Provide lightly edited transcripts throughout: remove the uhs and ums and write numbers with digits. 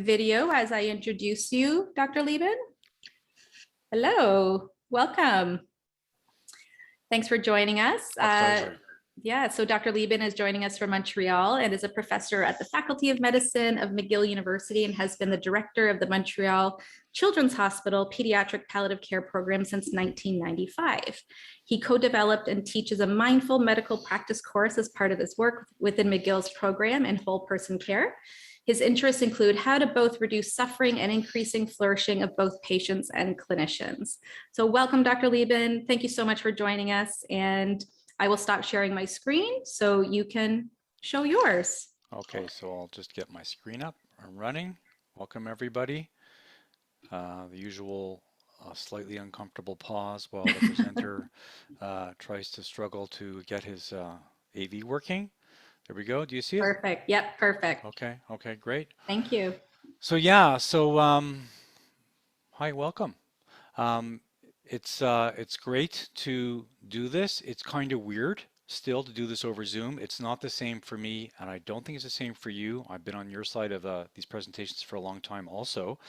Video as I introduce you, Dr. Liben. Hello, welcome. Thanks for joining us. Pleasure. Yeah, so Dr. Liben is joining us from Montreal and is a professor at the Faculty of Medicine of McGill University and has been the director of the Montreal Children's Hospital Pediatric Palliative Care Program since 1995. He co-developed and teaches a mindful medical practice course as part of his work within McGill's program in whole person care. His interests include how to both reduce suffering and increasing flourishing of both patients and clinicians. So welcome, Dr. Liben. Thank you so much for joining us. And I will stop sharing my screen so you can show yours. Okay, so I'll just get my screen up and running. Welcome, everybody. The usual slightly uncomfortable pause while the presenter tries to struggle to get his AV working. There we go. Do you see it? Perfect. Yep, perfect. Okay, great. Thank you. So yeah, hi, welcome. It's great to do this. It's kind of weird still to do this over Zoom. It's not the same for me, and I don't think it's the same for you. I've been on your side of these presentations for a long time also,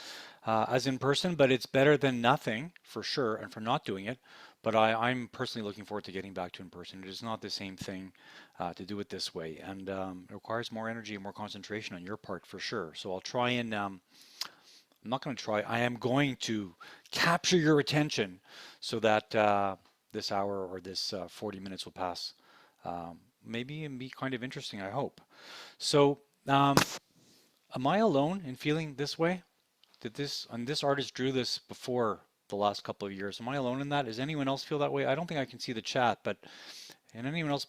as in person, but it's better than nothing for sure, and for not doing it. But I'm personally looking forward to getting back to in person. It is not the same thing to do it this way, and it requires more energy and more concentration on your part for sure. So I'll try and I'm not going to try. I am going to capture your attention so that this hour or this 40 minutes will pass maybe and be kind of interesting, I hope. So am I alone in feeling this way? This artist drew this before the last couple of years. Am I alone in that? Does anyone else feel that way? I don't think I can see the chat, but can anyone else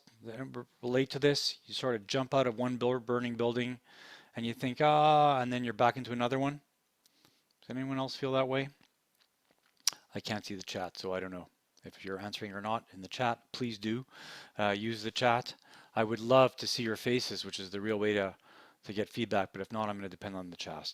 relate to this? You sort of jump out of one burning building and you think, and then you're back into another one. Does anyone else feel that way? I can't see the chat, so I don't know if you're answering or not in the chat. Please do use the chat. I would love to see your faces, which is the real way to get feedback, but if not, I'm going to depend on the chat.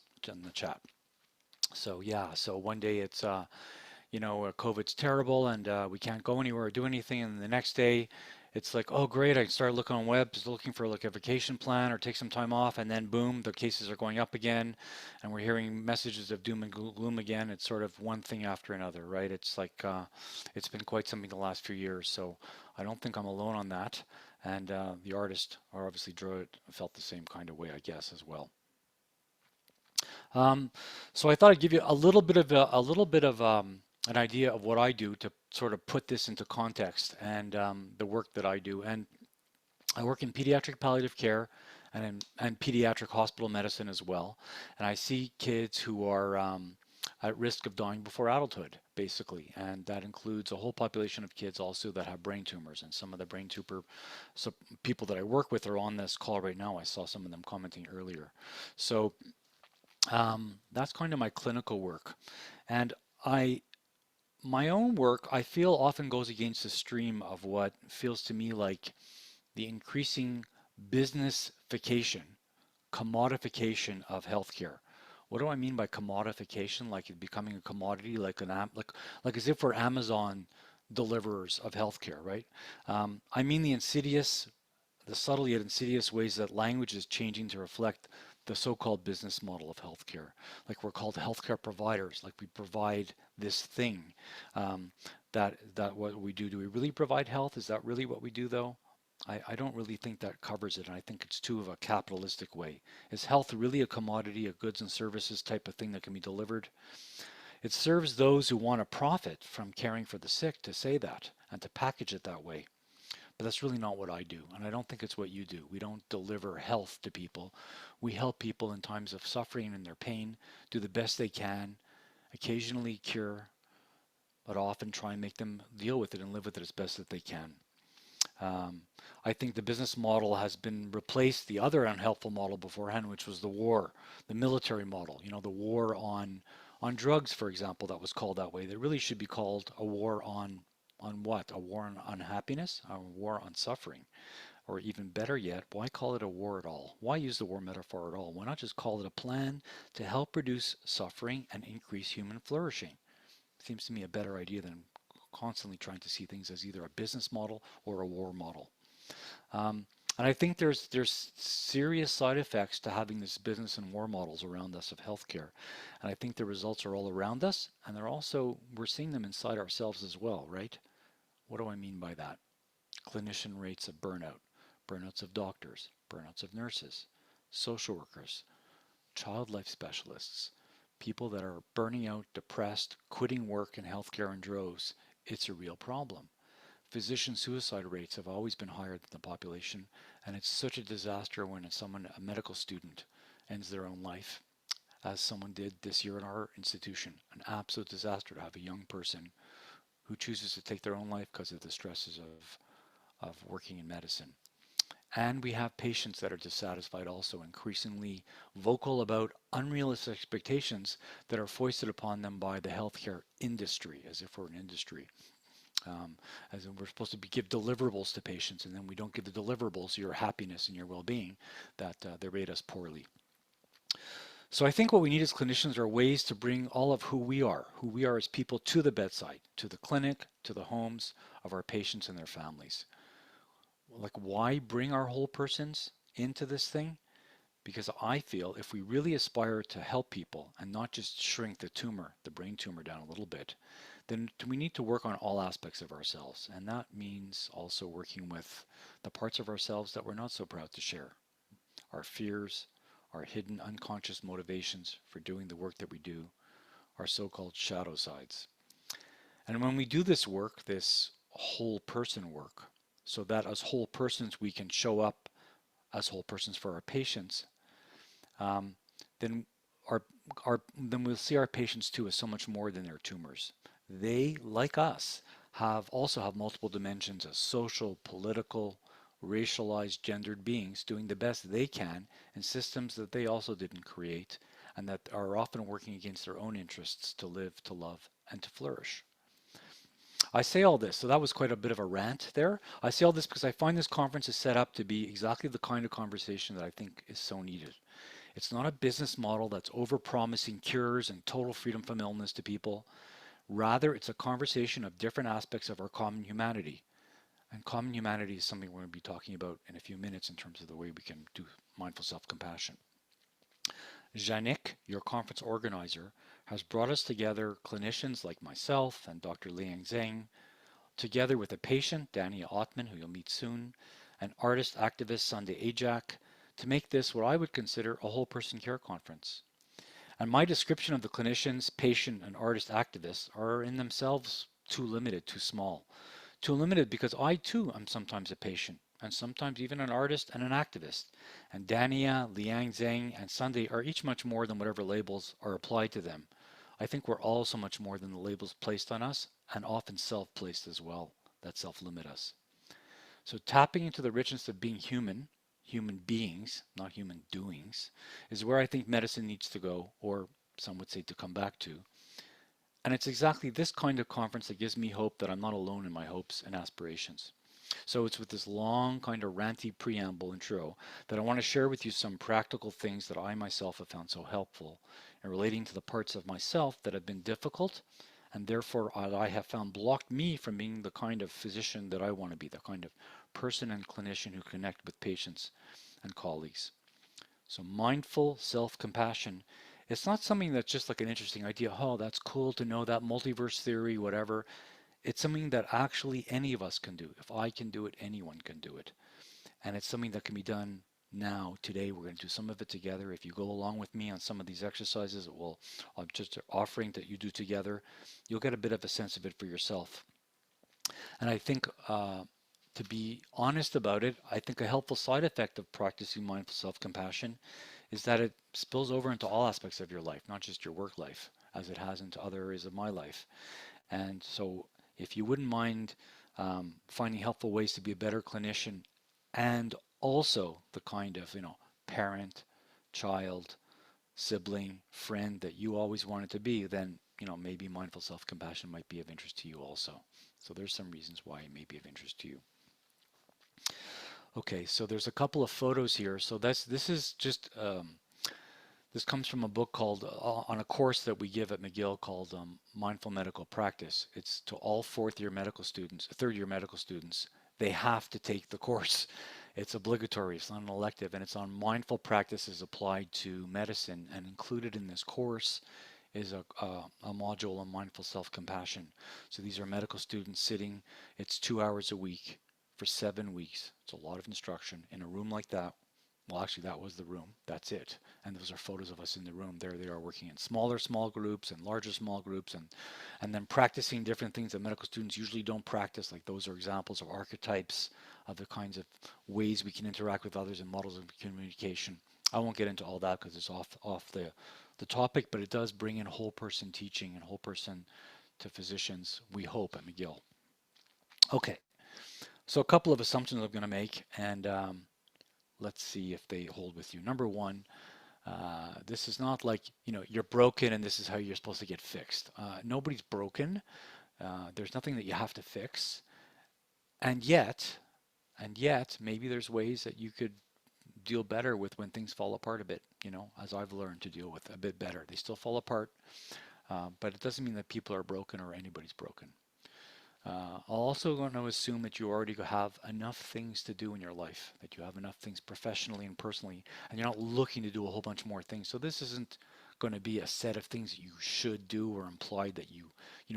So yeah, so one day it's COVID's terrible and we can't go anywhere or do anything, and the next day it's like, oh great, I started looking on web, looking for like a vacation plan or take some time off, and then boom, the cases are going up again and we're hearing messages of doom and gloom again. It's sort of one thing after another, right? It's like it's been quite something the last few years, so I don't think I'm alone on that, and the artist, or obviously drew it, felt the same kind of way, I guess, as well. So I thought I'd give you a little bit of an idea of what I do to sort of put this into context, and the work that I do. And I work in pediatric palliative care and pediatric hospital medicine as well. And I see kids who are at risk of dying before adulthood, basically. And that includes a whole population of kids also that have brain tumors. And some of the brain tumor people that I work with are on this call right now. I saw some of them commenting earlier. So that's kind of my clinical work. And my own work, I feel, often goes against the stream of what feels to me like the increasing businessification, commodification of healthcare. What do I mean by commodification? Like it becoming a commodity, like as if we're Amazon deliverers of healthcare, right? I mean the subtle yet insidious ways that language is changing to reflect the so-called business model of healthcare. Like we're called healthcare providers, like we provide this thing. That what we do. Do we really provide health? Is that really what we do though? I don't really think that covers it, and I think it's too of a capitalistic way. Is health really a commodity, a goods and services type of thing that can be delivered? It serves those who want to profit from caring for the sick to say that and to package it that way. But that's really not what I do, and I don't think it's what you do. We don't deliver health to people. We help people in times of suffering and their pain, do the best they can, occasionally cure, but often try and make them deal with it and live with it as best that they can. I think the business model has been replaced, the other unhelpful model beforehand, which was the war, the military model, the war on drugs, for example, that was called that way. That really should be called a war on what? A war on unhappiness, a war on suffering. Or even better yet, why call it a war at all? Why use the war metaphor at all? Why not just call it a plan to help reduce suffering and increase human flourishing? Seems to me a better idea than constantly trying to see things as either a business model or a war model. And I think there's serious side effects to having this business and war models around us of healthcare. And I think the results are all around us, and they're also we're seeing them inside ourselves as well, right? What do I mean by that? Clinician rates of burnout, burnouts of doctors, burnouts of nurses, social workers, child life specialists, people that are burning out, depressed, quitting work and healthcare in droves. It's a real problem. Physician suicide rates have always been higher than the population, and it's such a disaster when someone, a medical student, ends their own life, as someone did this year in our institution. An absolute disaster to have a young person who chooses to take their own life because of the stresses of working in medicine. And we have patients that are dissatisfied also, increasingly vocal about unrealistic expectations that are foisted upon them by the healthcare industry, as if we're an industry. As in we're supposed to give deliverables to patients, and then we don't give the deliverables, your happiness and your well-being, that they rate us poorly. So I think what we need as clinicians are ways to bring all of who we are as people, to the bedside, to the clinic, to the homes of our patients and their families. Like, why bring our whole persons into this thing? Because I feel if we really aspire to help people and not just shrink the tumor, the brain tumor, down a little bit, then we need to work on all aspects of ourselves. And that means also working with the parts of ourselves that we're not so proud to share, our fears, our hidden unconscious motivations for doing the work that we do, our so-called shadow sides. And when we do this work, this whole person work, so that as whole persons we can show up as whole persons for our patients, um, then our, then we'll see our patients too as so much more than their tumors. They, like us, also have multiple dimensions as social, political, racialized, gendered beings doing the best they can in systems that they also didn't create and that are often working against their own interests to live, to love, and to flourish. I say all this, so that was quite a bit of a rant there. I say all this because I find this conference is set up to be exactly the kind of conversation that I think is so needed. It's not a business model that's over-promising cures and total freedom from illness to people. Rather, it's a conversation of different aspects of our common humanity. And common humanity is something we're going to be talking about in a few minutes in terms of the way we can do mindful self-compassion. Janik, your conference organizer, has brought us together, clinicians like myself and Dr. Liang Zheng, together with a patient, Dania Ottman, who you'll meet soon, and artist activist Sunday Ajak, to make this what I would consider a whole person care conference. And my description of the clinicians, patient, and artist activists are in themselves too limited, too small. Too limited because I too am sometimes a patient, and sometimes even an artist and an activist. And Dania, Liang Zheng, and Sunday are each much more than whatever labels are applied to them. I think we're all so much more than the labels placed on us, and often self-placed as well, that self-limit us. So tapping into the richness of being human, human beings, not human doings, is where I think medicine needs to go, or some would say to come back to. And it's exactly this kind of conference that gives me hope that I'm not alone in my hopes and aspirations. So it's with this long kind of ranty preamble intro that I want to share with you some practical things that I myself have found so helpful in relating to the parts of myself that have been difficult and therefore I have found blocked me from being the kind of physician that I want to be, the kind of person and clinician who connect with patients and colleagues. So mindful self-compassion, it's not something that's just like an interesting idea. Oh, that's cool to know that multiverse theory, whatever. It's something that actually any of us can do. If I can do it, anyone can do it. And it's something that can be done now, today. We're going to do some of it together. If you go along with me on some of these exercises, I'm just offering that you do together. You'll get a bit of a sense of it for yourself. And I think to be honest about it, I think a helpful side effect of practicing mindful self-compassion is that it spills over into all aspects of your life, not just your work life, as it has into other areas of my life. And so if you wouldn't mind finding helpful ways to be a better clinician and also the kind of, parent, child, sibling, friend that you always wanted to be, then, maybe mindful self-compassion might be of interest to you also. So there's some reasons why it may be of interest to you. Okay, so there's a couple of photos here. So this is just this comes from a book called on a course that we give at McGill called Mindful Medical Practice. It's to all third year medical students. They have to take the course. It's obligatory, it's not an elective, and it's on mindful practices applied to medicine. And included in this course is a module on mindful self-compassion. So these are medical students sitting, it's 2 hours a week for 7 weeks. It's a lot of instruction in a room like that. Well, actually, that was the room. That's it. And those are photos of us in the room. There they are working in smaller small groups and larger small groups, and then practicing different things that medical students usually don't practice. Like those are examples of archetypes of the kinds of ways we can interact with others and models of communication. I won't get into all that because it's off the topic, but it does bring in whole person teaching and whole person to physicians, we hope, at McGill. Okay, so a couple of assumptions I'm going to make, and let's see if they hold with you. Number one, this is not like, you're broken and this is how you're supposed to get fixed. Nobody's broken. There's nothing that you have to fix. And yet, maybe there's ways that you could deal better with when things fall apart a bit, as I've learned to deal with a bit better. They still fall apart, but it doesn't mean that people are broken or anybody's broken. I'll also going to assume that you already have enough things to do in your life, that you have enough things professionally and personally, and you're not looking to do a whole bunch more things. So this isn't going to be a set of things that you should do or implied that you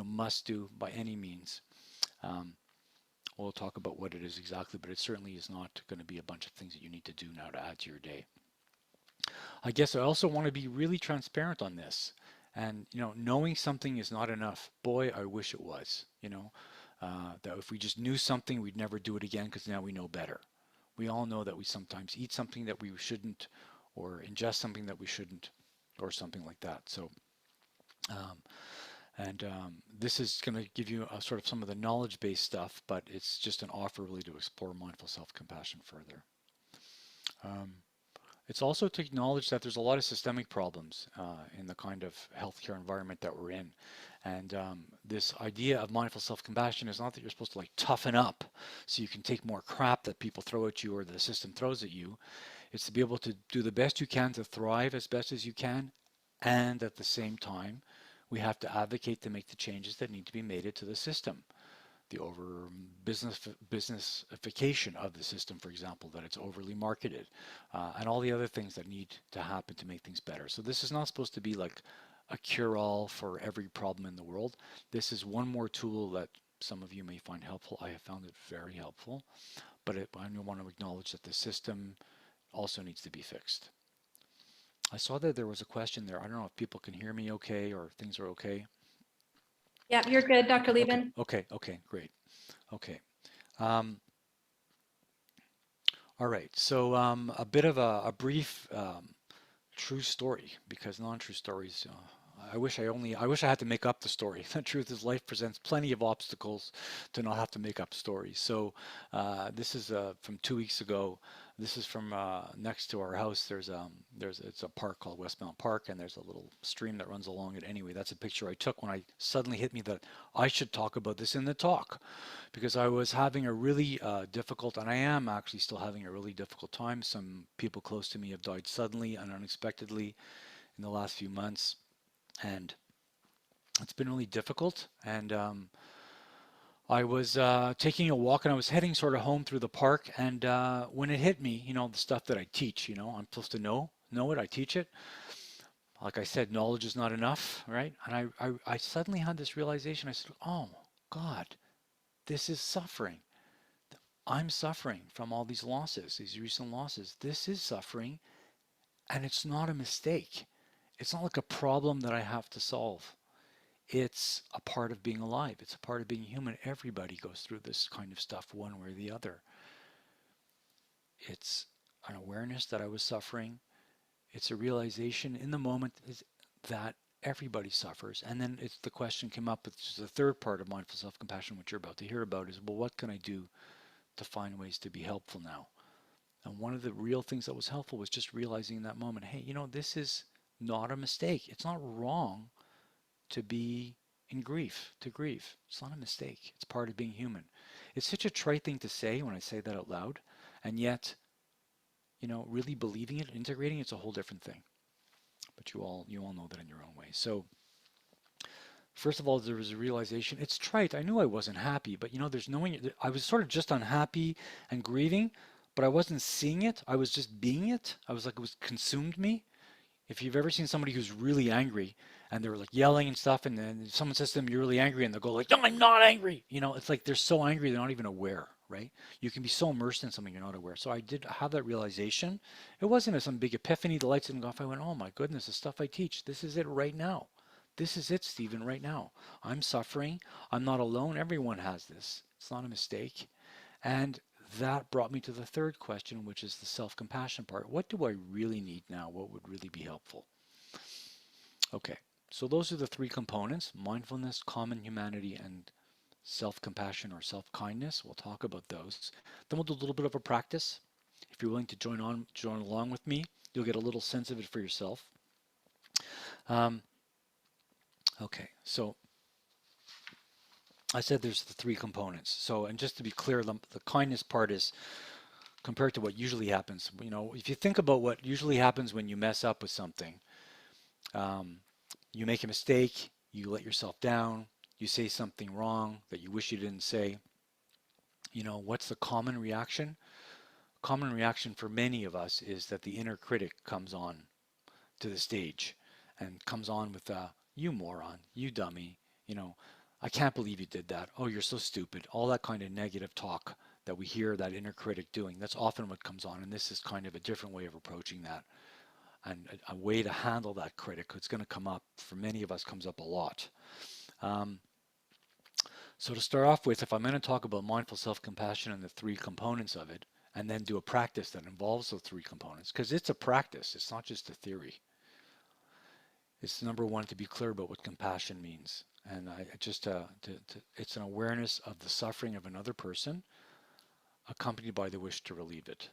must do by any means. We'll talk about what it is exactly, but it certainly is not going to be a bunch of things that you need to do now to add to your day. I guess I also want to be really transparent on this. And, knowing something is not enough. Boy, I wish it was, that if we just knew something, we'd never do it again because now we know better. We all know that we sometimes eat something that we shouldn't, or ingest something that we shouldn't, or something like that. So, this is going to give you sort of some of the knowledge-based stuff, but it's just an offer really to explore mindful self-compassion further. It's also to acknowledge that there's a lot of systemic problems in the kind of healthcare environment that we're in. And this idea of mindful self-compassion is not that you're supposed to toughen up so you can take more crap that people throw at you or the system throws at you. It's to be able to do the best you can to thrive as best as you can. And at the same time, we have to advocate to make the changes that need to be made into the system. The over businessification of the system, for example, that it's overly marketed, and all the other things that need to happen to make things better. So this is not supposed to be like a cure-all for every problem in the world. This is one more tool that some of you may find helpful. I have found it very helpful, but I want to acknowledge that the system also needs to be fixed. I saw that there was a question there. I don't know if people can hear me okay or things are okay. Yeah, you're good, Dr. Liben. Okay, great. Okay. All right, so a bit of a brief true story, because non-true stories, I wish I had to make up the story. The truth is life presents plenty of obstacles to not have to make up stories. So this is from 2 weeks ago. This is from next to our house. It's a park called Westmount Park, and there's a little stream that runs along it. Anyway, that's a picture I took when I suddenly hit me that I should talk about this in the talk, because I was having a really difficult, and I am actually still having a really difficult time. Some people close to me have died suddenly and unexpectedly in the last few months, and it's been really difficult. And I was taking a walk and I was heading sort of home through the park, and when it hit me, the stuff that I teach, I'm supposed to know it, I teach it. Like I said, knowledge is not enough, right? And I suddenly had this realization. I said, oh God, this is suffering. I'm suffering from all these losses, these recent losses. This is suffering, and it's not a mistake. It's not like a problem that I have to solve. It's a part of being alive. It's a part of being human. Everybody goes through this kind of stuff one way or the other. It's an awareness that I was suffering. It's a realization in the moment that everybody suffers. And then the question came up, which is the third part of mindful self-compassion, which you're about to hear about, is, well, what can I do to find ways to be helpful now? And one of the real things that was helpful was just realizing in that moment, hey, this is not a mistake. It's not wrong to be in grief, to grieve. It's not a mistake. It's part of being human. It's such a trite thing to say when I say that out loud, and yet, really believing it, integrating it's a whole different thing. But you all know that in your own way. So first of all, there was a realization. It's trite. I knew I wasn't happy, but there's knowing I was sort of just unhappy and grieving, but I wasn't seeing it. I was just being it. I was like, it was consumed me. If you've ever seen somebody who's really angry and they're like yelling and stuff, and then someone says to them, "You're really angry," and they'll go like, "No, I'm not angry." You know, it's like they're so angry they're not even aware, right? You can be so immersed in something you're not aware. So I did have that realization. It wasn't some big epiphany. The lights didn't go off. I went, "Oh my goodness, the stuff I teach. This is it right now. This is it, Stephen, right now. I'm suffering. I'm not alone. Everyone has this. It's not a mistake." And that brought me to the third question, which is the self-compassion part. What do I really need now? What would really be helpful? Okay, so those are the three components: mindfulness, common humanity, and self-compassion or self-kindness. We'll talk about those. Then we'll do a little bit of a practice. If you're willing to join along with me, you'll get a little sense of it for yourself. Um, okay, so I said there's the three components. So, and just to be clear, the kindness part is compared to what usually happens. You know, if you think about what usually happens when you mess up with something, um, you make a mistake, you let yourself down, you say something wrong that you wish you didn't say. You know, what's the common reaction? Common reaction for many of us is that the inner critic comes on to the stage and comes on with you moron, you dummy, you know, I can't believe you did that. Oh, you're so stupid. All that kind of negative talk that we hear that inner critic doing. That's often what comes on, and this is kind of a different way of approaching that, and a way to handle that critic. It's going to come up for many of us, comes up a lot. Um, so to start off with, if I'm going to talk about mindful self-compassion and the three components of it, and then do a practice that involves those three components, because it's a practice, it's not just a theory. It's number one to be clear about what compassion means, and it's an awareness of the suffering of another person, accompanied by the wish to relieve it.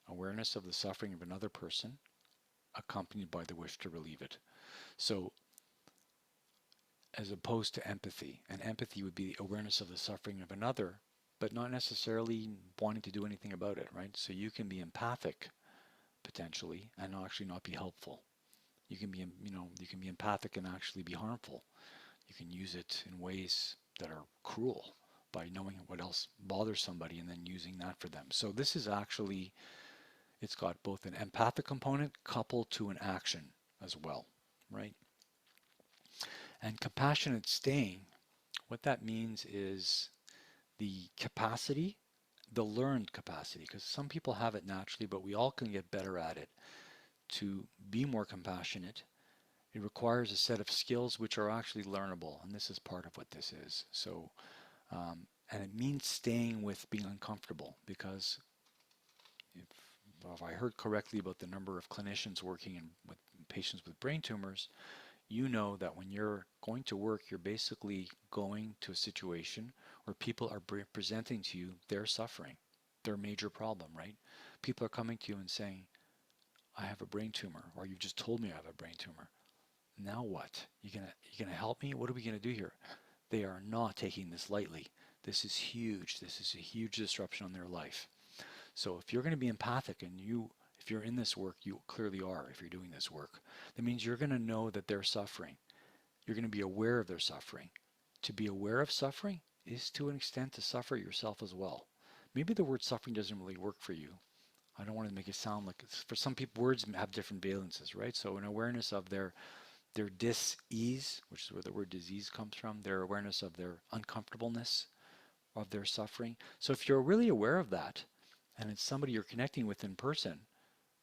Awareness of the suffering of another person, accompanied by the wish to relieve it. So, as opposed to empathy, and empathy would be awareness of the suffering of another, but not necessarily wanting to do anything about it, right? So you can be empathic potentially and actually not be helpful. You can be, you can be empathic and actually be harmful. You can use it in ways that are cruel by knowing what else bothers somebody and then using that for them. So this is actually, it's got both an empathic component coupled to an action as well, right? And compassionate staying, what that means is the capacity, the learned capacity, because some people have it naturally, but we all can get better at it, to be more compassionate. It requires a set of skills which are actually learnable, and this is part of what this is. So, and it means staying with being uncomfortable, because if I heard correctly about the number of clinicians working with patients with brain tumors, you know that when you're going to work, you're basically going to a situation where people are presenting to you their suffering, their major problem, right? People are coming to you and saying, I have a brain tumor, or you've just told me I have a brain tumor. Now what? You gonna help me? What are we gonna do here? They are not taking this lightly. This is huge. This is a huge disruption on their life. So if you're going to be empathic, and if you're in this work, you clearly are, if you're doing this work, that means you're going to know that they're suffering. You're going to be aware of their suffering. To be aware of suffering is to an extent to suffer yourself as well. Maybe the word suffering doesn't really work for you. I don't want to make it sound like for some people words have different valences, right? So an awareness of their dis-ease, which is where the word disease comes from, their awareness of their uncomfortableness, of their suffering. So if you're really aware of that, and it's somebody you're connecting with in person,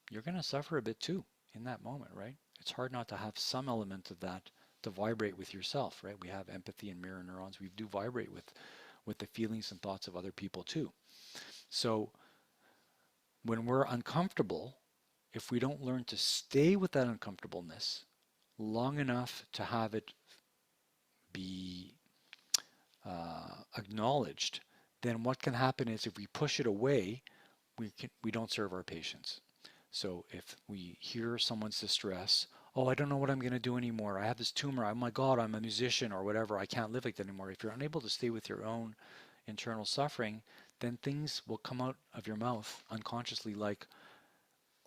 you're going to suffer a bit too in that moment, right? It's hard not to have some element of that to vibrate with yourself, right? We have empathy and mirror neurons. We do vibrate with the feelings and thoughts of other people too. So when we're uncomfortable, if we don't learn to stay with that uncomfortableness long enough to have it be acknowledged, then what can happen is if we push it away, we don't serve our patients. So if we hear someone's distress, oh, I don't know what I'm going to do anymore. I have this tumor. Oh my God, I'm a musician or whatever. I can't live like that anymore. If you're unable to stay with your own internal suffering, then things will come out of your mouth unconsciously like,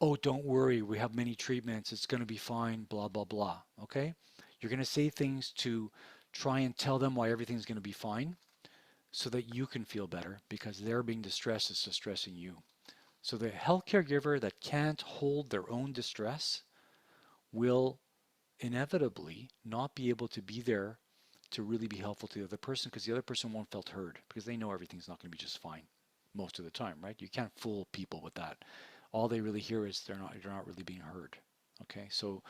oh, don't worry. We have many treatments. It's going to be fine, blah, blah, blah. Okay? You're going to say things to try and tell them why everything's going to be fine so that you can feel better, because they're being distressed is distressing you. So the healthcare giver that can't hold their own distress will inevitably not be able to be there to really be helpful to the other person, because the other person won't feel heard, because they know everything's not going to be just fine most of the time, right? You can't fool people with that. All they really hear is they're not really being heard. Okay, so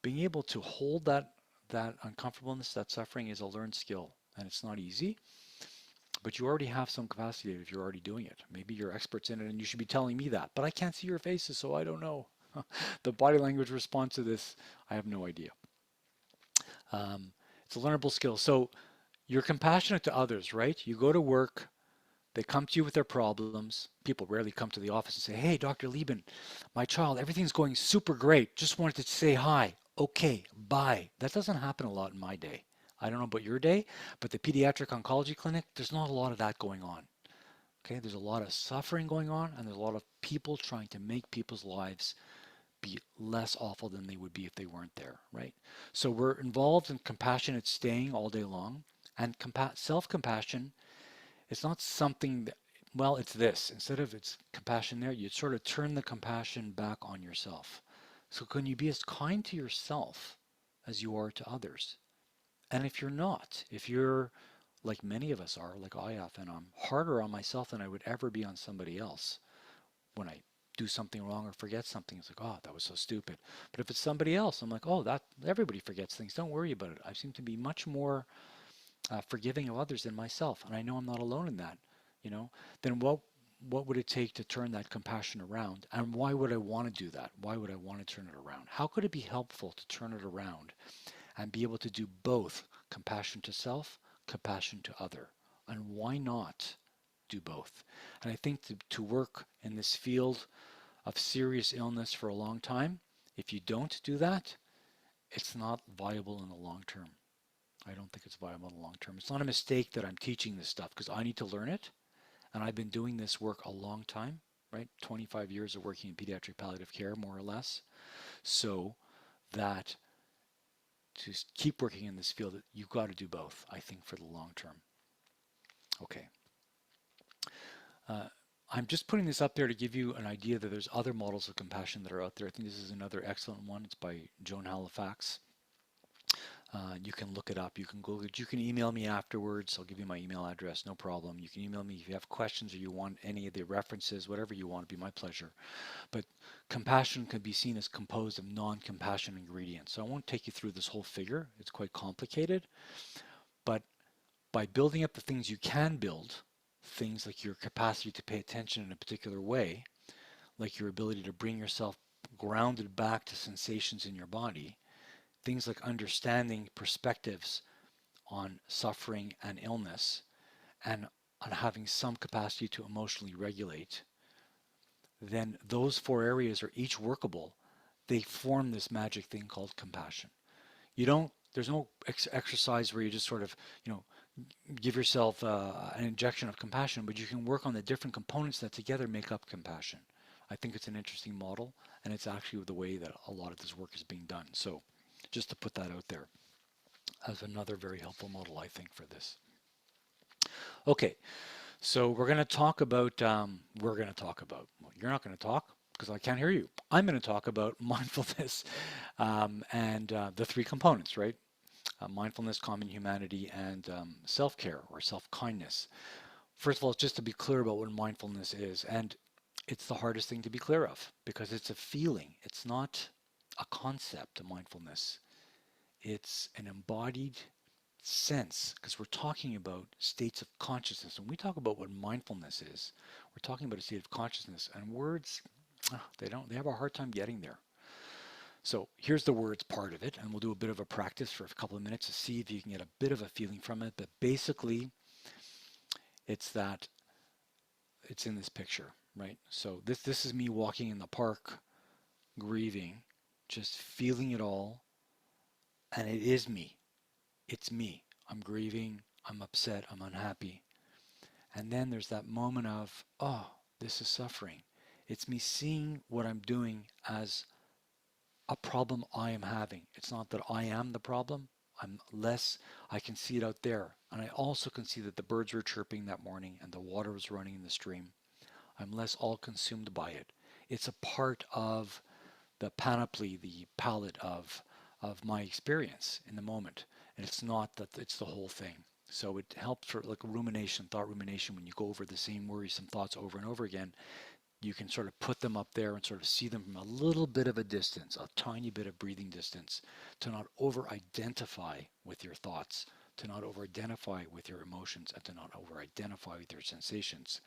being able to hold that uncomfortableness, that suffering, is a learned skill, and it's not easy. But you already have some capacity if you're already doing it. Maybe you're experts in it, and you should be telling me that. But I can't see your faces, so I don't know. The body language response to this, I have no idea. Um, it's a learnable skill. So you're compassionate to others, right? You go to work, they come to you with their problems. People rarely come to the office and say, "Hey, Dr. Liben, my child, everything's going super great. Just wanted to say hi. Okay, bye." That doesn't happen a lot in my day. I don't know about your day, but the pediatric oncology clinic, there's not a lot of that going on. Okay, there's a lot of suffering going on, and there's a lot of people trying to make people's lives be less awful than they would be if they weren't there, right? So we're involved in compassionate staying all day long, and self-compassion, it's not something that, well, it's this. Instead of it's compassion there, you sort of turn the compassion back on yourself. So can you be as kind to yourself as you are to others? And if you're not, if you're like many of us are, like I often am, harder on myself than I would ever be on somebody else. When I do something wrong or forget something, it's like, oh, that was so stupid. But if it's somebody else, I'm like, oh, that everybody forgets things. Don't worry about it. I seem to be much more forgiving of others than myself, and I know I'm not alone in that. You know, then what would it take to turn that compassion around? And why would I want to do that? Why would I want to turn it around? How could it be helpful to turn it around and be able to do both compassion to self, compassion to other? And why not do both? And I think to work in this field of serious illness for a long time, if you don't do that, it's not viable in the long term. I don't think it's viable in the long term. It's not a mistake that I'm teaching this stuff, because I need to learn it. And I've been doing this work a long time, right? 25 years of working in pediatric palliative care, more or less. So that to keep working in this field, you've got to do both, I think, for the long term. Okay. Uh, I'm just putting this up there to give you an idea that there's other models of compassion that are out there. I think this is another excellent one. It's by Joan Halifax. You can look it up. You can Google it. You can email me afterwards. I'll give you my email address. No problem. You can email me if you have questions or you want any of the references, whatever you want. It'd be my pleasure. But compassion can be seen as composed of non-compassion ingredients. So I won't take you through this whole figure. It's quite complicated. But by building up the things you can build, things like your capacity to pay attention in a particular way, like your ability to bring yourself grounded back to sensations in your body, things like understanding perspectives on suffering and illness, and on having some capacity to emotionally regulate, then those four areas are each workable. They form this magic thing called compassion. There's no exercise where you just sort of, give yourself an injection of compassion, but you can work on the different components that together make up compassion. I think it's an interesting model, and it's actually the way that a lot of this work is being done. So just to put that out there as another very helpful model, I think, for this. Okay, so we're going to talk about, well, you're not going to talk because I can't hear you. I'm going to talk about mindfulness and the three components, right? Mindfulness, common humanity, and self-care or self-kindness. First of all, just to be clear about what mindfulness is, and it's the hardest thing to be clear of because it's a feeling. It's not a concept of mindfulness. It's an embodied sense, because we're talking about states of consciousness. When we talk about what mindfulness is, we're talking about a state of consciousness, and words, they have a hard time getting there. So here's the words part of it, and we'll do a bit of a practice for a couple of minutes to see if you can get a bit of a feeling from it. But basically, it's in this picture, right? So this is me walking in the park, grieving, just feeling it all, and it is me. It's me. I'm grieving, I'm upset, I'm unhappy. And then there's that moment of, oh, this is suffering. It's me seeing what I'm doing as a problem I am having. It's not that I am the problem. I can see it out there. And I also can see that the birds were chirping that morning and the water was running in the stream. I'm less all consumed by it. It's a part of the panoply, the palette of my experience in the moment. And it's not that it's the whole thing. So it helps for like rumination, thought rumination, when you go over the same worrisome thoughts over and over again, you can sort of put them up there and sort of see them from a little bit of a distance, a tiny bit of breathing distance, to not over identify with your thoughts, to not over identify with your emotions, and to not over identify with your sensations.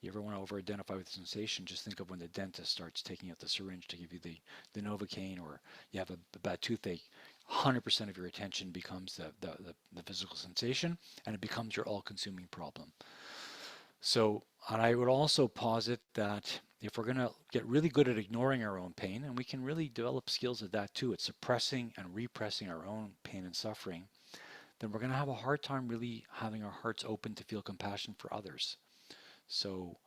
You ever want to over identify with sensation? Just think of when the dentist starts taking out the syringe to give you the Novocaine, or you have a bad toothache. 100% of your attention becomes the physical sensation, and it becomes your all consuming problem. So, and I would also posit that if we're going to get really good at ignoring our own pain, and we can really develop skills at that too, at suppressing and repressing our own pain and suffering, then we're going to have a hard time really having our hearts open to feel compassion for others. So,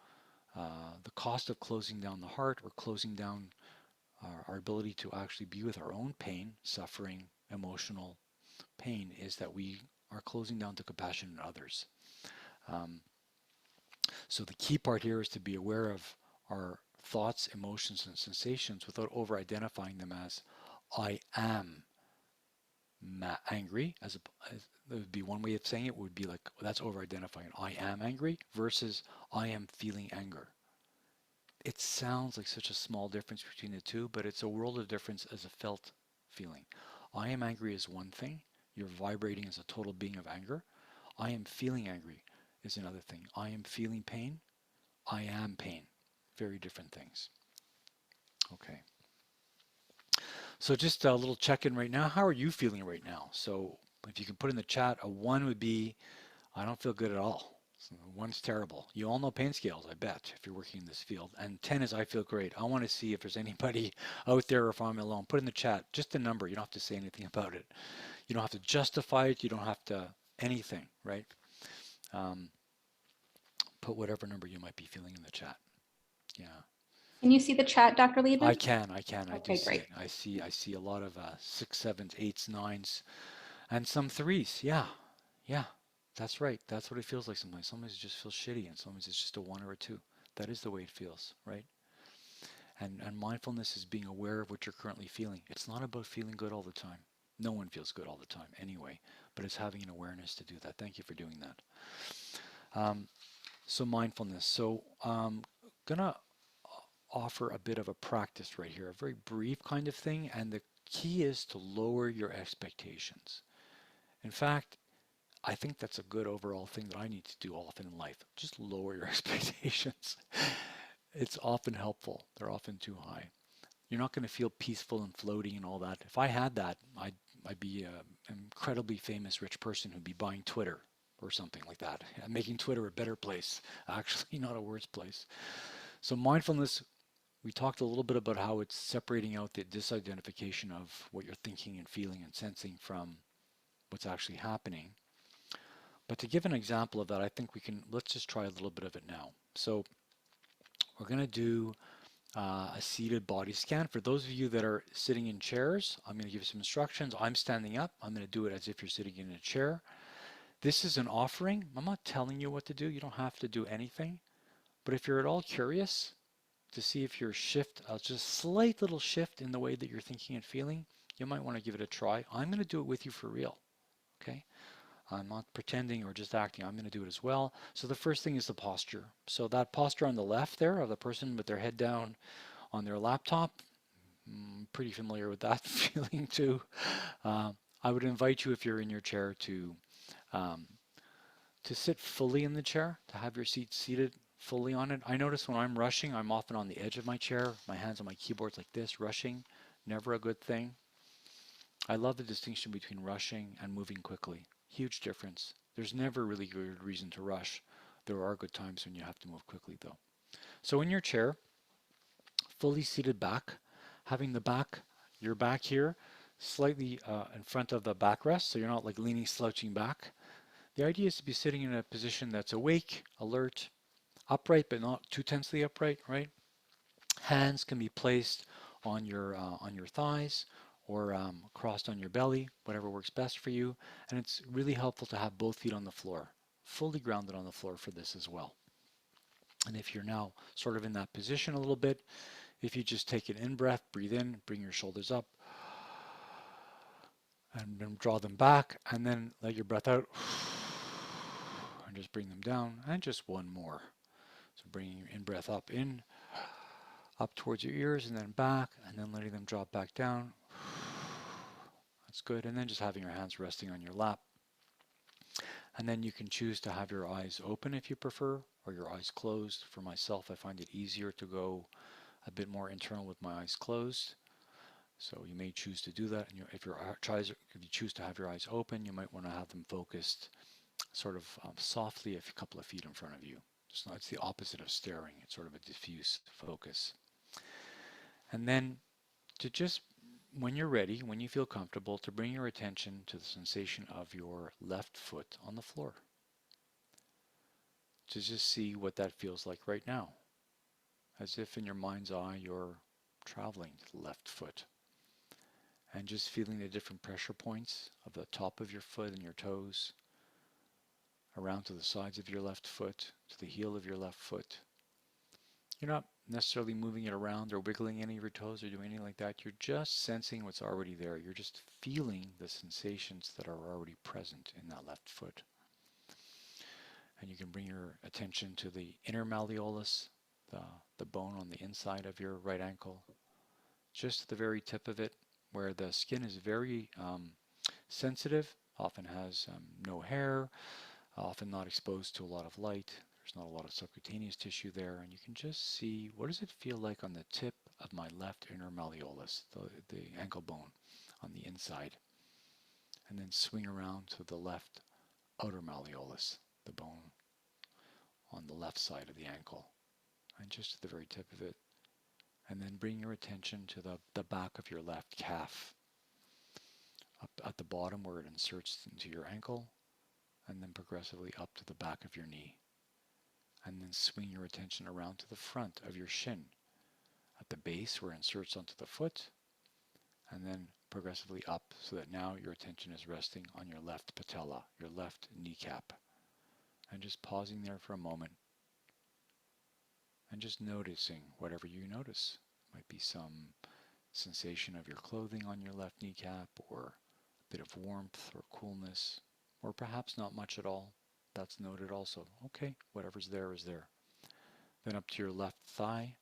the cost of closing down the heart, or closing down our ability to actually be with our own pain, suffering, emotional pain, is that we are closing down to compassion in others. Um, So the key part here is to be aware of our thoughts, emotions, and sensations without over-identifying them as I am angry. As that would be one way of saying it, would be like, well, that's over-identifying. I am angry versus I am feeling anger. It sounds like such a small difference between the two, but it's a world of difference as a felt feeling. I am angry is one thing. You're vibrating as a total being of anger. I am feeling angry is another thing. I am feeling pain. I am pain. Very different things. Okay. So just a little check-in right now. How are you feeling right now? So if you can put in the chat, a 1 would be, I don't feel good at all. So 1's terrible. You all know pain scales, I bet, if you're working in this field. And 10 is I feel great. I want to see if there's anybody out there, or if I'm alone. Put in the chat just a number. You don't have to say anything about it. You don't have to justify it. You don't have to anything, right? Um, put whatever number you might be feeling in the chat. Yeah. Can you see the chat, Dr. Lieben? I can. I do Okay, see great. it. I see a lot of 6, 7s, 8s, 9s, and some 3s. Yeah, that's right. That's what it feels like sometimes. Sometimes it just feels shitty, and sometimes it's just a 1 or a 2. That is the way it feels, right? And mindfulness is being aware of what you're currently feeling. It's not about feeling good all the time. No one feels good all the time anyway, but it's having an awareness to do that. Thank you for doing that. So mindfulness. So gonna offer a bit of a practice right here, a very brief kind of thing, and the key is to lower your expectations. In fact, I think that's a good overall thing that I need to do often in life. Just lower your expectations. It's often helpful. They're often too high. You're not going to feel peaceful and floating and all that. If I had that, I'd be an incredibly famous rich person who'd be buying Twitter or something like that, making Twitter a better place, actually, not a worse place. So mindfulness, we talked a little bit about how it's separating out the disidentification of what you're thinking and feeling and sensing from what's actually happening. But to give an example of that, I think let's just try a little bit of it now. So we're going to do a seated body scan. For those of you that are sitting in chairs, I'm going to give you some instructions. I'm standing up. I'm going to do it as if you're sitting in a chair. This is an offering. I'm not telling you what to do. You don't have to do anything. But if you're at all curious to see if your shift, just slight little shift in the way that you're thinking and feeling, you might want to give it a try. I'm going to do it with you for real. Okay? I'm not pretending or just acting. I'm going to do it as well. So the first thing is the posture. So that posture on the left there of the person with their head down on their laptop, pretty familiar with that feeling too. I would invite you, if you're in your chair, um, to sit fully in the chair, to have your seat seated fully on it. I notice when I'm rushing, I'm often on the edge of my chair, my hands on my keyboards like this, rushing. Never a good thing. I love the distinction between rushing and moving quickly. Huge difference. There's never really good reason to rush. There are good times when you have to move quickly though. So in your chair, fully seated back, having your back here, slightly in front of the backrest, so you're not like leaning, slouching back. The idea is to be sitting in a position that's awake, alert, upright, but not too tensely upright, right? Hands can be placed on your thighs, or crossed on your belly, whatever works best for you. And it's really helpful to have both feet on the floor, fully grounded on the floor for this as well. And if you're now sort of in that position a little bit, if you just take an in-breath, breathe in, bring your shoulders up, and then draw them back, and then let your breath out, and just bring them down, and just one more. So bringing your in-breath up towards your ears, and then back, and then letting them drop back down. That's good. And then just having your hands resting on your lap. And then you can choose to have your eyes open if you prefer, or your eyes closed. For myself, I find it easier to go a bit more internal with my eyes closed. So you may choose to do that. And if you choose to have your eyes open, you might want to have them focused sort of softly a couple of feet in front of you. It's the opposite of staring. It's sort of a diffuse focus. And then to just, when you're ready, when you feel comfortable, to bring your attention to the sensation of your left foot on the floor. To just see what that feels like right now. As if in your mind's eye you're traveling to the left foot. And just feeling the different pressure points of the top of your foot and your toes, around to the sides of your left foot, to the heel of your left foot. You're not necessarily moving it around or wiggling any of your toes or doing anything like that. You're just sensing what's already there. You're just feeling the sensations that are already present in that left foot. And you can bring your attention to the inner malleolus, the bone on the inside of your right ankle, just the very tip of it, where the skin is very sensitive, often has no hair, often not exposed to a lot of light. There's not a lot of subcutaneous tissue there, and you can just see, what does it feel like on the tip of my left inner malleolus, the ankle bone on the inside, and then swing around to the left outer malleolus, the bone on the left side of the ankle, and just at the very tip of it, and then bring your attention to the back of your left calf, up at the bottom where it inserts into your ankle, and then progressively up to the back of your knee. And then swing your attention around to the front of your shin, at the base where it inserts onto the foot, and then progressively up so that now your attention is resting on your left patella, your left kneecap. And just pausing there for a moment and just noticing whatever you notice. Might be some sensation of your clothing on your left kneecap, or a bit of warmth or coolness, or perhaps not much at all. That's noted also. Okay, whatever's there is there. Then up to your left thigh,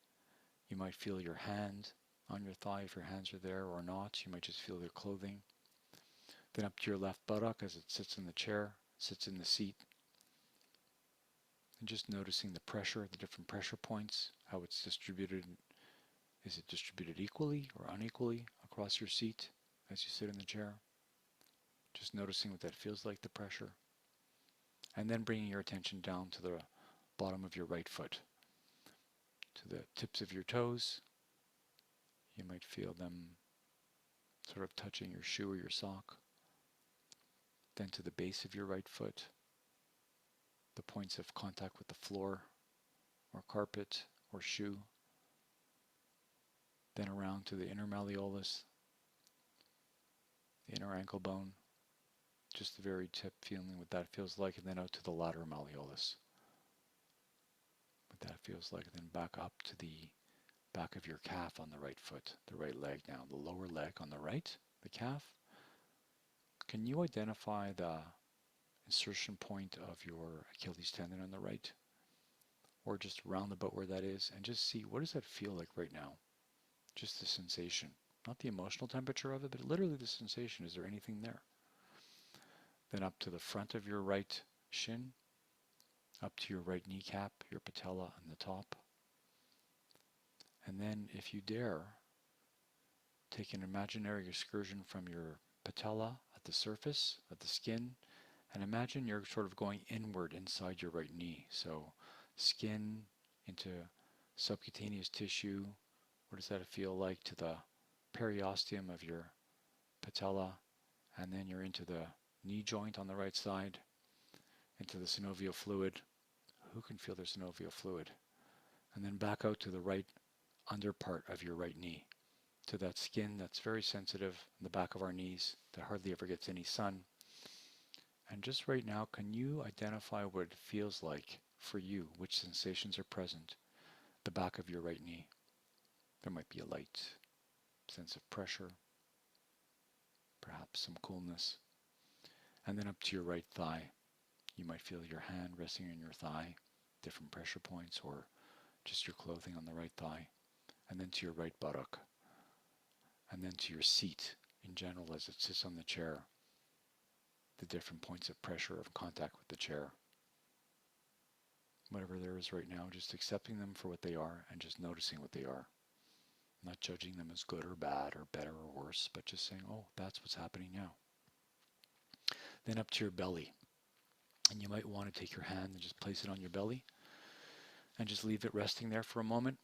you might feel your hand on your thigh if your hands are there or not. You might just feel your clothing. Then up to your left buttock as it sits in the chair, sits in the seat. And just noticing the pressure, the different pressure points, how it's distributed. Is it distributed equally or unequally across your seat as you sit in the chair? Just noticing what that feels like, the pressure. And then bringing your attention down to the bottom of your right foot, to the tips of your toes. You might feel them sort of touching your shoe or your sock. Then to the base of your right foot, the points of contact with the floor or carpet or shoe. Then around to the inner malleolus, the inner ankle bone, just the very tip, feeling what that feels like, and then out to the lateral malleolus, what that feels like, and then back up to the back of your calf on the right foot, the right leg now, the lower leg on the right, the calf. Can you identify the insertion point of your Achilles tendon on the right, or just round about where that is, and just see, what does that feel like right now? Just the sensation, not the emotional temperature of it, but literally the sensation. Is there anything there? Then up to the front of your right shin, up to your right kneecap, your patella on the top. And then, if you dare, take an imaginary excursion from your patella at the surface of the skin, and imagine you're sort of going inward inside your right knee. So skin into subcutaneous tissue. What does that feel like to the periosteum of your patella? And then you're into the knee joint on the right side, into the synovial fluid. Who can feel their synovial fluid? And then back out to the right under part of your right knee, to that skin that's very sensitive in the back of our knees that hardly ever gets any sun. And just right now, can you identify what it feels like for you which sensations are present. The back of your right knee. There might be a light sense of pressure, perhaps some coolness. And then up to your right thigh. You might feel your hand resting on your thigh, different pressure points, or just your clothing on the right thigh. And then to your right buttock. And then to your seat in general as it sits on the chair. The different points of pressure of contact with the chair. Whatever there is right now, just accepting them for what they are and just noticing what they are. Not judging them as good or bad or better or worse, but just saying, oh, that's what's happening now. Then up to your belly. And you might want to take your hand and just place it on your belly and just leave it resting there for a moment.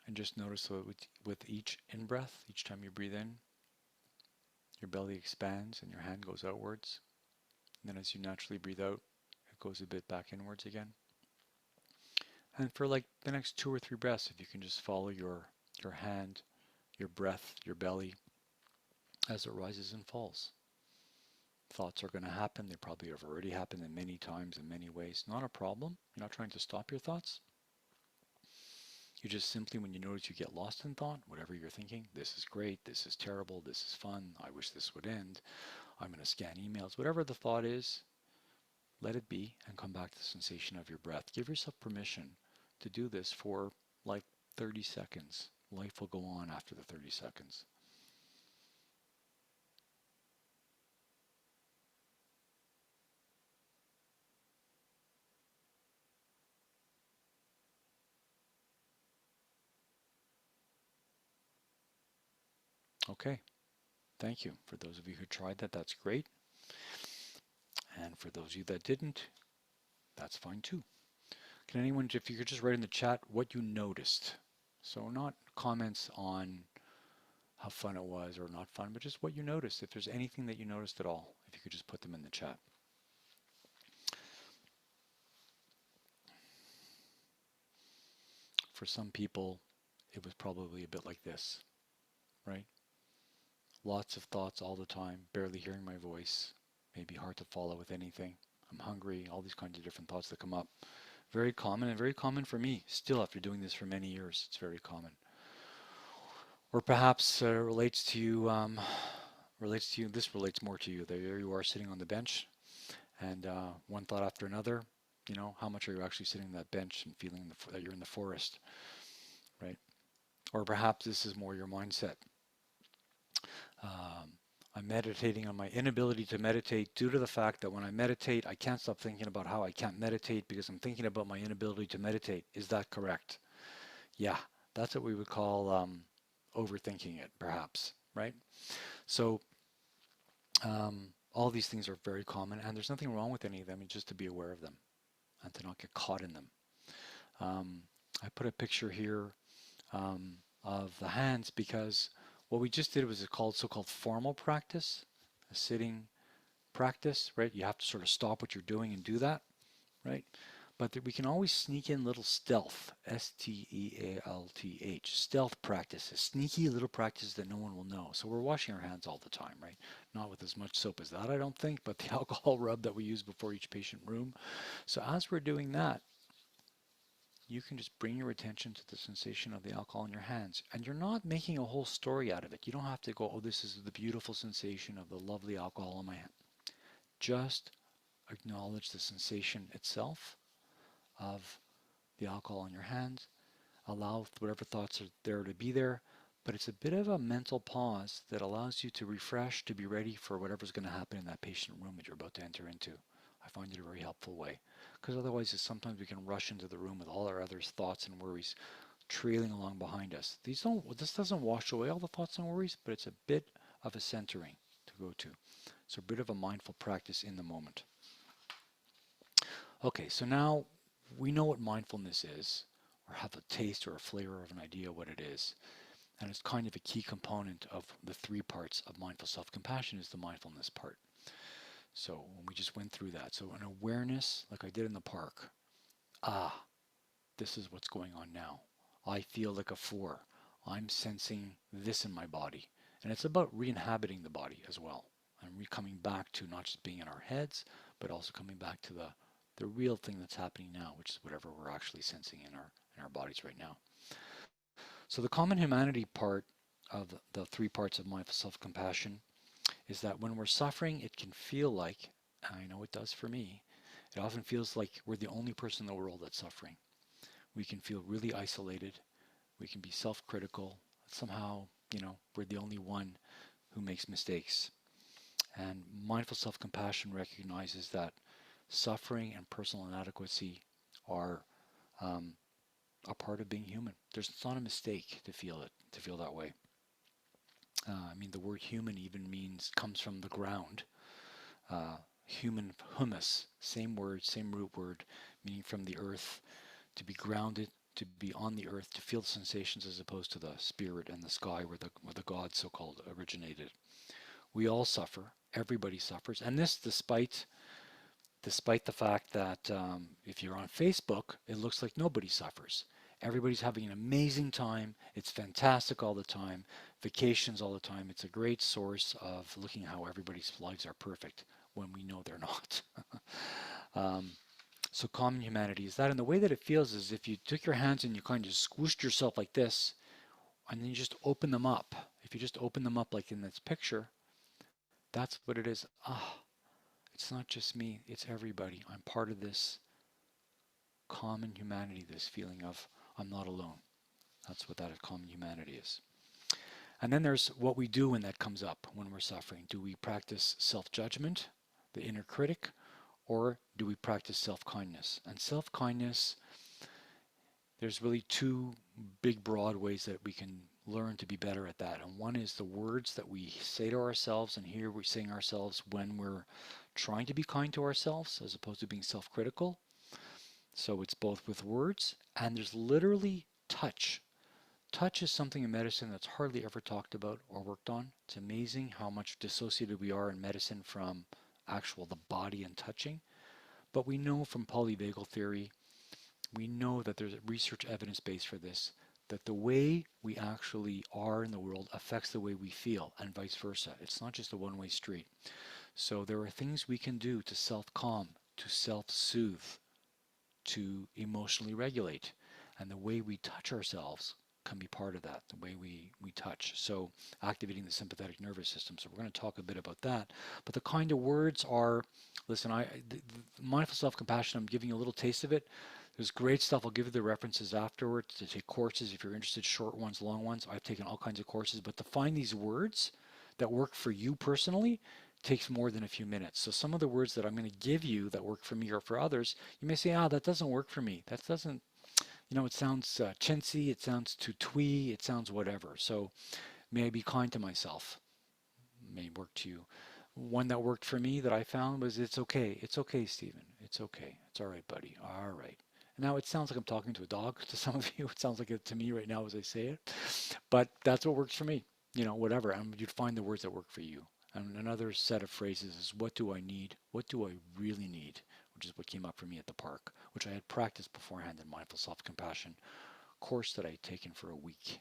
And just notice that with each in-breath, each time you breathe in, your belly expands and your hand goes outwards. And then as you naturally breathe out, it goes a bit back inwards again. And for like the next 2 or 3 breaths, if you can just follow your hand, your breath, your belly, as it rises and falls. Thoughts are going to happen. They probably have already happened in many times, in many ways. Not a problem. You're not trying to stop your thoughts. You just simply, when you notice you get lost in thought, whatever you're thinking, this is great, this is terrible, this is fun, I wish this would end, I'm going to scan emails, whatever the thought is, let it be and come back to the sensation of your breath. Give yourself permission to do this for like 30 seconds. Life will go on after the 30 seconds. Okay, thank you. For those of you who tried that, that's great. And for those of you that didn't, that's fine too. Can anyone, if you could just write in the chat what you noticed. So not comments on how fun it was or not fun, but just what you noticed. If there's anything that you noticed at all, if you could just put them in the chat. For some people, it was probably a bit like this, right? Lots of thoughts all the time, barely hearing my voice, maybe hard to follow with anything. I'm hungry, all these kinds of different thoughts that come up. Very common, and very common for me. Still, after doing this for many years, it's very common. Or perhaps relates to you, this relates more to you. There you are sitting on the bench, and one thought after another, you know, how much are you actually sitting on that bench and feeling that you're in the forest, right? Or perhaps this is more your mindset. I'm meditating on my inability to meditate due to the fact that when I meditate, I can't stop thinking about how I can't meditate because I'm thinking about my inability to meditate. Is that correct? Yeah, that's what we would call overthinking it, perhaps, right? So all these things are very common, and there's nothing wrong with any of them. It's just to be aware of them and to not get caught in them. I put a picture here of the hands because what we just did was a so-called formal practice, a sitting practice, right? You have to sort of stop what you're doing and do that, right? But we can always sneak in little stealth, S-T-E-A-L-T-H, stealth practices, sneaky little practices that no one will know. So we're washing our hands all the time, right? Not with as much soap as that, I don't think, but the alcohol rub that we use before each patient room. So as we're doing that, you can just bring your attention to the sensation of the alcohol in your hands. And you're not making a whole story out of it. You don't have to go, oh, this is the beautiful sensation of the lovely alcohol in my hand. Just acknowledge the sensation itself of the alcohol in your hands. Allow whatever thoughts are there to be there. But it's a bit of a mental pause that allows you to refresh, to be ready for whatever's going to happen in that patient room that you're about to enter into. I find it a very helpful way, because otherwise sometimes we can rush into the room with all our other thoughts and worries trailing along behind us. This doesn't wash away all the thoughts and worries, but it's a bit of a centering to go to. So a bit of a mindful practice in the moment. Okay, so now we know what mindfulness is, or have a taste or a flavor of an idea what it is. And it's kind of a key component of the 3 parts of mindful self-compassion is the mindfulness part. So we just went through that. So an awareness, like I did in the park. This is what's going on now. I feel like a 4. I'm sensing this in my body. And it's about re-inhabiting the body as well. And coming back to not just being in our heads, but also coming back to the the real thing that's happening now, which is whatever we're actually sensing in our bodies right now. So the common humanity part of the three parts of mindful self-compassion is that when we're suffering, it can feel like, I know it does for me, it often feels like we're the only person in the world that's suffering. We can feel really isolated. We can be self-critical. Somehow, we're the only one who makes mistakes. And mindful self-compassion recognizes that suffering and personal inadequacy are a part of being human. It's not a mistake to feel that way. The word human even comes from the ground. Human, humus, same word, same root word, meaning from the earth, to be grounded, to be on the earth, to feel the sensations as opposed to the spirit and the sky where the gods so-called originated. We all suffer. Everybody suffers. And this despite the fact that if you're on Facebook, it looks like nobody suffers. Everybody's having an amazing time. It's fantastic all the time. Vacations all the time. It's a great source of looking how everybody's lives are perfect when we know they're not. So common humanity is that, and the way that it feels is if you took your hands and you kind of squished yourself like this, and then you just open them up. If you just open them up like in this picture, that's what it is. It's not just me, it's everybody. I'm part of this common humanity, this feeling of I'm not alone. That's what that common humanity is. And then there's what we do when that comes up, when we're suffering. Do we practice self-judgment, the inner critic, or do we practice self-kindness? And self-kindness, there's really two big broad ways that we can learn to be better at that. And one is the words that we say to ourselves, and here we're saying ourselves when we're trying to be kind to ourselves as opposed to being self-critical. So it's both with words, and there's literally touch. Touch is something in medicine that's hardly ever talked about or worked on. It's amazing how much dissociated we are in medicine from the body and touching. But we know from polyvagal theory, we know that there's research evidence base for this, that the way we actually are in the world affects the way we feel and vice versa. It's not just a one-way street. So there are things we can do to self-calm, to self-soothe, to emotionally regulate. And the way we touch ourselves can be part of that, the way we touch. So activating the sympathetic nervous system. So we're going to talk a bit about that. But the kind of words are, listen, the mindful self-compassion, I'm giving you a little taste of it. There's great stuff. I'll give you the references afterwards to take courses if you're interested, short ones, long ones. I've taken all kinds of courses, but to find these words that work for you personally takes more than a few minutes. So some of the words that I'm going to give you that work for me or for others, you may say, that doesn't work for me. That doesn't, it sounds chintzy, it sounds too twee, it sounds whatever. So may I be kind to myself? May work to you. One that worked for me that I found was, it's okay. It's okay, Stephen. It's okay. It's all right, buddy. All right. Now it sounds like I'm talking to a dog to some of you. It sounds like it to me right now as I say it. But that's what works for me. Whatever. And you'd find the words that work for you. And another set of phrases is, what do I need? What do I really need? Which is what came up for me at the park, which I had practiced beforehand in mindful self-compassion course that I had taken for a week.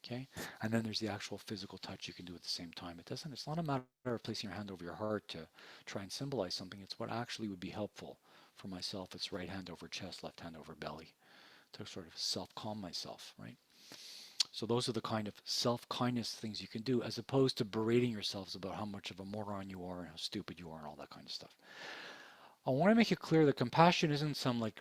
Okay, and then there's the actual physical touch you can do at the same time. It's not a matter of placing your hand over your heart to try and symbolize something. It's what actually would be helpful. For myself, it's right hand over chest, left hand over belly, to sort of self-calm myself, right? So those are the kind of self-kindness things you can do, as opposed to berating yourselves about how much of a moron you are and how stupid you are and all that kind of stuff. I want to make it clear that compassion isn't some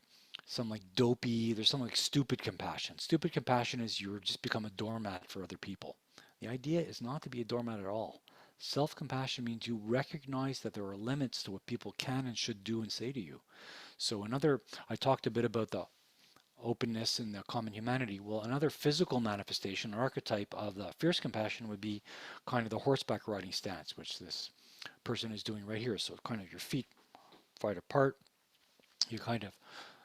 dopey, there's some stupid compassion. Stupid compassion is you just become a doormat for other people. The idea is not to be a doormat at all. Self-compassion means you recognize that there are limits to what people can and should do and say to you. So I talked a bit about the openness and the common humanity. Well, another physical manifestation, or archetype of the fierce compassion would be kind of the horseback riding stance, which this person is doing right here. So kind of your feet wide apart, you're kind of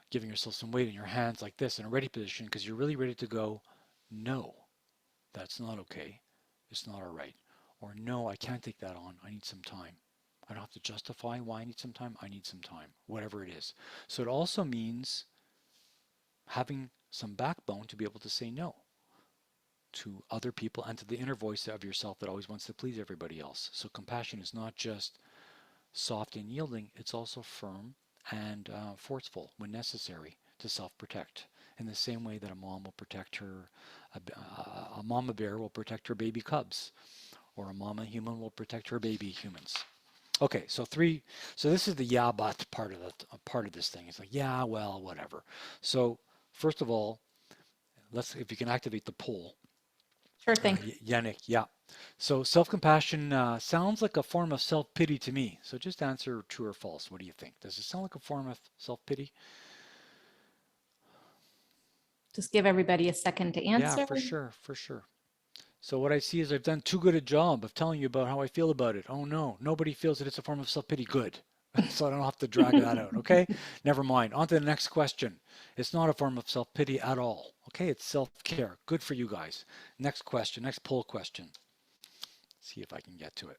giving yourself some weight in your hands like this in a ready position because you're really ready to go, no, that's not okay. It's not all right. Or no, I can't take that on. I need some time. I don't have to justify why I need some time. I need some time, whatever it is. So it also means having some backbone to be able to say no to other people and to the inner voice of yourself that always wants to please everybody else. So compassion is not just soft and yielding, it's also firm and forceful when necessary to self-protect. In the same way that a mom will protect her, a mama bear will protect her baby cubs, or a mama human will protect her baby humans. Okay, so this is the yeah but part of this thing. It's like, yeah, well, whatever. So first of all, if you can activate the poll. Sure thing. Yannick, yeah. So self-compassion sounds like a form of self-pity to me. So just answer true or false. What do you think? Does it sound like a form of self-pity? Just give everybody a second to Yeah, answer. for sure, for sure. So what I see is I've done too good a job of telling you about how I feel about it. Oh no, nobody feels that it's a form of self-pity. Good. So I don't have to drag that out. Okay, never mind. On to the next question. It's not a form of self-pity at all. Okay, it's self-care. Good for you guys. Next question, next poll question. See if I can get to it.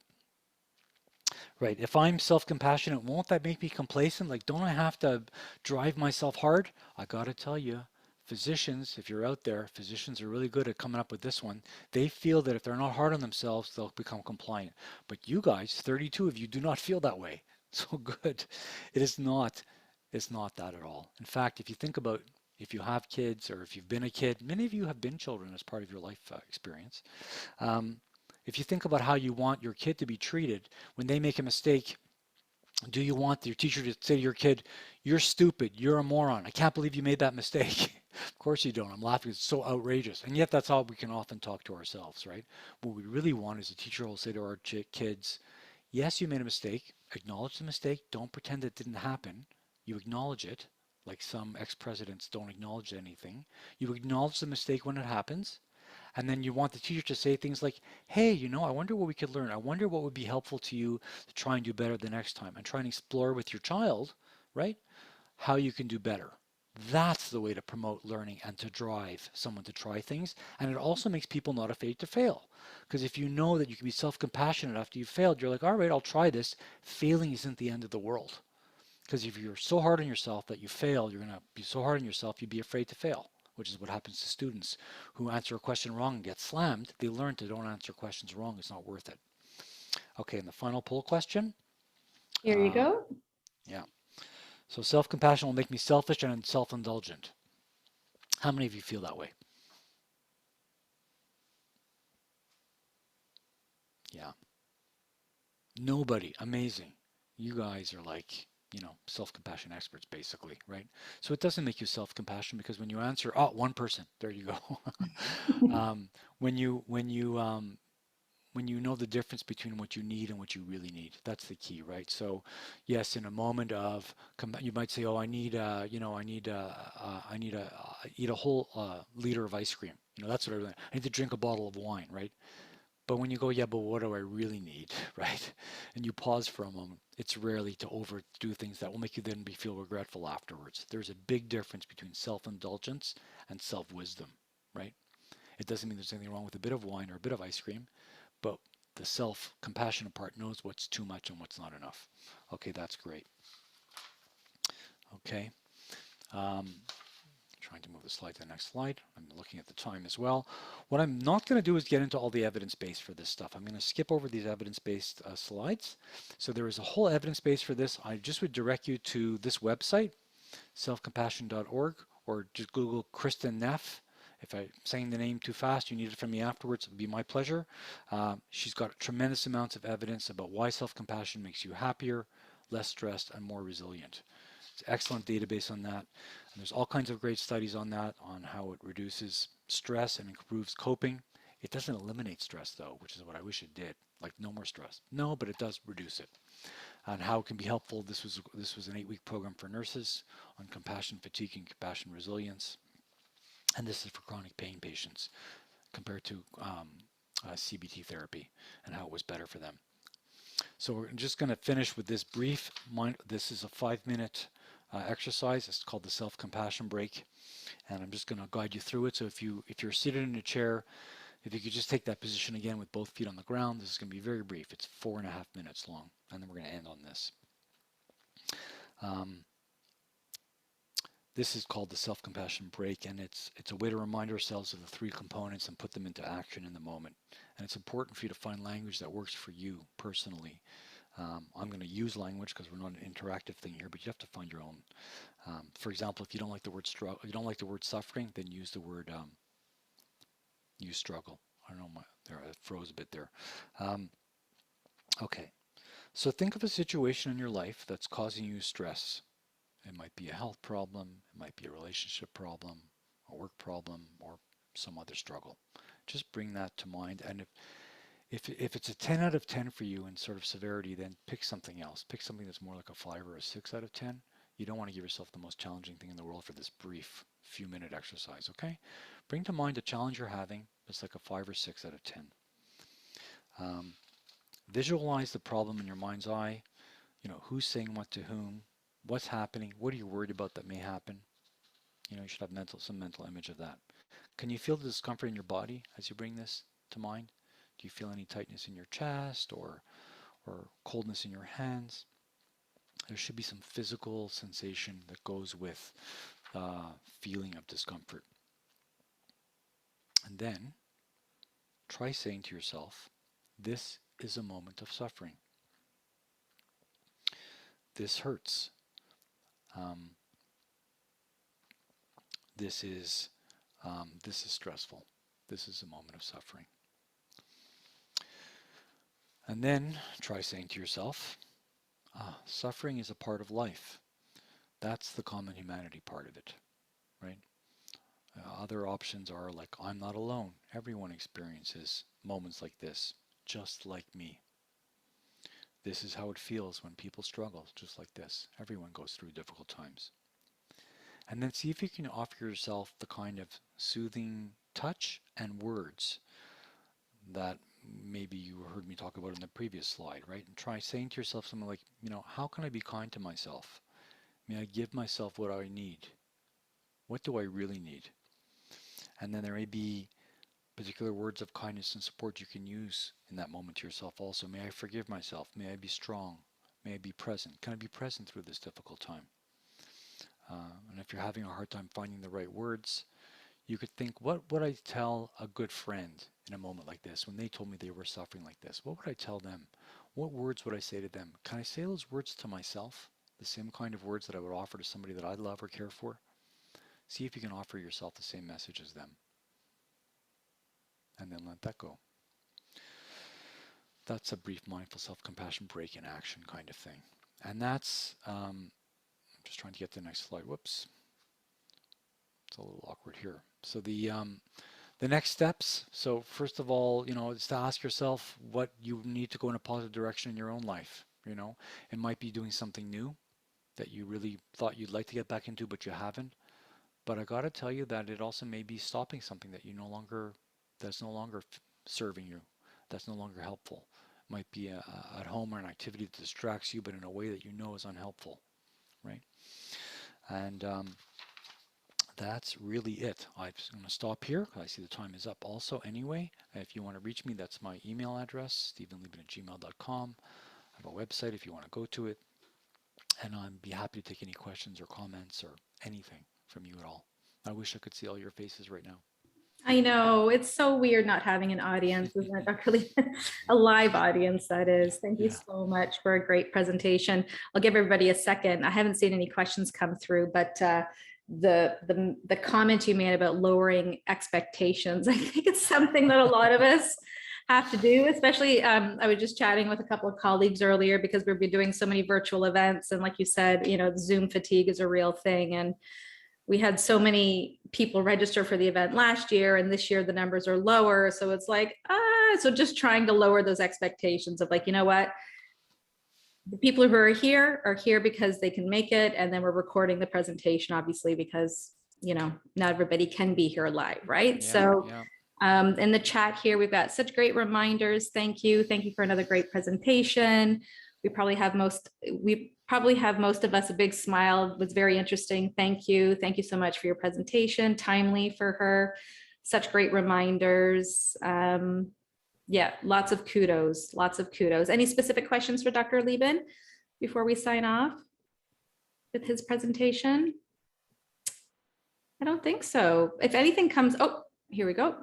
Right. If I'm self-compassionate, won't that make me complacent? Like, don't I have to drive myself hard? I got to tell you, physicians, if you're out there, physicians are really good at coming up with this one. They feel that if they're not hard on themselves, they'll become compliant. But you guys, 32 of you, do not feel that way. So good. It is not, it's not that at all. In fact, if you think about if you have kids or if you've been a kid, many of you have been children as part of your life experience. Um, if you think about how you want your kid to be treated when they make a mistake, do you want your teacher to say to your kid, "You're stupid, you're a moron, I can't believe you made that mistake"? Of course you don't. I'm laughing, it's so outrageous. And yet that's how we can often talk to ourselves, right? What we really want is a teacher will say to our kids, yes, you made a mistake, acknowledge the mistake, don't pretend it didn't happen. You acknowledge it, like some ex-presidents don't acknowledge anything. You acknowledge the mistake when it happens, and then you want the teacher to say things like, hey, I wonder what we could learn. I wonder what would be helpful to you to try and do better the next time, and try and explore with your child, right, how you can do better. That's the way to promote learning and to drive someone to try things. And it also makes people not afraid to fail. Because if you know that you can be self-compassionate after you've failed, you're like, all right, I'll try this. Failing isn't the end of the world. Because if you're so hard on yourself that you fail, you're going to be so hard on yourself, you'd be afraid to fail, which is what happens to students who answer a question wrong and get slammed. They learn to don't answer questions wrong. It's not worth it. Okay, and the final poll question. Here you go. Yeah. So self-compassion will make me selfish and self-indulgent. How many of you feel that way? Yeah. Nobody. Amazing. You guys are like, self-compassion experts basically, right? So it doesn't make you self-compassion because when you answer, oh, one person, there you go. um, when you when you when you know the difference between what you need and what you really need, that's the key, right? So yes, in a moment of, you might say, oh, I need, eat a whole liter of ice cream. That's what I need to drink a bottle of wine, right? But when you go, yeah, but what do I really need, right? And you pause for a moment, it's rarely to overdo things that will make you then feel regretful afterwards. There's a big difference between self-indulgence and self-wisdom, right? It doesn't mean there's anything wrong with a bit of wine or a bit of ice cream, but the self-compassionate part knows what's too much and what's not enough. Okay, that's great. Okay. Um, Trying to move the slide to the next slide. I'm looking at the time as well. What I'm not going to do is get into all the evidence base for this stuff. I'm going to skip over these evidence-based slides. So there is a whole evidence base for this. I just would direct you to this website, selfcompassion.org, or just Google Kristen Neff. If I'm saying the name too fast, you need it from me afterwards, it would be my pleasure. She's got tremendous amounts of evidence about why self-compassion makes you happier, less stressed, and more resilient. It's an excellent database on that. And there's all kinds of great studies on that, on how it reduces stress and improves coping. It doesn't eliminate stress though, which is what I wish it did. Like no more stress. No, but it does reduce it. And how it can be helpful. This was an 8-week program for nurses on compassion fatigue and compassion resilience. And this is for chronic pain patients compared to CBT therapy and how it was better for them. So we're just going to finish with this brief. This is a 5-minute exercise. It's called the self-compassion break, and I'm just going to guide you through it. So if you're seated in a chair, if you could just take that position again with both feet on the ground. This is going to be very brief. It's 4.5 minutes long, and then we're going to end on this. This is called the self-compassion break, and it's a way to remind ourselves of the 3 components and put them into action in the moment. And it's important for you to find language that works for you personally. I'm going to use language because we're not an interactive thing here, but you have to find your own. For example, if you don't like the word struggle, you don't like the word suffering, then use the word use struggle. I don't know, there I froze a bit there. Okay, so think of a situation in your life that's causing you stress. It might be a health problem, it might be a relationship problem, a work problem, or some other struggle. Just bring that to mind, and if it's a 10 out of 10 for you in sort of severity, then pick something else. Pick something that's more like a 5 or a 6 out of 10. You don't want to give yourself the most challenging thing in the world for this brief few minute exercise, okay? Bring to mind a challenge you're having that's like a 5 or 6 out of 10. Visualize the problem in your mind's eye. You know, who's saying what to whom, what's happening, what are you worried about that may happen? You know, you should have some mental image of that. Can you feel the discomfort in your body as you bring this to mind? Do you feel any tightness in your chest or coldness in your hands? There should be some physical sensation that goes with feeling of discomfort. And then try saying to yourself, this is a moment of suffering. This hurts. This is stressful. This is a moment of suffering. And then try saying to yourself, suffering is a part of life. That's the common humanity part of it, right? Other options are like, I'm not alone. Everyone experiences moments like this, just like me. This is how it feels when people struggle, just like this. Everyone goes through difficult times. And then see if you can offer yourself the kind of soothing touch and words that maybe you heard me talk about in the previous slide, right? And try saying to yourself something like, you know, how can I be kind to myself? May I give myself what I need? What do I really need? And then there may be particular words of kindness and support you can use in that moment to yourself also. May I forgive myself? May I be strong? May I be present? Can I be present through this difficult time? And if you're having a hard time finding the right words, you could think, what would I tell a good friend in a moment like this when they told me they were suffering like this? What would I tell them? What words would I say to them? Can I say those words to myself? The same kind of words that I would offer to somebody that I love or care for? See if you can offer yourself the same message as them. And then let that go. That's a brief mindful self-compassion break in action kind of thing. And that's, I'm just trying to get to the next slide. Whoops. It's a little awkward here. So the next steps. So first of all, you know, is to ask yourself what you need to go in a positive direction in your own life. You know, it might be doing something new that you really thought you'd like to get back into, but you haven't. But I got to tell you that it also may be stopping something that you that's no longer serving you, that's no longer helpful. It might be at home or an activity that distracts you, but in a way that you know is unhelpful, right? And that's really it. I'm going to stop here because I see the time is up also anyway. If you want to reach me, that's my email address, stephenlieben@gmail.com. I have a website if you want to go to it. And I'd be happy to take any questions or comments or anything from you at all. I wish I could see all your faces right now. I know, it's so weird not having an audience, isn't it, Dr. Lee? A live audience, that is. Thank you so much for a great presentation. I'll give everybody a second. I haven't seen any questions come through, but the comment you made about lowering expectations, I think it's something that a lot of us have to do, especially I was just chatting with a couple of colleagues earlier because we've been doing so many virtual events, and like you said, you know, Zoom fatigue is a real thing, and we had so many people register for the event last year, and this year the numbers are lower. So it's like, so just trying to lower those expectations of like, you know what, the people who are here because they can make it. And then we're recording the presentation, obviously, because, you know, not everybody can be here live, right? In the chat here, we've got such great reminders. Thank you. Thank you for another great presentation. We probably have most of us a big smile. It was very interesting. Thank you. Thank you so much for your presentation. Timely for her. Such great reminders. Yeah, lots of kudos, lots of kudos. Any specific questions for Dr. Liben before we sign off with his presentation? I don't think so. If anything comes, oh, here we go.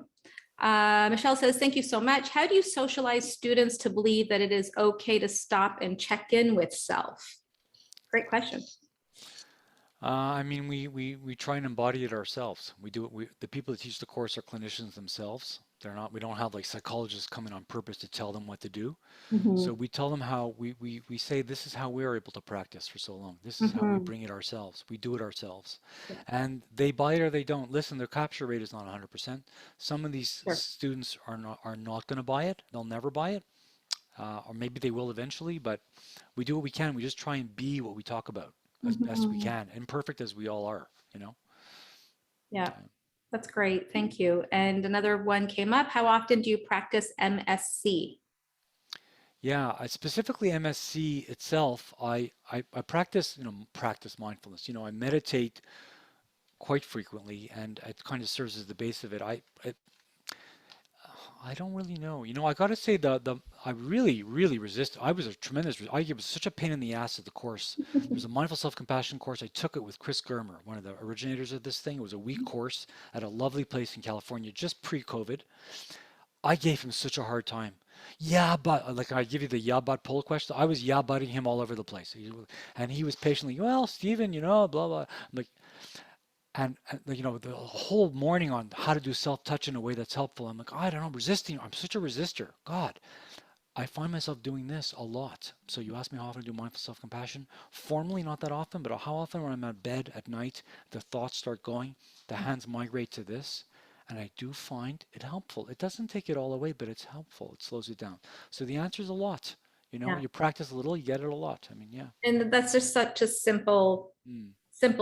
Michelle says, thank you so much. How do you socialize students to believe that it is okay to stop and check in with self? Great question. I mean, we try and embody it ourselves. We do it. The people that teach the course are clinicians themselves. They're not. We don't have like psychologists coming on purpose to tell them what to do. So we tell them how we say this is how we are able to practice for so long. This is how we bring it ourselves. We do it ourselves, and they buy it or they don't. Listen, their capture rate is not 100%. Some of these students are not going to buy it. They'll never buy it, or maybe they will eventually. But we do what we can. We just try and be what we talk about as best we can, imperfect as we all are, you know? Yeah, that's great. Thank you. And another one came up. How often do you practice MSC? Yeah, specifically MSC itself, I practice, practice mindfulness. I meditate quite frequently, and it kind of serves as the base of it. I don't really know. I got to say I really resist. I was a tremendous. It was such a pain in the ass of the course. There was a mindful self-compassion course. I took it with Chris Germer, one of the originators of this thing. It was a week course at a lovely place in California, just pre-COVID. I gave him such a hard time. Yeah, but like I give you the yeah, but pull question. I was yeah, butting him all over the place, and he was patiently, well, Stephen, blah blah. I'm like, and the whole morning on how to do self-touch in a way that's helpful. I'm like, I don't know, resisting. I'm such a resistor. God, I find myself doing this a lot. So you ask me how often I do mindful self-compassion. Formally, not that often, but how often when I'm at bed at night, the thoughts start going, the hands migrate to this. And I do find it helpful. It doesn't take it all away, but it's helpful. It slows it down. So the answer is a lot. You practice a little, you get it a lot. I mean, yeah. And that's just such a simple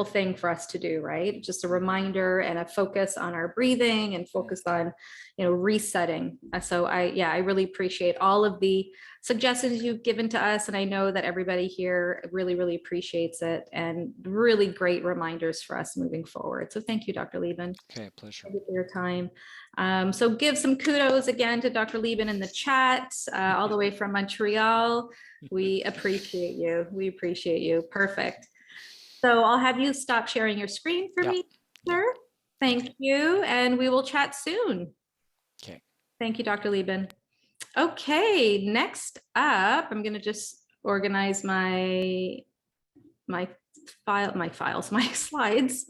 thing for us to do, right? Just a reminder and a focus on our breathing and focus on, resetting. So I really appreciate all of the suggestions you've given to us. And I know that everybody here really, really appreciates it, and really great reminders for us moving forward. So thank you, Dr. Liben. Okay, pleasure. Thank you for your time. So give some kudos again to Dr. Liben in the chat, all the way from Montreal. We appreciate you. We appreciate you. Perfect. So I'll have you stop sharing your screen for me, sir. Thank you. And we will chat soon. Okay. Thank you, Dr. Liben. Okay, next up, I'm going to just organize my slides.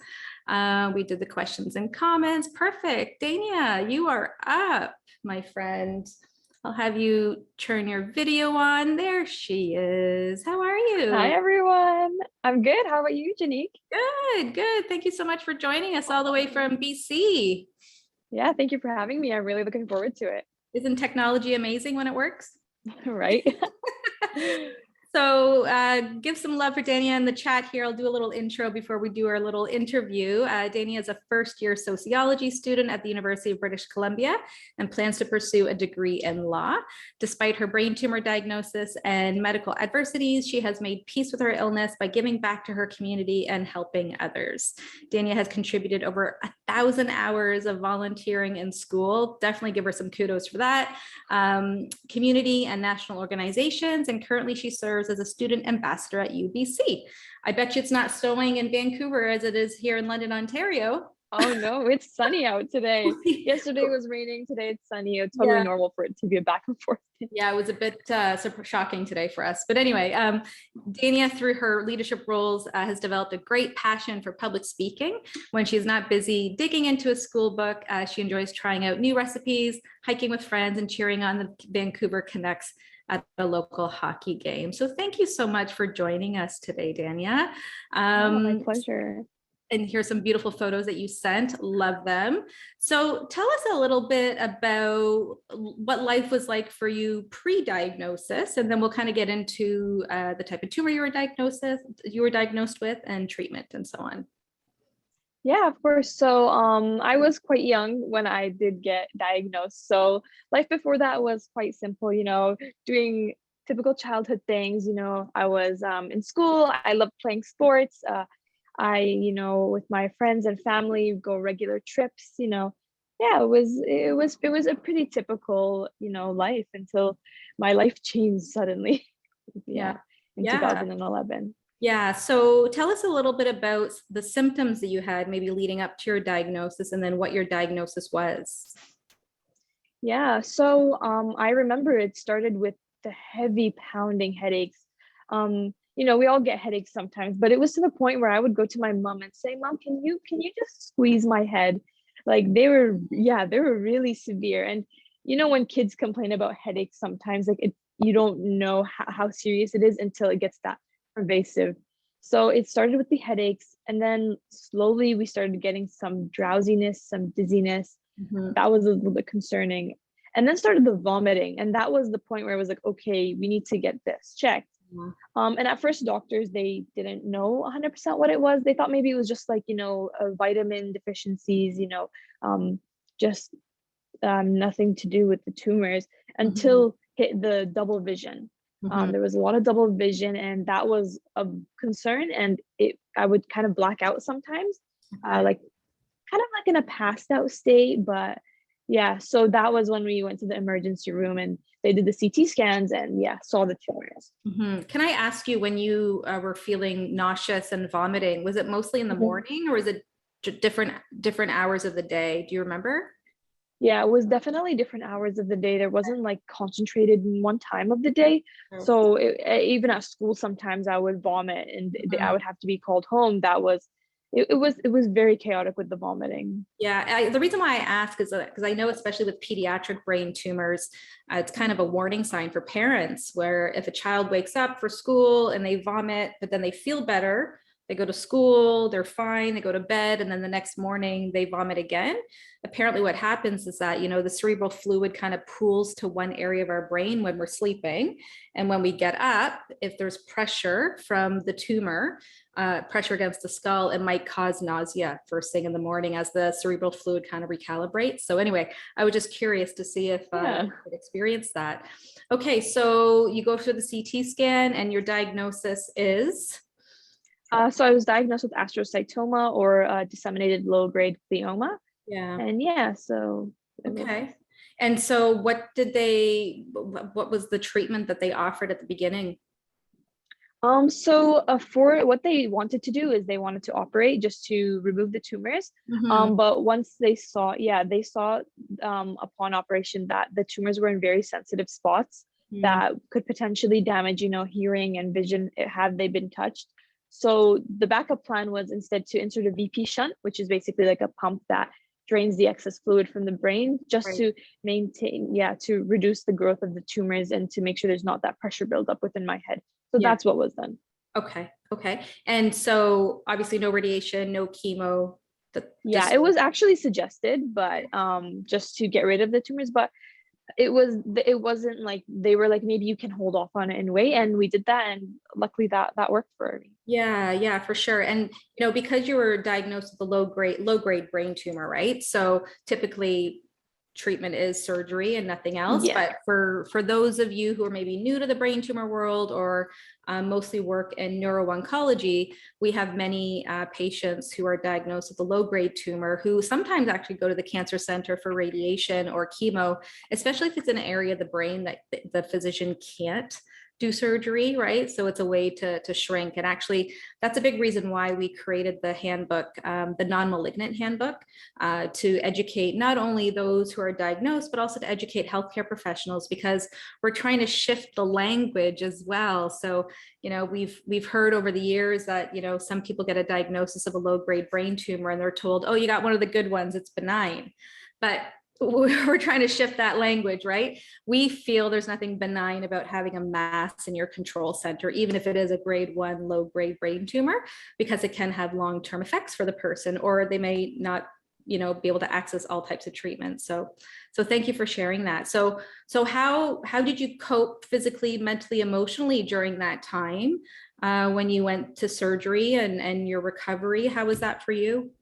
We did the questions and comments. Perfect. Dania, you are up, my friend. I'll have you turn your video on. There she is. How are you? Hi, everyone. I'm good. How about you, Janique? Good, good. Thank you so much for joining us all the way from BC. Yeah, thank you for having me. I'm really looking forward to it. Isn't technology amazing when it works? Right. So give some love for Dania in the chat here. I'll do a little intro before we do our little interview. Dania is a first-year sociology student at the University of British Columbia and plans to pursue a degree in law. Despite her brain tumor diagnosis and medical adversities, she has made peace with her illness by giving back to her community and helping others. Dania has contributed over 1,000 hours of volunteering in school. Definitely give her some kudos for that. Community and national organizations, and currently she serves as a student ambassador at UBC. I bet you it's not snowing in Vancouver as it is here in London, Ontario. Oh no, it's sunny out today. Yesterday was raining, today it's sunny. It's totally normal for it to be a back and forth. Yeah, it was a bit shocking today for us. But anyway, Dania, through her leadership roles, has developed a great passion for public speaking. When she's not busy digging into a school book, she enjoys trying out new recipes, hiking with friends, and cheering on the Vancouver Canucks at a local hockey game. So thank you so much for joining us today, Dania. My pleasure. And here's some beautiful photos that you sent. Love them. So tell us a little bit about what life was like for you pre-diagnosis, and then we'll kind of get into the type of tumor you were diagnosed with and treatment and so on. Yeah, of course. So I was quite young when I did get diagnosed. So life before that was quite simple, doing typical childhood things. I was in school. I loved playing sports. I, with my friends and family, go regular trips, yeah, it was a pretty typical, life until my life changed suddenly. In 2011. Yeah. So tell us a little bit about the symptoms that you had maybe leading up to your diagnosis, and then what your diagnosis was. Yeah, so I remember it started with the heavy pounding headaches. We all get headaches sometimes, but it was to the point where I would go to my mom and say, "Mom, can you just squeeze my head?" Like they were really severe. And when kids complain about headaches sometimes, like you don't know how serious it is until it gets that pervasive. So it started with the headaches, and then slowly we started getting some drowsiness, some dizziness. Mhm. That was a little bit concerning. And then started the vomiting. And that was the point where I was like, okay, we need to get this checked. Yeah. And at first, doctors, they didn't know 100% what it was. They thought maybe it was just like, vitamin deficiencies, um, just nothing to do with the tumors Mhm. until hit the double vision. Mhm. There was a lot of double vision, and that was a concern. And I would kind of black out sometimes, Okay. like kind of like in a passed out state. But yeah, so that was when we went to the emergency room and they did the CT scans and yeah, saw the tumors. Mhm. Can I ask you, when you were feeling nauseous and vomiting, was it mostly in the Mhm. morning, or was it different hours of the day? Do you remember? Yeah, it was definitely different hours of the day. There wasn't like concentrated in one time of the day. Oh. So even at school, sometimes I would vomit and I Mhm. would have to be called home. It was very chaotic with the vomiting. Yeah, the reason why I ask is because I know, especially with pediatric brain tumors, it's kind of a warning sign for parents where if a child wakes up for school and they vomit, but then they feel better, they go to school, they're fine, they go to bed, and then the next morning they vomit again. Apparently, what happens is that, the cerebral fluid kind of pools to one area of our brain when we're sleeping. And when we get up, if there's pressure from the tumor, pressure against the skull, it might cause nausea first thing in the morning as the cerebral fluid kind of recalibrates. So anyway, I was just curious to see if Yeah. you could experience that. Okay, so you go through the CT scan and your diagnosis is? So I was diagnosed with astrocytoma or disseminated low-grade glioma. Yeah. And yeah, so it was. Okay. And so what was the treatment that they offered at the beginning? So for what they wanted to do is they wanted to operate just to remove the tumors. Mhm. But once they saw upon operation that the tumors were in very sensitive spots Mm. that could potentially damage, hearing and vision had they been touched. So the backup plan was instead to insert a VP shunt, which is basically like a pump that drains the excess fluid from the brain just Right. to to reduce the growth of the tumors and to make sure there's not that pressure buildup within my head. So Yeah. that's what was done. Okay. Okay. And so obviously no radiation, no chemo, Yeah, just it was actually suggested, but just to get rid of the tumors. But it wasn't like they were like maybe you can hold off on it and wait, and we did that, and luckily that worked for me. yeah, yeah, for sure. And because you were diagnosed with a low grade brain tumor, right? So typically treatment is surgery and nothing else. Yeah. But for those of you who are maybe new to the brain tumor world or mostly work in neuro-oncology, we have many patients who are diagnosed with a low-grade tumor who sometimes actually go to the cancer center for radiation or chemo, especially if it's in an area of the brain that the physician can't do surgery, right? So it's a way to shrink. And actually, that's a big reason why we created the handbook, the non-malignant handbook, to educate not only those who are diagnosed, but also to educate healthcare professionals, because we're trying to shift the language as well. So, we've heard over the years that, some people get a diagnosis of a low-grade brain tumor and they're told, oh, you got one of the good ones, it's benign. But we're trying to shift that language, right? We feel there's nothing benign about having a mass in your control center, even if it is a grade 1 low grade brain tumor, because it can have long-term effects for the person, or they may not be able to access all types of treatments. So thank you for sharing that. So how did you cope physically, mentally, emotionally during that time when you went to surgery and your recovery? How was that for you?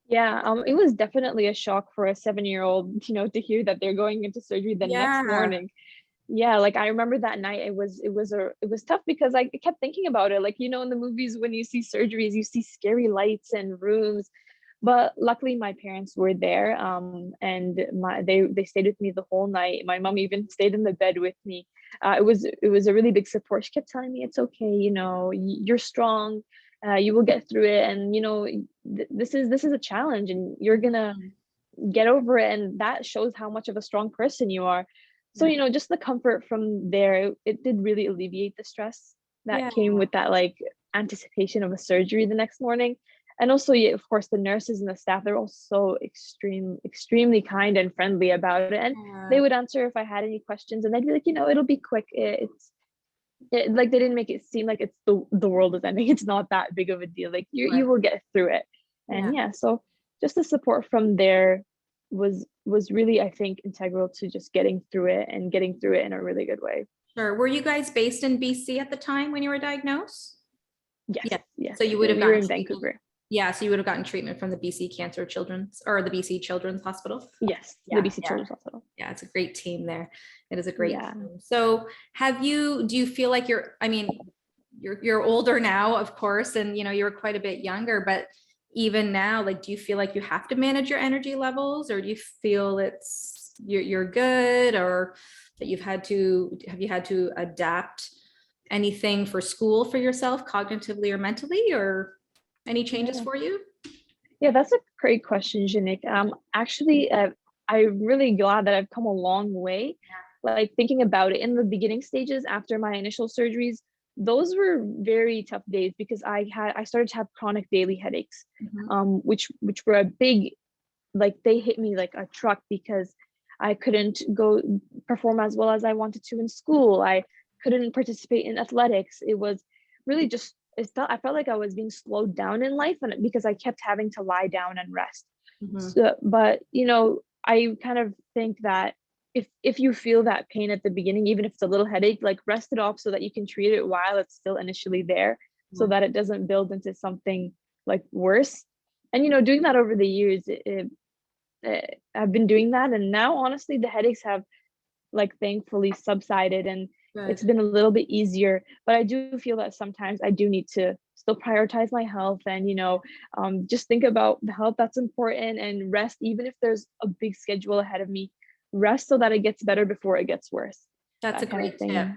Yeah, it was definitely a shock for a 7-year-old, to hear that they're going into surgery the next Yeah. morning. Yeah, like I remember that night it was tough because I kept thinking about it. Like, in the movies when you see surgeries, you see scary lights and rooms. But luckily my parents were there. And they stayed with me the whole night. My mom even stayed in the bed with me. It was a really big support. She kept telling me it's okay, you're strong. You will get through it, and this is a challenge, and you're gonna get over it, and that shows how much of a strong person you are. So, Yeah. just the comfort from there, it did really alleviate the stress that Yeah. came with that like anticipation of a surgery the next morning. And also, yeah, of course, the nurses and the staff, they're all so extremely kind and friendly about it. And they would answer if I had any questions, and they'd be like, it'll be quick. Like they didn't make it seem like it's the world is ending. It's not that big of a deal. Like you will get through it. And yeah, so just the support from there was really, I think, integral to just getting through it in a really good way. Sure. Were you guys based in BC at the time when you were diagnosed? Yes. So you would have we were gotten in treatment. Vancouver. Yeah, so you would have gotten treatment from the BC Cancer Children's or the BC Children's Hospital. Yes, Yeah, the BC Children's Hospital. Yeah, it's a great team there. It is a great Yeah. team. So do you feel like you're older now, of course, and you were quite a bit younger, but even now, like, do you feel like you have to manage your energy levels, or do you feel you're good, or that have you had to adapt anything for school for yourself, cognitively or mentally, or any changes for you? Yeah, that's a great question, Janik. Actually, I'm really glad that I've come a long way. Like thinking about it in the beginning stages after my initial surgeries, those were very tough days because I started to have chronic daily headaches, which were a big, like they hit me like a truck because I couldn't go perform as well as I wanted to in school. I couldn't participate in athletics. It was really just I felt like I was being slowed down in life, and because I kept having to lie down and rest. So, but I kind of think that if you feel that pain at the beginning, even if it's a little headache, like rest it off so that you can treat it while it's still initially there, so that it doesn't build into something like worse. And doing that over the years, I've been doing that, and now honestly the headaches have like thankfully subsided, and it's been a little bit easier. But I do feel that sometimes I do need to still prioritize my health, and just think about the health that's important, and rest even if there's a big schedule ahead of me. Rest so that it gets better before it gets worse. That's a great tip.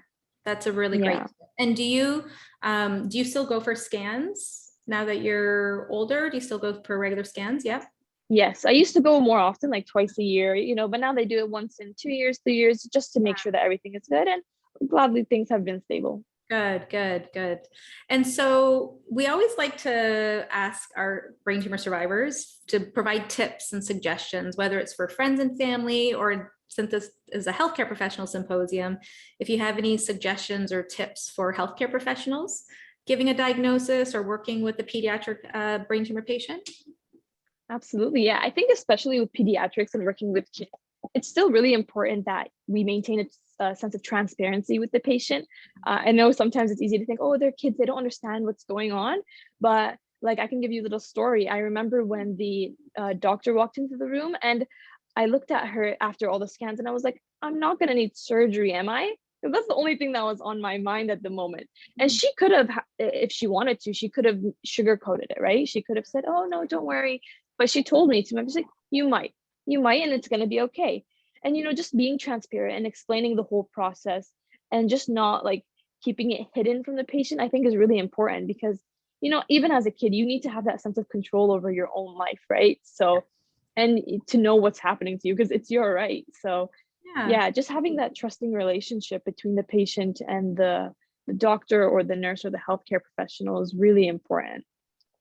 That's a really great tip. And do you still go for scans now that you're older? Do you still go for regular scans? Yeah. Yes, I used to go more often, like twice a year, but now they do it once in 2 years, 3 years, just to make sure that everything is good. And gladly things have been stable. Good. And so we always like to ask our brain tumor survivors to provide tips and suggestions, whether it's for friends and family, or since this is a healthcare professional symposium, if you have any suggestions or tips for healthcare professionals giving a diagnosis or working with a pediatric brain tumor patient. Absolutely. Yeah. I think especially with pediatrics and working with kids, it's still really important that we maintain a sense of transparency with the patient. I know sometimes it's easy to think, oh, they're kids, they don't understand what's going on. But like, I can give you a little story. I remember when the doctor walked into the room, and I looked at her after all the scans, and I was like, I'm not going to need surgery, am I? That's the only thing that was on my mind at the moment. And she could have, if she wanted to, she could have sugarcoated it, right? She could have said, oh, no, don't worry. But she told me to, I was like, you might, and it's going to be okay. And, just being transparent and explaining the whole process, and just not like keeping it hidden from the patient, I think is really important because, even as a kid, you need to have that sense of control over your own life, right? So, and to know what's happening to you because it's your right. So yeah, just having that trusting relationship between the patient and the doctor or the nurse or the healthcare professional is really important.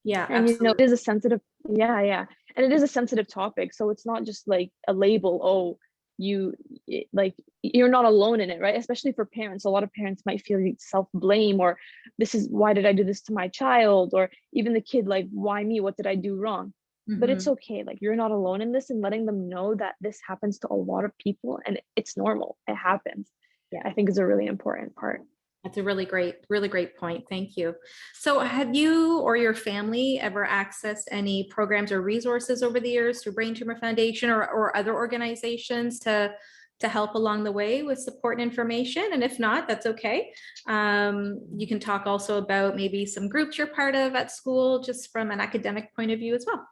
Yeah, and absolutely. it is a sensitive, and it is a sensitive topic, so it's not just like a label. Oh, you're not alone in it, right? Especially for parents, a lot of parents might feel self-blame, or this is, why did I do this to my child? Or even the kid, like, why me? What did I do wrong? But it's okay, like you're not alone in this, and letting them know that this happens to a lot of people and it's normal, it happens. I think is a really important part. That's a really great point. Thank you. So have you or your family ever accessed any programs or resources over the years through Brain Tumor Foundation or other organizations to help along the way with support and information? And if not, that's okay. You can talk also about maybe some groups you're part of at school, just from an academic point of view as well.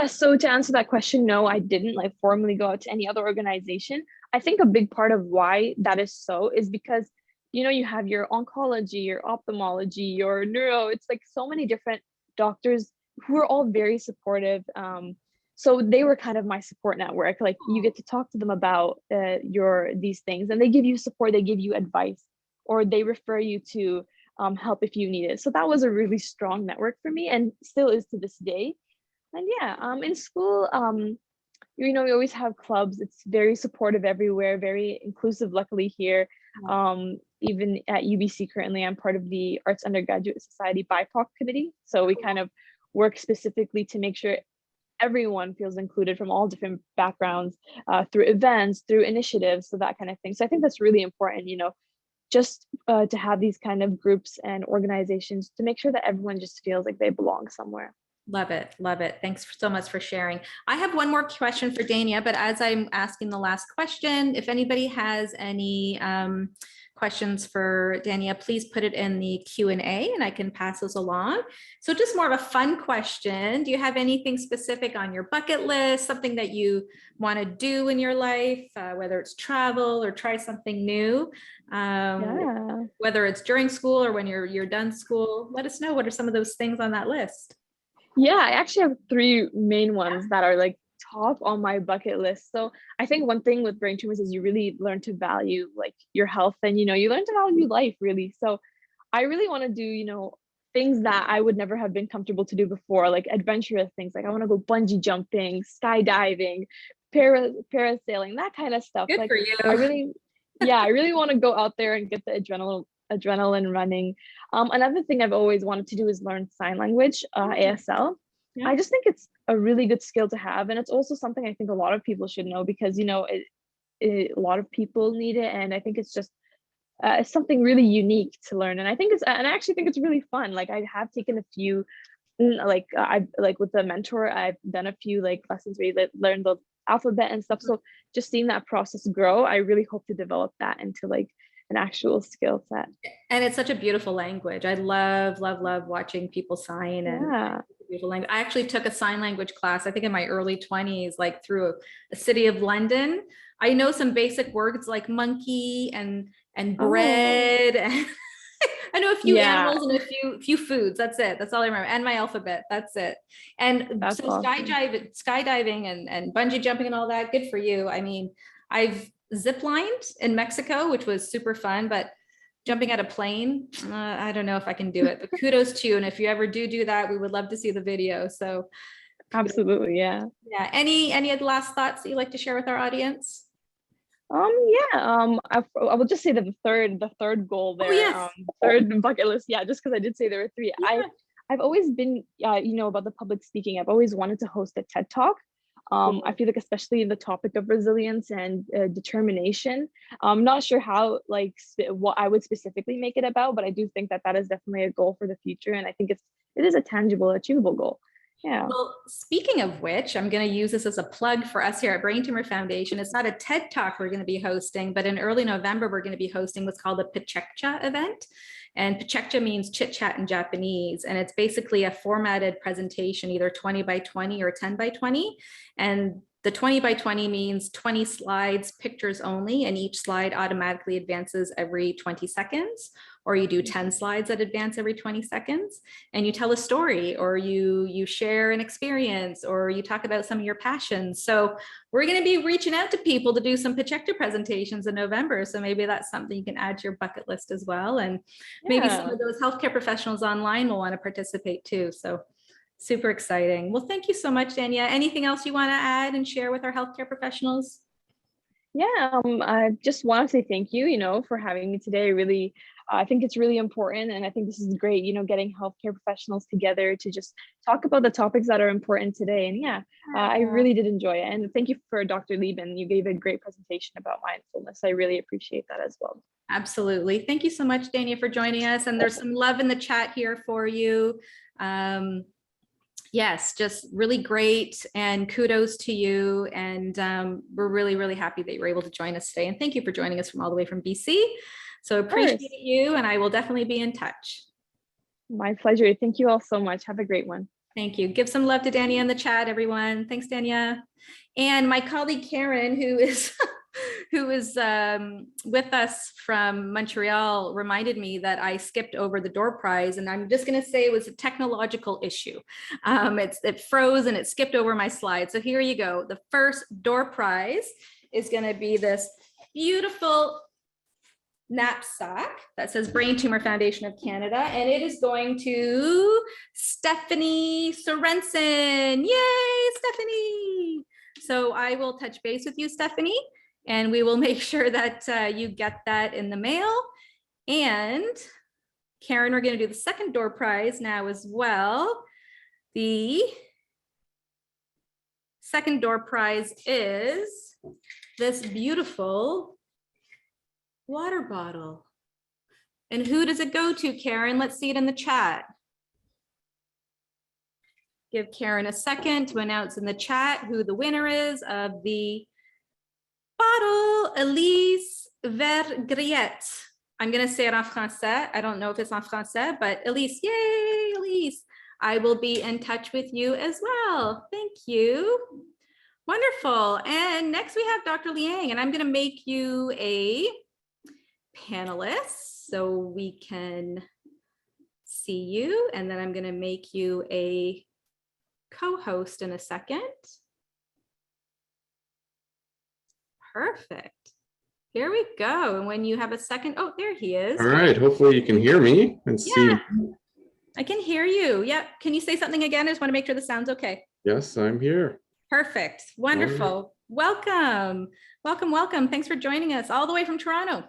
So to answer that question, no, I didn't like formally go out to any other organization. I think a big part of why that is so is because, you have your oncology, your ophthalmology, your neuro, it's like so many different doctors who are all very supportive. So they were kind of my support network. Like you get to talk to them about these things, and they give you support, they give you advice, or they refer you to help if you need it. So that was a really strong network for me, and still is to this day. And yeah, in school, we always have clubs. It's very supportive everywhere, very inclusive, luckily here. Even at UBC currently, I'm part of the Arts Undergraduate Society BIPOC committee. So we kind of work specifically to make sure everyone feels included from all different backgrounds, through events, through initiatives, so that kind of thing. So I think that's really important, just to have these kind of groups and organizations to make sure that everyone just feels like they belong somewhere. Love it. Love it. Thanks so much for sharing. I have one more question for Dania, but as I'm asking the last question, if anybody has any questions for Dania, please put it in the Q&A and I can pass those along. So just more of a fun question. Do you have anything specific on your bucket list, something that you want to do in your life, whether it's travel or try something new? Whether it's during school or when you're done school, let us know. What are some of those things on that list? Yeah, I actually have 3 main ones that are like top on my bucket list. So I think one thing with brain tumors is you really learn to value like your health, and you learn to value life really. So I really want to do things that I would never have been comfortable to do before, like adventurous things. Like I want to go bungee jumping, skydiving, parasailing, that kind of stuff. Good like for you. I really want to go out there and get the adrenaline running. Another thing I've always wanted to do is learn sign language, ASL. Yeah. I just think it's a really good skill to have, and it's also something I think a lot of people should know, because a lot of people need it, and I think it's just it's something really unique to learn. And I actually think it's really fun. Like I have taken a few, I've with the mentor, I've done a few lessons where you learn the alphabet and stuff. So just seeing that process grow, I really hope to develop that into an actual skill set. And it's such a beautiful language. I love watching people sign. And beautiful language. I actually took a sign language class, I think in my early 20s, through a city of London. I know some basic words like monkey and bread. And I know a few animals and a few foods. That's it. That's all I remember. And my alphabet. That's it. And so awesome. skydiving and bungee jumping and all that, good for you. I mean, I've ziplined in Mexico, which was super fun, but jumping out of a plane, I don't know if I can do it, but kudos to you. And if you ever do that, we would love to see the video. So absolutely. Yeah. Any last thoughts that you'd like to share with our audience? I will just say that the third goal there, third bucket list. Yeah. Just because I did say there were 3. Yeah. I've always been, about the public speaking. I've always wanted to host a TED Talk. I feel like especially in the topic of resilience and determination, I'm not sure how what I would specifically make it about, but I do think that is definitely a goal for the future, and I think it is a tangible, achievable goal. Yeah. Well, speaking of which, I'm going to use this as a plug for us here at Brain Tumor Foundation. It's not a TED Talk we're going to be hosting, but in early November, we're going to be hosting what's called a Pechekcha event. And Pechekcha means chit chat in Japanese. And it's basically a formatted presentation, either 20 by 20 or 10 by 20. And the 20 by 20 means 20 slides, pictures only, and each slide automatically advances every 20 seconds. Or you do 10 slides that advance every 20 seconds, and you tell a story, or you share an experience, or you talk about some of your passions. So we're going to be reaching out to people to do some Pechekcha presentations in November. So maybe that's something you can add to your bucket list as well. And maybe some of those healthcare professionals online will want to participate too. So super exciting. Well, thank you so much, Dania. Anything else you want to add and share with our healthcare professionals? Yeah, I just want to say thank you, for having me today. Really, I think it's really important, and I think this is great, getting healthcare professionals together to just talk about the topics that are important today. And I really did enjoy it. And thank you for Dr. Liben. You gave a great presentation about mindfulness. I really appreciate that as well. Absolutely. Thank you so much, Dania, for joining us. And there's some love in the chat here for you. Yes, just really great, and kudos to you. And we're really, really happy that you were able to join us today. And thank you for joining us from all the way from BC. So appreciate you, and I will definitely be in touch. My pleasure. Thank you all so much. Have a great one. Thank you. Give some love to Dania in the chat, everyone. Thanks, Dania. And my colleague Karen, who is who is with us from Montreal, reminded me that I skipped over the door prize, and I'm just going to say it was a technological issue. It froze and it skipped over my slide. So here you go. The first door prize is going to be this beautiful knapsack that says Brain Tumor Foundation of Canada, and it is going to Stephanie Sorensen. Yay, Stephanie! So I will touch base with you, Stephanie, and we will make sure that you get that in the mail. And Karen, we're going to do the second door prize now as well. The second door prize is this beautiful water bottle. And who does it go to, Karen? Let's see it in the chat. Give Karen a second to announce in the chat who the winner is of the bottle. Elise Vergriette. I'm going to say it en français. I don't know if it's en français, but Elise, yay, Elise. I will be in touch with you as well. Thank you. Wonderful. And next we have Dr. Liang, and I'm going to make you a panelist so we can see you. And then I'm going to make you a co-host in a second. Perfect. Here we go. And when you have a second, oh, there he is. All right. Hopefully you can hear me and see. I can hear you. Yep. Can you say something again? I just want to make sure the sound's okay. Yes, I'm here. Perfect. Wonderful. Welcome. Welcome. Welcome. Thanks for joining us all the way from Toronto.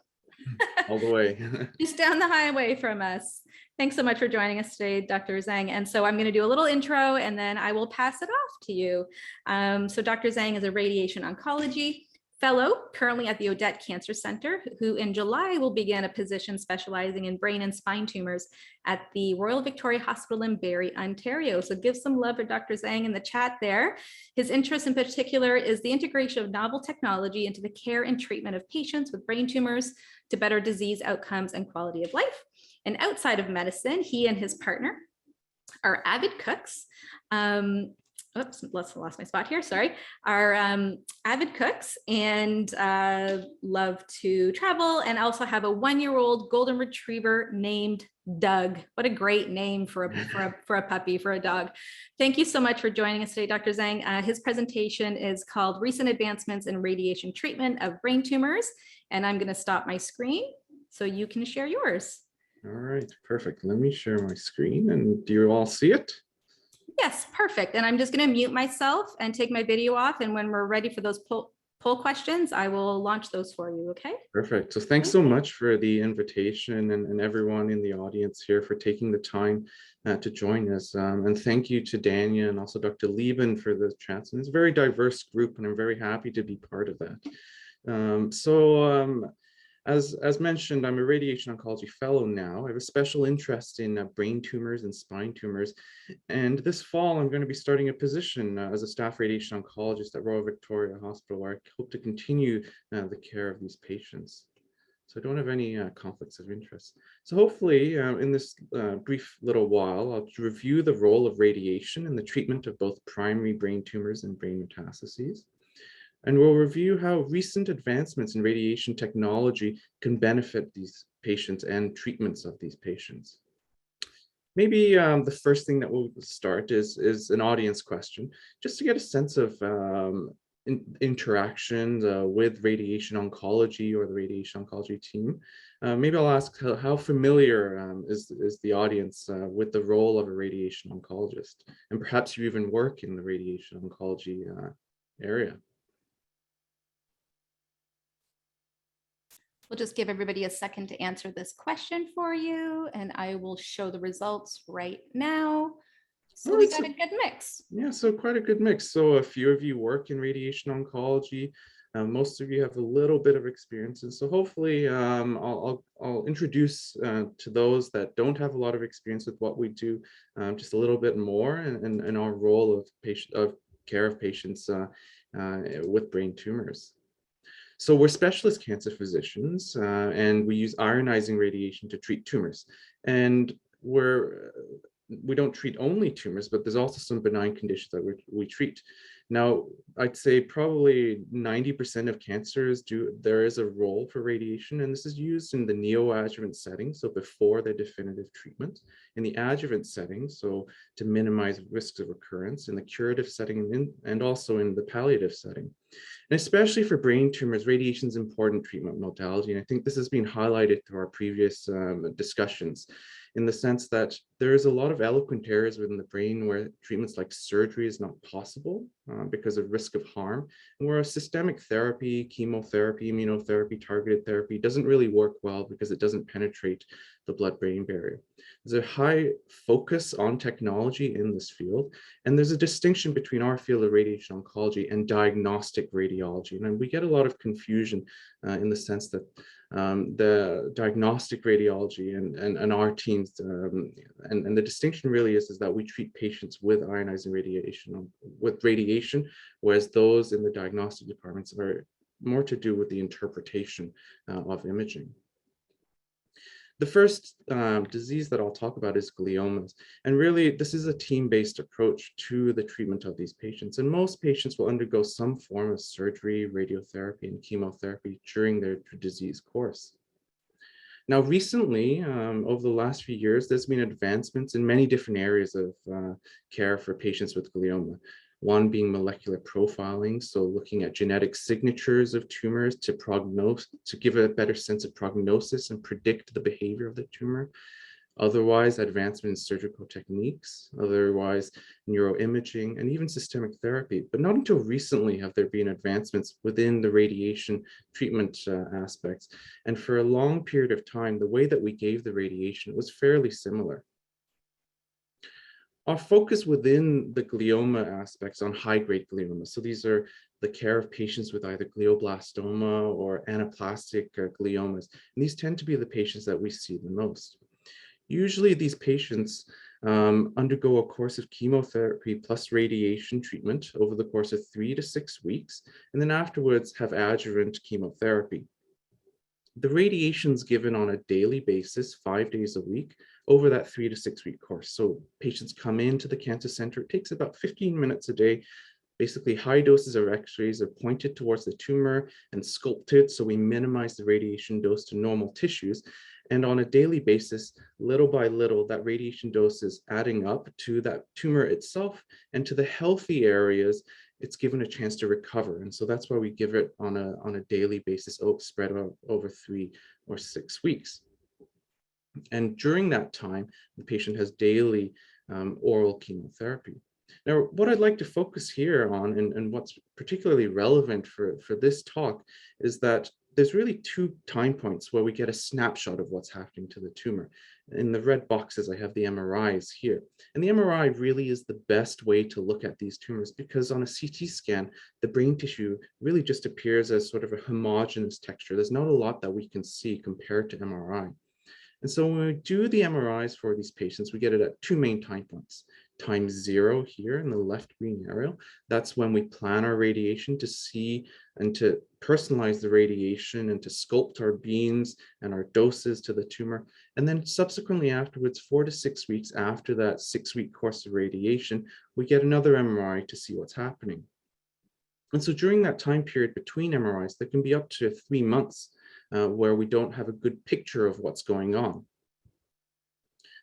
All the way. Just down the highway from us. Thanks so much for joining us today, Dr. Zhang. And so I'm going to do a little intro and then I will pass it off to you. So Dr. Zhang is a radiation oncology fellow currently at the Odette Cancer Center, who in July will begin a position specializing in brain and spine tumors at the Royal Victoria Hospital in Barrie, Ontario. So give some love for Dr. Zhang in the chat there. His interest in particular is the integration of novel technology into the care and treatment of patients with brain tumors to better disease outcomes and quality of life. And outside of medicine, he and his partner are avid cooks. Oops, lost my spot here, sorry. Are avid cooks and love to travel, and also have a 1-year-old golden retriever named Doug. What a great name for a puppy, for a dog. Thank you so much for joining us today, Dr. Zhang. His presentation is called Recent Advancements in Radiation Treatment of Brain Tumors. And I'm going to stop my screen so you can share yours. All right, perfect. Let me share my screen, and do you all see it? Yes, perfect. And I'm just going to mute myself and take my video off. And when we're ready for those poll questions, I will launch those for you. Okay. Perfect. So thanks so much for the invitation, and everyone in the audience here for taking the time to join us. And thank you to Dania and also Dr. Liben for the chats. And it's a very diverse group, and I'm very happy to be part of that. As mentioned, I'm a radiation oncology fellow now. I have a special interest in brain tumors and spine tumors. And this fall, I'm going to be starting a position as a staff radiation oncologist at Royal Victoria Hospital, where I hope to continue the care of these patients. So I don't have any conflicts of interest. So hopefully in this brief little while, I'll review the role of radiation in the treatment of both primary brain tumors and brain metastases. And we'll review how recent advancements in radiation technology can benefit these patients and treatments of these patients. Maybe the first thing that we'll start is an audience question, just to get a sense of interactions with radiation oncology or the radiation oncology team. Maybe I'll ask how familiar is the audience with the role of a radiation oncologist, and perhaps you even work in the radiation oncology area. We'll just give everybody a second to answer this question for you, and I will show the results right now. So we got a good mix. Yeah, so quite a good mix. So a few of you work in radiation oncology. Most of you have a little bit of experience. And so hopefully I'll introduce to those that don't have a lot of experience with what we do, just a little bit more and our role of care of patients with brain tumors. So we're specialist cancer physicians, and we use ionizing radiation to treat tumors. And we don't treat only tumors, but there's also some benign conditions that we treat. Now, I'd say probably 90% of cancers there is a role for radiation, and this is used in the neoadjuvant setting, so before the definitive treatment, in the adjuvant setting, so to minimize risks of recurrence, in the curative setting, and also in the palliative setting. And especially for brain tumors, radiation is an important treatment modality, and I think this has been highlighted through our previous discussions, in the sense that there is a lot of eloquent areas within the brain where treatments like surgery is not possible because of risk of harm, and where systemic therapy, chemotherapy, immunotherapy, targeted therapy doesn't really work well because it doesn't penetrate the blood-brain barrier. There's a high focus on technology in this field, and there's a distinction between our field of radiation oncology and diagnostic radiology. And we get a lot of confusion in the sense that the diagnostic radiology and our teams, and the distinction really is that we treat patients with ionizing radiation, whereas those in the diagnostic departments are more to do with the interpretation of imaging. The first disease that I'll talk about is gliomas. And really, this is a team-based approach to the treatment of these patients. And most patients will undergo some form of surgery, radiotherapy, and chemotherapy during their disease course. Now, recently, over the last few years, there's been advancements in many different areas of care for patients with glioma. One being molecular profiling, so looking at genetic signatures of tumors to give a better sense of prognosis and predict the behavior of the tumor. Otherwise, advancement in surgical techniques, otherwise neuroimaging, and even systemic therapy. But not until recently have there been advancements within the radiation treatment aspects. And for a long period of time, the way that we gave the radiation was fairly similar. Our focus within the glioma aspects on high-grade glioma. So these are the care of patients with either glioblastoma or anaplastic gliomas. And these tend to be the patients that we see the most. Usually these patients undergo a course of chemotherapy plus radiation treatment over the course of 3 to 6 weeks, and then afterwards have adjuvant chemotherapy. The radiation is given on a daily basis, 5 days a week, over that 3 to 6 week course. So patients come into the cancer center. It takes about 15 minutes a day. Basically, high doses of X-rays are pointed towards the tumor and sculpted, so we minimize the radiation dose to normal tissues. And on a daily basis, little by little, that radiation dose is adding up to that tumor itself, and to the healthy areas, it's given a chance to recover. And so that's why we give it on a daily basis, spread out over 3 or 6 weeks. And during that time, the patient has daily oral chemotherapy. Now, what I'd like to focus here on, and what's particularly relevant for this talk, is that there's really 2 time points where we get a snapshot of what's happening to the tumor. In the red boxes, I have the MRIs here. And the MRI really is the best way to look at these tumors, because on a CT scan, the brain tissue really just appears as sort of a homogeneous texture. There's not a lot that we can see compared to MRI. And so when we do the MRIs for these patients, we get it at 2 main time points. Time 0 here in the left green arrow, that's when we plan our radiation to see and to personalize the radiation and to sculpt our beams and our doses to the tumor. And then subsequently afterwards, 4 to 6 weeks after that 6-week course of radiation, we get another MRI to see what's happening. And so during that time period between MRIs, there can be up to 3 months where we don't have a good picture of what's going on.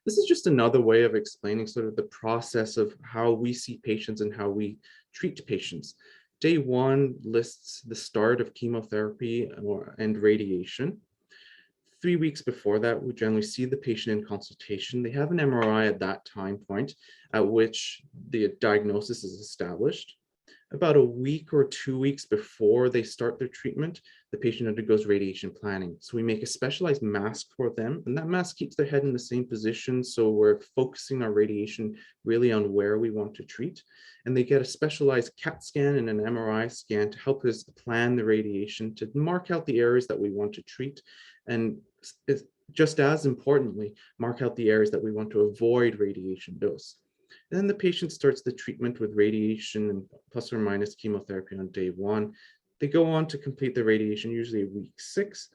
This is just another way of explaining sort of the process of how we see patients and how we treat patients. Day 1 lists the start of chemotherapy and radiation. 3 weeks before that, we generally see the patient in consultation. They have an MRI at that time point at which the diagnosis is established. About a week or 2 weeks before they start their treatment, the patient undergoes radiation planning. So we make a specialized mask for them, and that mask keeps their head in the same position. So we're focusing our radiation really on where we want to treat. And they get a specialized CAT scan and an MRI scan to help us plan the radiation, to mark out the areas that we want to treat. And just as importantly, mark out the areas that we want to avoid radiation dose. And then the patient starts the treatment with radiation and plus or minus chemotherapy on day 1. They go on to complete the radiation, usually week 6.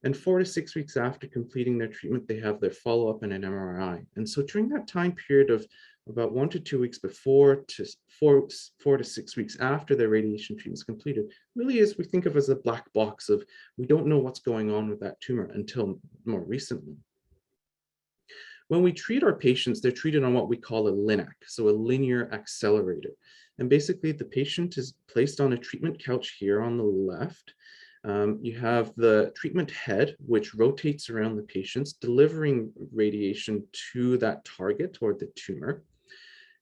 And 4 to 6 weeks after completing their treatment, they have their follow-up and an MRI. And so during that time period of about 1 to 2 weeks before to 4 to 6 weeks after their radiation treatment is completed, really is we think of as a black box of we don't know what's going on with that tumor until more recently. When we treat our patients, they're treated on what we call a LINAC, so a linear accelerator. And basically the patient is placed on a treatment couch here on the left. You have the treatment head, which rotates around the patients, delivering radiation to that target or the tumor.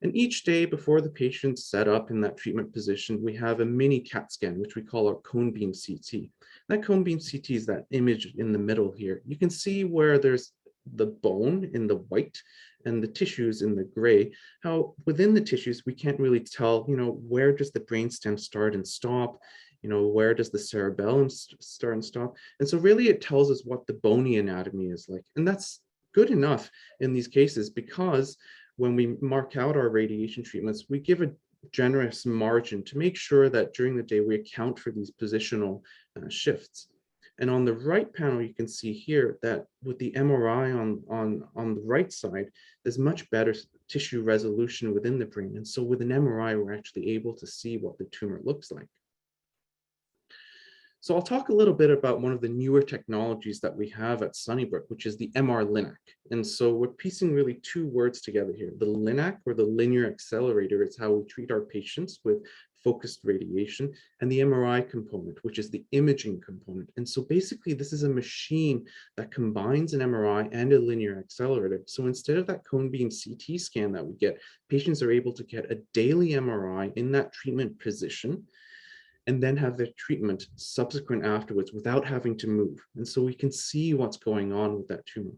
And each day before the patient's set up in that treatment position, we have a mini CAT scan, which we call our cone beam CT. That cone beam CT is that image in the middle here. You can see where there's the bone in the white and the tissues in the gray, how within the tissues, we can't really tell, where does the brainstem start and stop? Where does the cerebellum start and stop? And so really it tells us what the bony anatomy is like. And that's good enough in these cases because when we mark out our radiation treatments, we give a generous margin to make sure that during the day we account for these positional shifts. And on the right panel, you can see here that with the MRI on the right side, there's much better tissue resolution within the brain. And so with an MRI, we're actually able to see what the tumor looks like. So I'll talk a little bit about one of the newer technologies that we have at Sunnybrook, which is the Nmr Lineup. And so we're piecing really two words together here. The LINAC, or the linear accelerator, is how we treat our patients with focused radiation, and the MRI component, which is the imaging component. And so basically this is a machine that combines an MRI and a linear accelerator. So instead of that cone beam CT scan that we get, patients are able to get a daily MRI in that treatment position and then have their treatment subsequent afterwards without having to move. And so we can see what's going on with that tumor.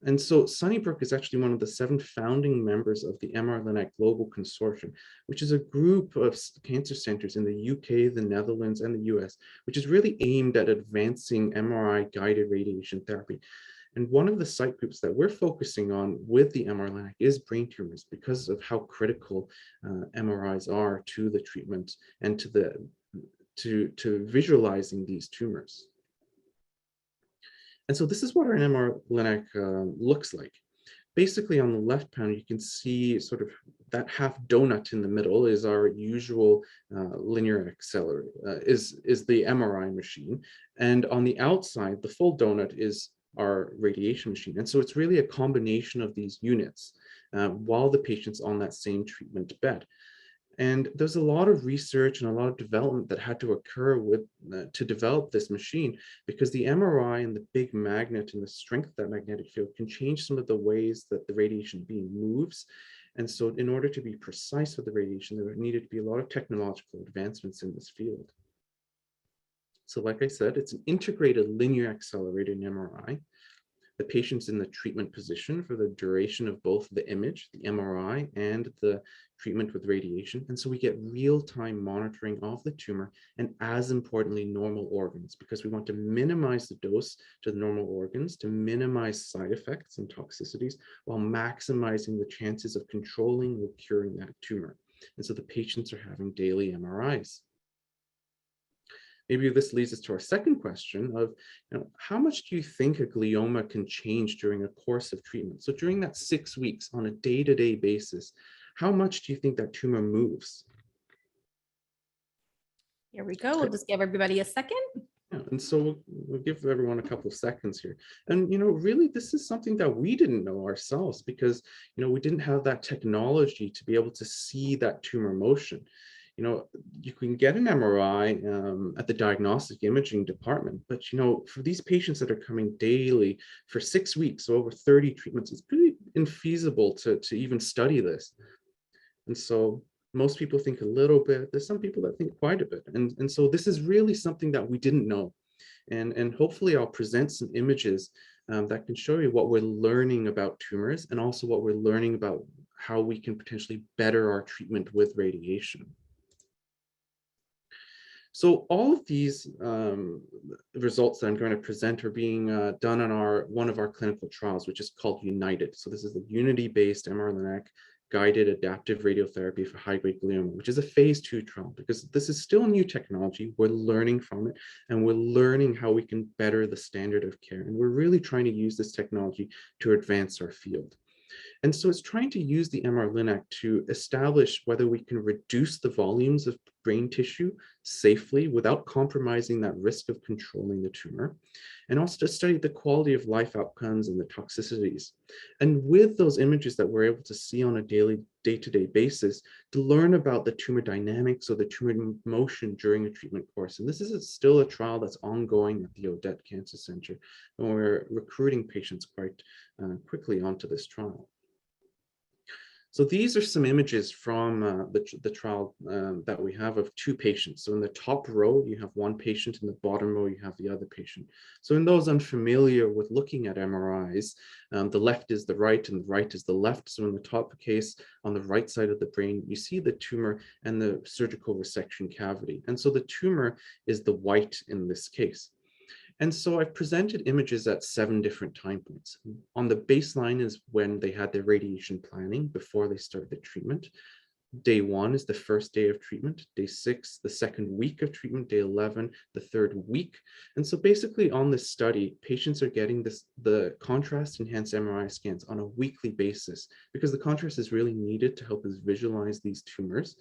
And so Sunnybrook is actually one of the 7 founding members of the Nmr Lineup Global Consortium, which is a group of cancer centers in the UK, the Netherlands, and the US, which is really aimed at advancing MRI-guided radiation therapy. And one of the site groups that we're focusing on with the Nmr Lineup is brain tumors because of how critical MRIs are to the treatment and to visualizing these tumors. And so this is what our Nmr Lineup looks like. Basically on the left panel, you can see sort of that half donut in the middle is our usual linear accelerator, is the MRI machine. And on the outside, the full donut is our radiation machine. And so it's really a combination of these units while the patient's on that same treatment bed. And there's a lot of research and a lot of development that had to occur to develop this machine, because the MRI and the big magnet and the strength of that magnetic field can change some of the ways that the radiation beam moves. And so in order to be precise with the radiation, there needed to be a lot of technological advancements in this field. So like I said, it's an integrated linear accelerator in MRI. The patient's in the treatment position for the duration of both the image, the MRI, and the treatment with radiation. And so we get real-time monitoring of the tumor and, as importantly, normal organs, because we want to minimize the dose to the normal organs to minimize side effects and toxicities while maximizing the chances of controlling or curing that tumor. And so the patients are having daily MRIs. Maybe this leads us to our second question of, how much do you think a glioma can change during a course of treatment? So during that 6 weeks on a day-to-day basis, how much do you think that tumor moves? Here we go. We'll just give everybody a second. Yeah, and so we'll give everyone a couple of seconds here. And, really, this is something that we didn't know ourselves because, we didn't have that technology to be able to see that tumor motion. You can get an MRI at the diagnostic imaging department, but, for these patients that are coming daily for 6 weeks, so over 30 treatments, it's pretty infeasible to even study this. And so most people think a little bit, there's some people that think quite a bit. And so this is really something that we didn't know. And hopefully I'll present some images that can show you what we're learning about tumors and also what we're learning about how we can potentially better our treatment with radiation. So all of these results that I'm going to present are being done on one of our clinical trials, which is called United. So this is the Unity-based Nmr Lineup guided adaptive radiotherapy for high-grade glioma, which is a phase 2 trial, because this is still new technology. We're learning from it, and we're learning how we can better the standard of care. And we're really trying to use this technology to advance our field. And so it's trying to use the Nmr Lineup to establish whether we can reduce the volumes of brain tissue safely without compromising that risk of controlling the tumor, and also to study the quality of life outcomes and the toxicities. And with those images that we're able to see on a daily, day-to-day basis, to learn about the tumor dynamics or the tumor motion during a treatment course. And this is still a trial that's ongoing at the Odette Cancer Center, and we're recruiting patients quite quickly onto this trial. So these are some images from the trial that we have of two patients. So in the top row, you have one patient. In the bottom row, you have the other patient. So in those unfamiliar with looking at MRIs, the left is the right and the right is the left. So in the top case, on the right side of the brain, you see the tumor and the surgical resection cavity. And so the tumor is the white in this case. And so I've presented images at 7 different time points. On the baseline is when they had their radiation planning before they started the treatment. Day 1 is the first day of treatment. Day 6, the second week of treatment. Day 11, the third week. And so basically on this study, patients are getting the contrast enhanced MRI scans on a weekly basis because the contrast is really needed to help us visualize these tumors.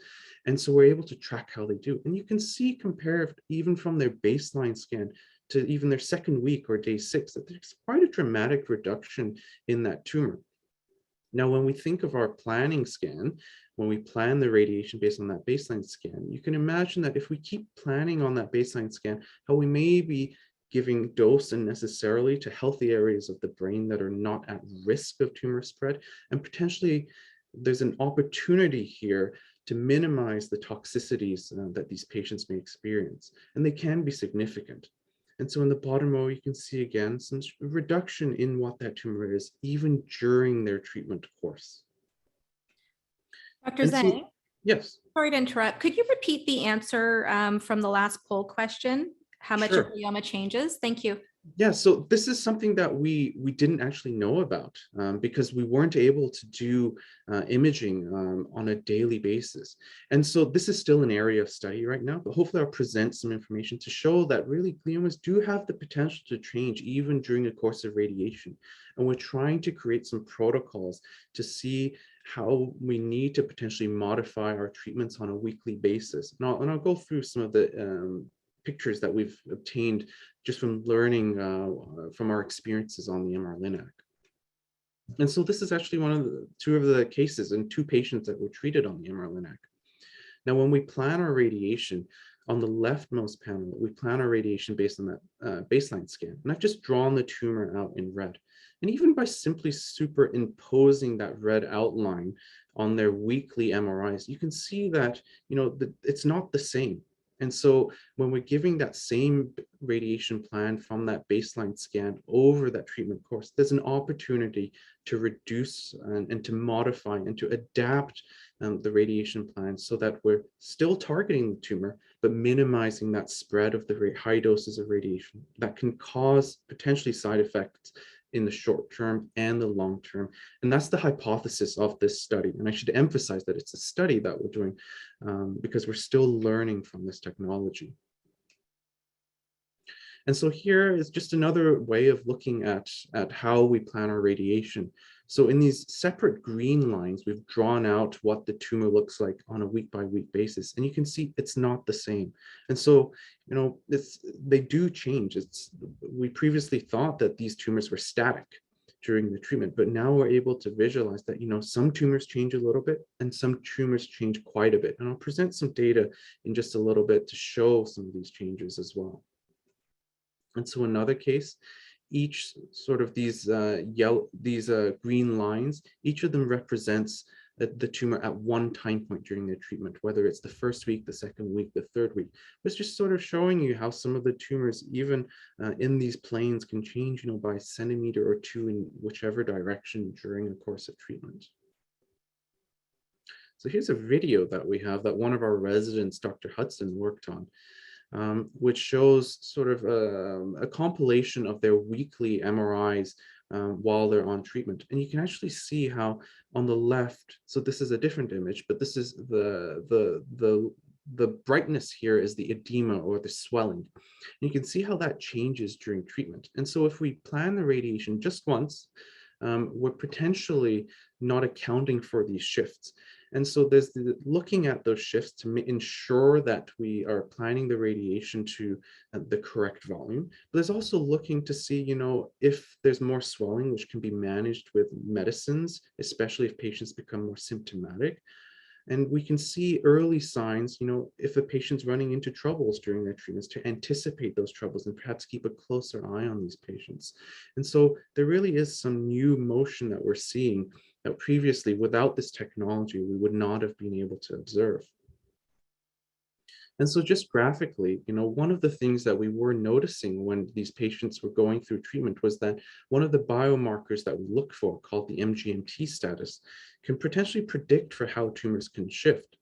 And so we're able to track how they do. And you can see compared even from their baseline scan to even their second week or day 6, that there's quite a dramatic reduction in that tumor. Now, when we think of our planning scan, when we plan the radiation based on that baseline scan, you can imagine that if we keep planning on that baseline scan, how we may be giving dose unnecessarily to healthy areas of the brain that are not at risk of tumor spread, and potentially there's an opportunity here to minimize the toxicities that these patients may experience, and they can be significant. And so in the bottom row, you can see again some reduction in what that tumor is, even during their treatment course. Dr. And so, Zhang, yes. sorry to interrupt. Could you repeat the answer from the last poll question? How much Sure. a glioma changes? Thank you. Yeah, so this is something that we didn't actually know about because we weren't able to do imaging on a daily basis. And so this is still an area of study right now, but hopefully I'll present some information to show that really gliomas do have the potential to change even during a course of radiation. And we're trying to create some protocols to see how we need to potentially modify our treatments on a weekly basis. And I'll go through some of the pictures that we've obtained just from learning from our experiences on the Nmr Lineup. And so this is actually two of the cases and 2 patients that were treated on the Nmr Lineup. Now, when we plan our radiation, on the leftmost panel, we plan our radiation based on that baseline scan. And I've just drawn the tumor out in red. And even by simply superimposing that red outline on their weekly MRIs, you can see that, it's not the same. And so when we're giving that same radiation plan from that baseline scan over that treatment course, there's an opportunity to reduce and to modify and to adapt the radiation plan so that we're still targeting the tumor, but minimizing that spread of the very high doses of radiation that can cause potentially side effects in the short term and the long term. And that's the hypothesis of this study. And I should emphasize that it's a study that we're doing because we're still learning from this technology. And so here is just another way of looking at how we plan our radiation. So in these separate green lines, we've drawn out what the tumor looks like on a week-by-week basis. And you can see it's not the same. And so, they do change. We previously thought that these tumors were static during the treatment, but now we're able to visualize that, some tumors change a little bit and some tumors change quite a bit. And I'll present some data in just a little bit to show some of these changes as well. And so another case, each sort of these green lines, each of them represents the tumor at one time point during their treatment, whether it's the first week, the second week, the third week. It's just sort of showing you how some of the tumors, even in these planes, can change, by a centimeter or 2 in whichever direction during a course of treatment. So here's a video that we have that one of our residents, Dr. Hudson, worked on. Which shows sort of a compilation of their weekly MRIs while they're on treatment. And you can actually see how on the left, so this is a different image, but this is the brightness here is the edema or the swelling. And you can see how that changes during treatment. And so if we plan the radiation just once, we're potentially not accounting for these shifts. And so there's looking at those shifts to ensure that we are planning the radiation to the correct volume. But there's also looking to see, if there's more swelling, which can be managed with medicines, especially if patients become more symptomatic. And we can see early signs, if a patient's running into troubles during their treatments, to anticipate those troubles and perhaps keep a closer eye on these patients. And so there really is some new motion that we're seeing that previously, without this technology, we would not have been able to observe. And so just graphically, one of the things that we were noticing when these patients were going through treatment was that one of the biomarkers that we look for, called the MGMT status, can potentially predict for how tumors can shift.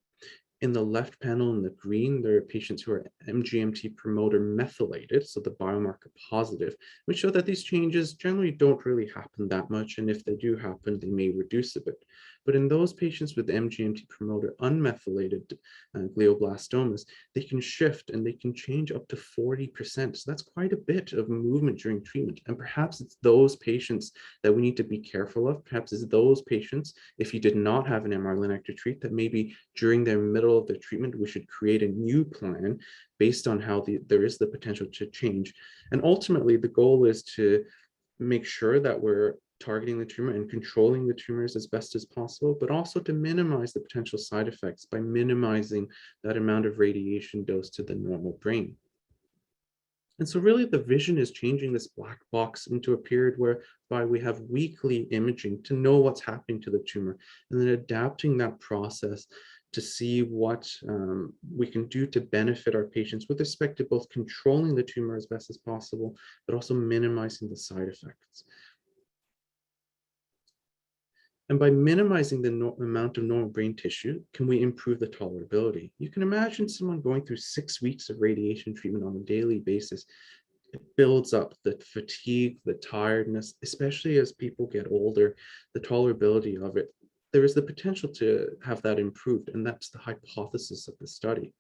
In the left panel in the green, there are patients who are MGMT promoter methylated, so the biomarker positive, which show that these changes generally don't really happen that much, and if they do happen, they may reduce a bit. But in those patients with MGMT promoter unmethylated glioblastomas, they can shift and they can change up to 40%. So that's quite a bit of movement during treatment. And perhaps it's those patients that we need to be careful of. Perhaps it's those patients, if you did not have an Nmr Lineup to treat, that maybe during their middle of the treatment, we should create a new plan based on how there is the potential to change. And ultimately, the goal is to make sure that we're targeting the tumor and controlling the tumors as best as possible, but also to minimize the potential side effects by minimizing that amount of radiation dose to the normal brain. And so really the vision is changing this black box into a period whereby we have weekly imaging to know what's happening to the tumor, and then adapting that process to see what we can do to benefit our patients with respect to both controlling the tumor as best as possible, but also minimizing the side effects. And by minimizing the amount of normal brain tissue, can we improve the tolerability? You can imagine someone going through 6 weeks of radiation treatment on a daily basis. It builds up the fatigue, the tiredness, especially as people get older, the tolerability of it. There is the potential to have that improved, and that's the hypothesis of the study.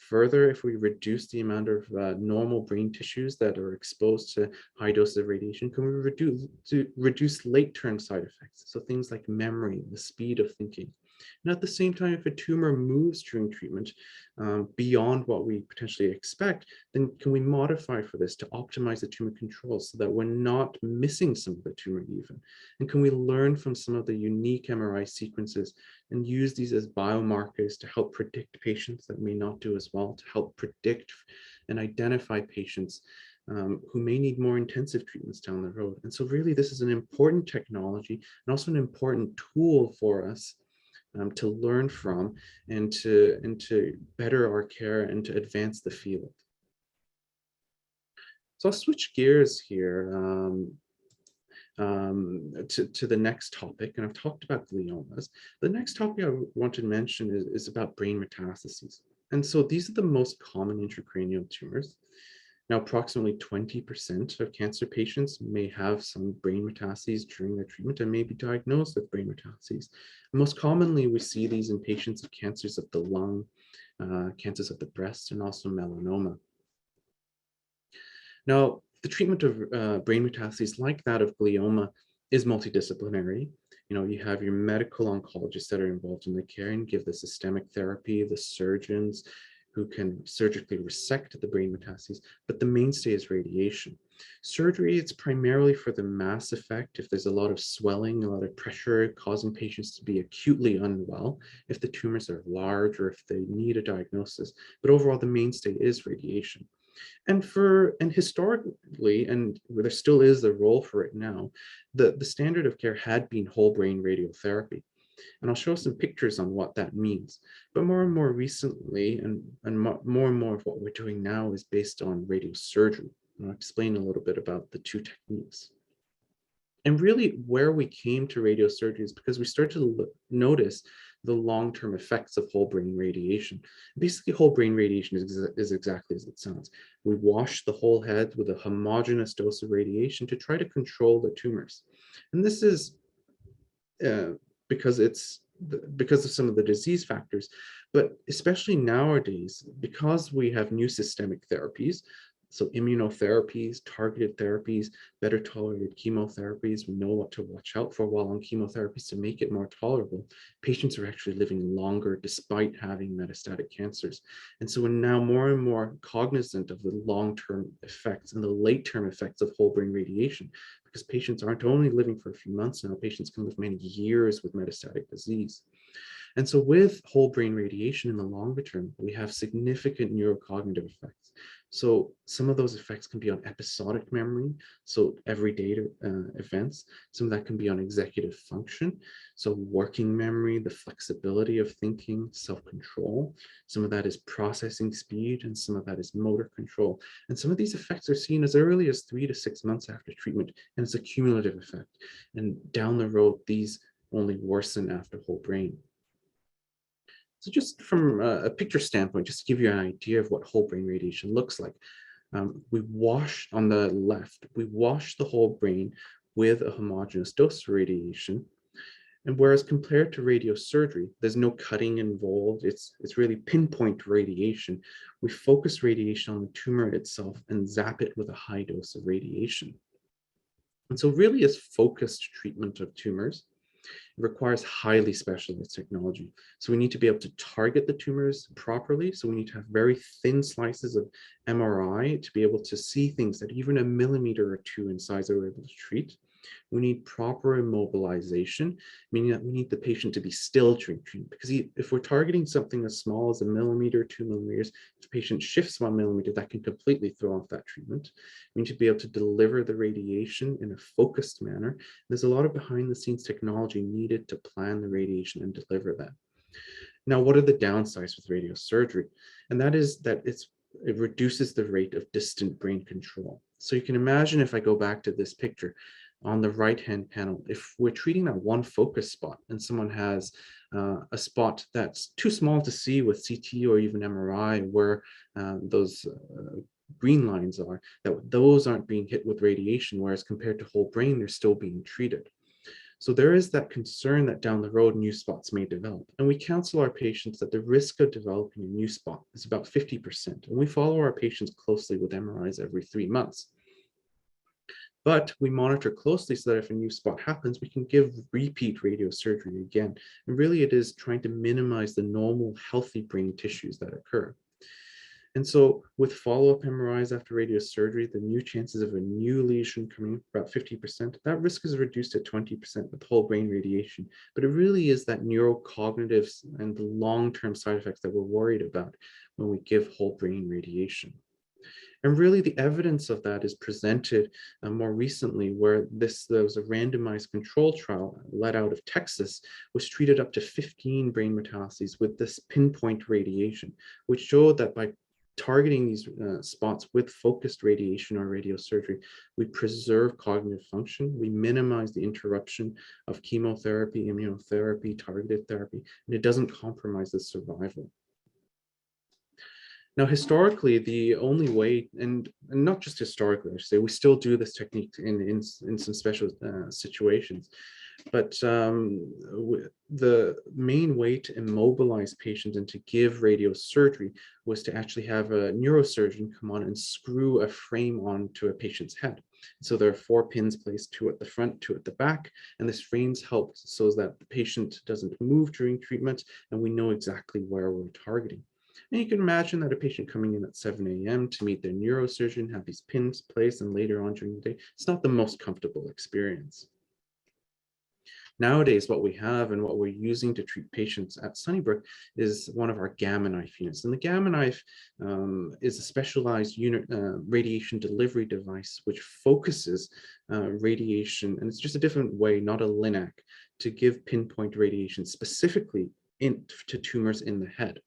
Further, if we reduce the amount of normal brain tissues that are exposed to high doses of radiation, can we reduce late-term side effects? So things like memory, the speed of thinking. And at the same time, if a tumor moves during treatment beyond what we potentially expect, then can we modify for this to optimize the tumor control so that we're not missing some of the tumor even? And can we learn from some of the unique MRI sequences and use these as biomarkers to help predict patients that may not do as well, to help predict and identify patients who may need more intensive treatments down the road? And so really, this is an important technology and also an important tool for us to learn from and to better our care and to advance the field. So I'll switch gears here to the next topic, and I've talked about gliomas. The next topic I want to mention is about brain metastases. And so these are the most common intracranial tumors. Now, approximately 20% of cancer patients may have some brain metastases during their treatment and may be diagnosed with brain metastases. Most commonly, we see these in patients with cancers of the lung, cancers of the breast, and also melanoma. Now, the treatment of brain metastases like that of glioma is multidisciplinary. You have your medical oncologists that are involved in the care and give the systemic therapy, the surgeons who can surgically resect the brain metastases, but the mainstay is radiation. Surgery, it's primarily for the mass effect. If there's a lot of swelling, a lot of pressure causing patients to be acutely unwell, if the tumors are large or if they need a diagnosis. But overall, the mainstay is radiation. And historically, and there still is a role for it now, the standard of care had been whole brain radiotherapy. And I'll show some pictures on what that means. But more and more recently, and more of what we're doing now is based on radiosurgery. And I'll explain a little bit about the two techniques. And really where we came to radiosurgery is because we started to notice the long-term effects of whole brain radiation. Basically, whole brain radiation is exactly as it sounds. We wash the whole head with a homogeneous dose of radiation to try to control the tumors. And this is because of some of the disease factors, but especially nowadays, because we have new systemic therapies, So immunotherapies, targeted therapies, better tolerated chemotherapies, we know what to watch out for while on chemotherapies to make it more tolerable. Patients are actually living longer despite having metastatic cancers. And so we're now more and more cognizant of the long-term effects and the late-term effects of whole brain radiation, because patients aren't only living for a few months now, patients can live many years with metastatic disease. And so with whole brain radiation in the longer term, we have significant neurocognitive effects. So some of those effects can be on episodic memory, so everyday events. Some of that can be on executive function, so working memory, the flexibility of thinking, self-control. Some of that is processing speed, and some of that is motor control. And some of these effects are seen as early as 3 to 6 months after treatment, and it's a cumulative effect. And down the road, these only worsen after whole brain. So just from a picture standpoint, just to give you an idea of what whole brain radiation looks like, we wash on the left, we wash the whole brain with a homogeneous dose of radiation. And whereas compared to radiosurgery, there's no cutting involved, it's really pinpoint radiation. We focus radiation on the tumor itself and zap it with a high dose of radiation. And so really is focused treatment of tumors. It requires highly specialized technology. So we need to be able to target the tumors properly. So we need to have very thin slices of MRI to be able to see things that even a millimeter or two in size are able to treat. We need proper immobilization, meaning that we need the patient to be still during treatment. Because if we're targeting something as small as a millimeter, 2 millimeters, if the patient shifts 1 millimeter, that can completely throw off that treatment. We need to be able to deliver the radiation in a focused manner. There's a lot of behind the scenes technology needed to plan the radiation and deliver that. Now, what are the downsides with radiosurgery? And that is that it reduces the rate of distant brain control. So you can imagine, if I go back to this picture, on the right-hand panel, if we're treating that one focus spot and someone has a spot that's too small to see with CT or even MRI, where those green lines are, that those aren't being hit with radiation, whereas compared to whole brain, they're still being treated. So there is that concern that down the road, new spots may develop. And we counsel our patients that the risk of developing a new spot is about 50%. And we follow our patients closely with MRIs every 3 months. But we monitor closely so that if a new spot happens, we can give repeat radiosurgery again. And really it is trying to minimize the normal healthy brain tissues that occur. And so with follow-up MRIs after radiosurgery, the new chances of a new lesion coming about 50%, that risk is reduced to 20% with whole brain radiation. But it really is that neurocognitive and the long-term side effects that we're worried about when we give whole brain radiation. And really the evidence of that is presented more recently, where there was a randomized control trial led out of Texas, which treated up to 15 brain metastases with this pinpoint radiation, which showed that by targeting these spots with focused radiation or radiosurgery, we preserve cognitive function, we minimize the interruption of chemotherapy, immunotherapy, targeted therapy, and it doesn't compromise the survival. Now, historically, the only way, and not just historically, I should say, we still do this technique in some special situations, but the main way to immobilize patients and to give radiosurgery was to actually have a neurosurgeon come on and screw a frame onto a patient's head. So there are 4 pins placed, 2 at the front, 2 at the back, and this frames help so that the patient doesn't move during treatment, and we know exactly where we're targeting. And you can imagine that a patient coming in at 7 a.m. to meet their neurosurgeon, have these pins placed, and later on during the day, it's not the most comfortable experience. Nowadays, what we have and what we're using to treat patients at Sunnybrook is one of our Gamma knife units. And the Gamma knife is a specialized unit, radiation delivery device, which focuses radiation, and it's just a different way, not a LINAC, to give pinpoint radiation specifically to tumors in the head.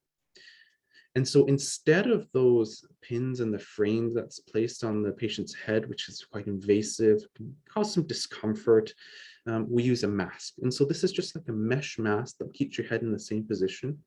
And so instead of those pins and the frame that's placed on the patient's head, which is quite invasive, can cause some discomfort, we use a mask. And so this is just like a mesh mask that keeps your head in the same position.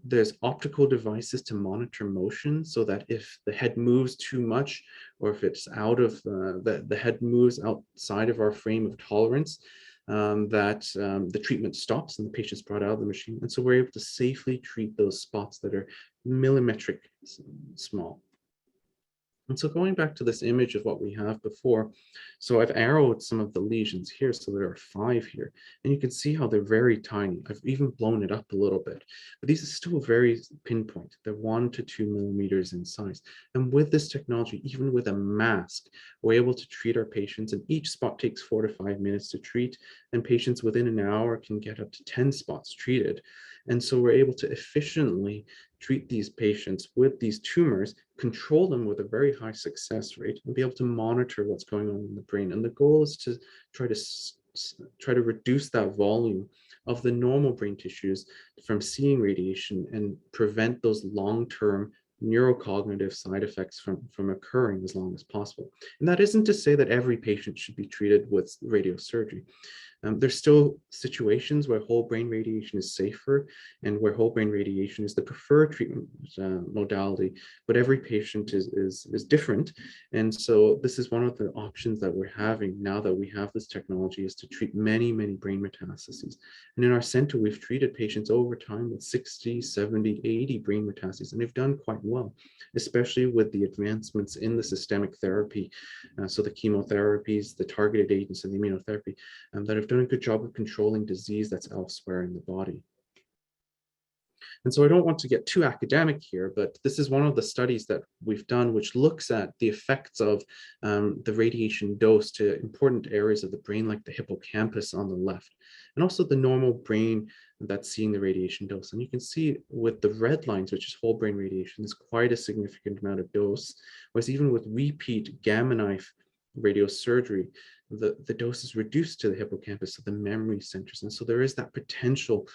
There's optical devices to monitor motion so that if the head moves too much, or if it's out of the head moves outside of our frame of tolerance, the treatment stops and the patient's brought out of the machine. And so we're able to safely treat those spots that are millimetric small. And so going back to this image of what we have before, so I've arrowed some of the lesions here. So there are 5 here, and you can see how they're very tiny. I've even blown it up a little bit, but these are still very pinpoint. They're 1 to 2 millimeters in size. And with this technology, even with a mask, we're able to treat our patients, and each spot takes 4 to 5 minutes to treat, and patients within an hour can get up to 10 spots treated. And so we're able to efficiently treat these patients with these tumors, control them with a very high success rate, and be able to monitor what's going on in the brain. And the goal is to try to reduce that volume of the normal brain tissues from seeing radiation and prevent those long-term neurocognitive side effects from occurring as long as possible. And that isn't to say that every patient should be treated with radiosurgery. There's still situations where whole brain radiation is safer and where whole brain radiation is the preferred treatment modality, but every patient is different. And so this is one of the options that we're having now that we have this technology, is to treat many, many brain metastases. And in our center, we've treated patients over time with 60, 70, 80 brain metastases, and they've done quite well, especially with the advancements in the systemic therapy. So the chemotherapies, the targeted agents, and the immunotherapy that have done a good job of controlling disease that's elsewhere in the body. And so I don't want to get too academic here, but this is one of the studies that we've done which looks at the effects of the radiation dose to important areas of the brain, like the hippocampus on the left, and also the normal brain that's seeing the radiation dose. And you can see with the red lines, which is whole brain radiation, there's quite a significant amount of dose, whereas even with repeat gamma knife radiosurgery, the dose is reduced to the hippocampus, so the memory centers. And so there is that potential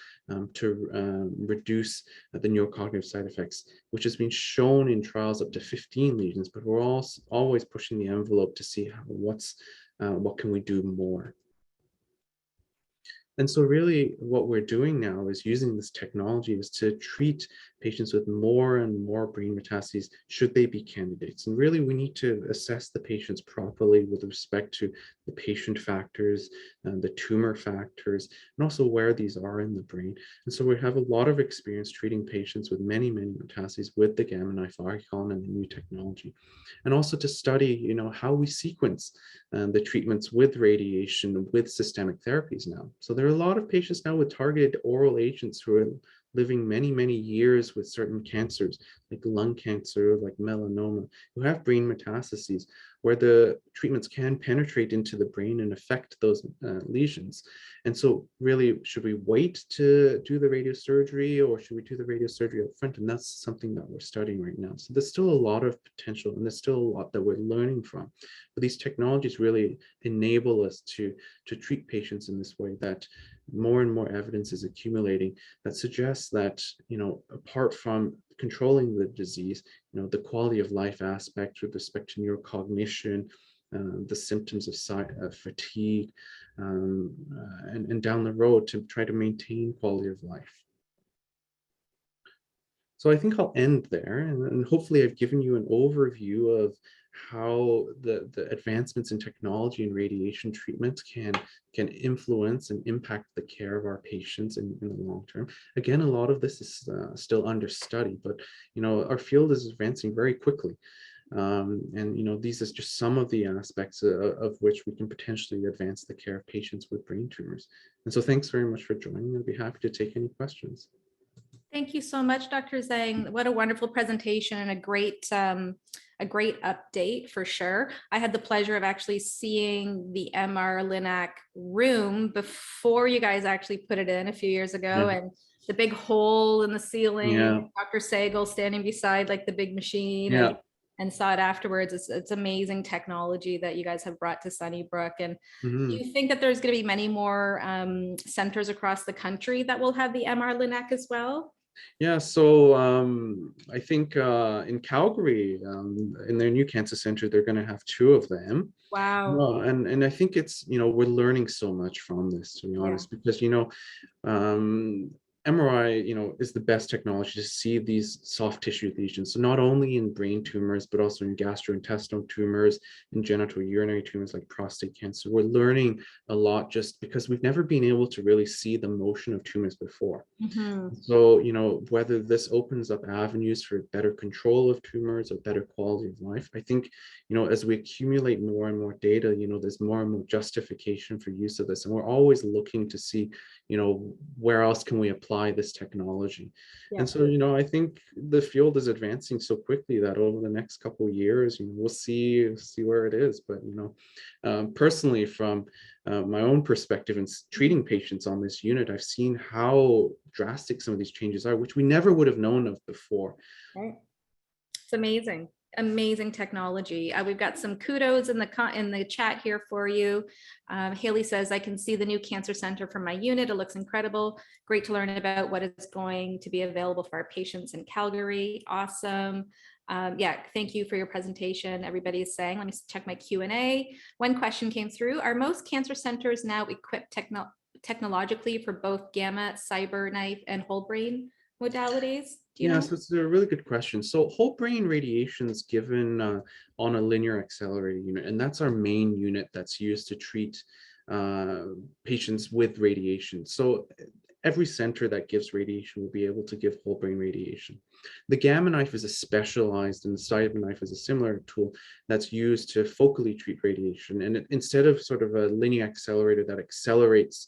to reduce the neurocognitive side effects, which has been shown in trials up to 15 lesions, but we're also always pushing the envelope to see what can we do more. And so really what we're doing now is using this technology is to treat patients with more and more brain metastases should they be candidates. And really we need to assess the patients properly with respect to the patient factors, the tumor factors, and also where these are in the brain. And so we have a lot of experience treating patients with many, many metastases with the gamma knife icon and the new technology. And also to study, how we sequence the treatments with radiation, with systemic therapies now. So there are a lot of patients now with targeted oral agents who are living many, many years with certain cancers, like lung cancer, like melanoma, who have brain metastases, where the treatments can penetrate into the brain and affect those lesions. And so really, should we wait to do the radiosurgery, or should we do the radiosurgery up front? And that's something that we're studying right now. So there's still a lot of potential, and there's still a lot that we're learning from. But these technologies really enable us to treat patients in this way, that more and more evidence is accumulating that suggests that, apart from controlling the disease, the quality of life aspect with respect to neurocognition, the symptoms of fatigue, and down the road to try to maintain quality of life. So I think I'll end there, and hopefully I've given you an overview of how the advancements in technology and radiation treatment can influence and impact the care of our patients in the long term. Again, a lot of this is still under study, but our field is advancing very quickly. And these are just some of the aspects of which we can potentially advance the care of patients with brain tumors. And so thanks very much for joining. I'd be happy to take any questions. Thank you so much, Dr. Zhang. What a wonderful presentation and a great update for sure. I had the pleasure of actually seeing the Nmr Lineup room before you guys actually put it in a few years ago, and the big hole in the ceiling, Dr. Sagal standing beside like the big machine, and saw it afterwards. It's amazing technology that you guys have brought to Sunnybrook. And do you think that there's going to be many more centers across the country that will have the Nmr Lineup as well? Yeah, so I think in Calgary, in their new cancer center, they're going to have 2 of them. Wow. And I think it's, we're learning so much from this, to be honest, because, MRI, is the best technology to see these soft tissue lesions. So not only in brain tumors, but also in gastrointestinal tumors, in genital urinary tumors like prostate cancer. We're learning a lot just because we've never been able to really see the motion of tumors before. So, whether this opens up avenues for better control of tumors or better quality of life, I think, as we accumulate more and more data, there's more and more justification for use of this. And we're always looking to see, where else can we apply this technology? Yeah. And so, I think the field is advancing so quickly that over the next couple of years, we'll see where it is. But, personally, from my own perspective in treating patients on this unit, I've seen how drastic some of these changes are, which we never would have known of before. Right. It's amazing. Amazing technology. We've got some kudos in the chat here for you. Haley says, I can see the new cancer center from my unit. It looks incredible. Great to learn about what is going to be available for our patients in Calgary. Awesome. Yeah, thank you for your presentation. Everybody is saying, let me check my Q&A. One question came through. Are most cancer centers now equipped technologically for both gamma, cyber knife, and whole brain modalities? Do you know? So it's a really good question. So whole brain radiation is given on a linear accelerator unit, and that's our main unit that's used to treat patients with radiation. So every center that gives radiation will be able to give whole brain radiation. The gamma knife is a specialized, and the cyber knife is a similar tool that's used to focally treat radiation. And instead of sort of a linear accelerator that accelerates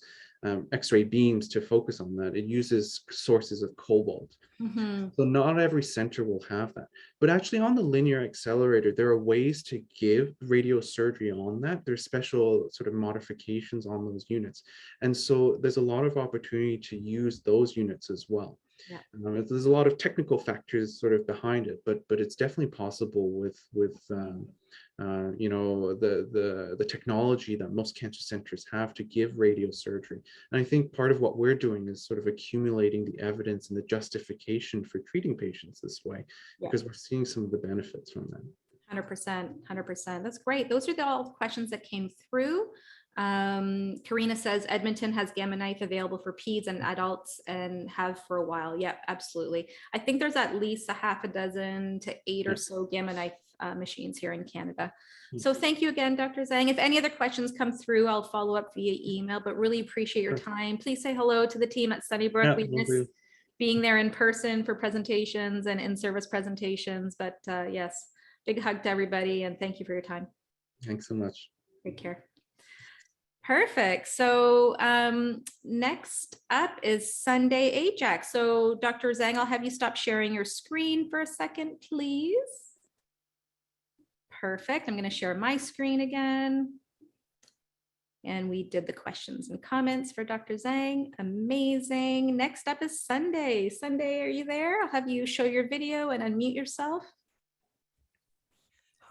X-ray beams to focus on that, it uses sources of cobalt. So not every center will have that. But actually on the linear accelerator, there are ways to give radiosurgery on that. There's special sort of modifications on those units. And so there's a lot of opportunity to use those units as well. Yeah. There's a lot of technical factors sort of behind it, but it's definitely possible with the technology that most cancer centers have to give radiosurgery. And I think part of what we're doing is sort of accumulating the evidence and the justification for treating patients this way, because we're seeing some of the benefits from that. 100%. That's great. Those are all the questions that came through. Karina says Edmonton has gamma knife available for peds and adults and have for a while. Yep, absolutely. I think there's at least a half a dozen to 8 or so gamma knife machines here in Canada. So thank you again, Dr. Zhang. If any other questions come through, I'll follow up via email, but really appreciate your time. Please say hello to the team at Sunnybrook. We miss being there in person for presentations and in-service presentations, but yes, big hug to everybody and thank you for your time. Thanks so much. Take care. Perfect. So next up is Sunday Ajax. So Dr. Zhang, I'll have you stop sharing your screen for a second, please. Perfect. I'm going to share my screen again. And we did the questions and comments for Dr. Zhang. Amazing. Next up is Sunday. Sunday, are you there? I'll have you show your video and unmute yourself.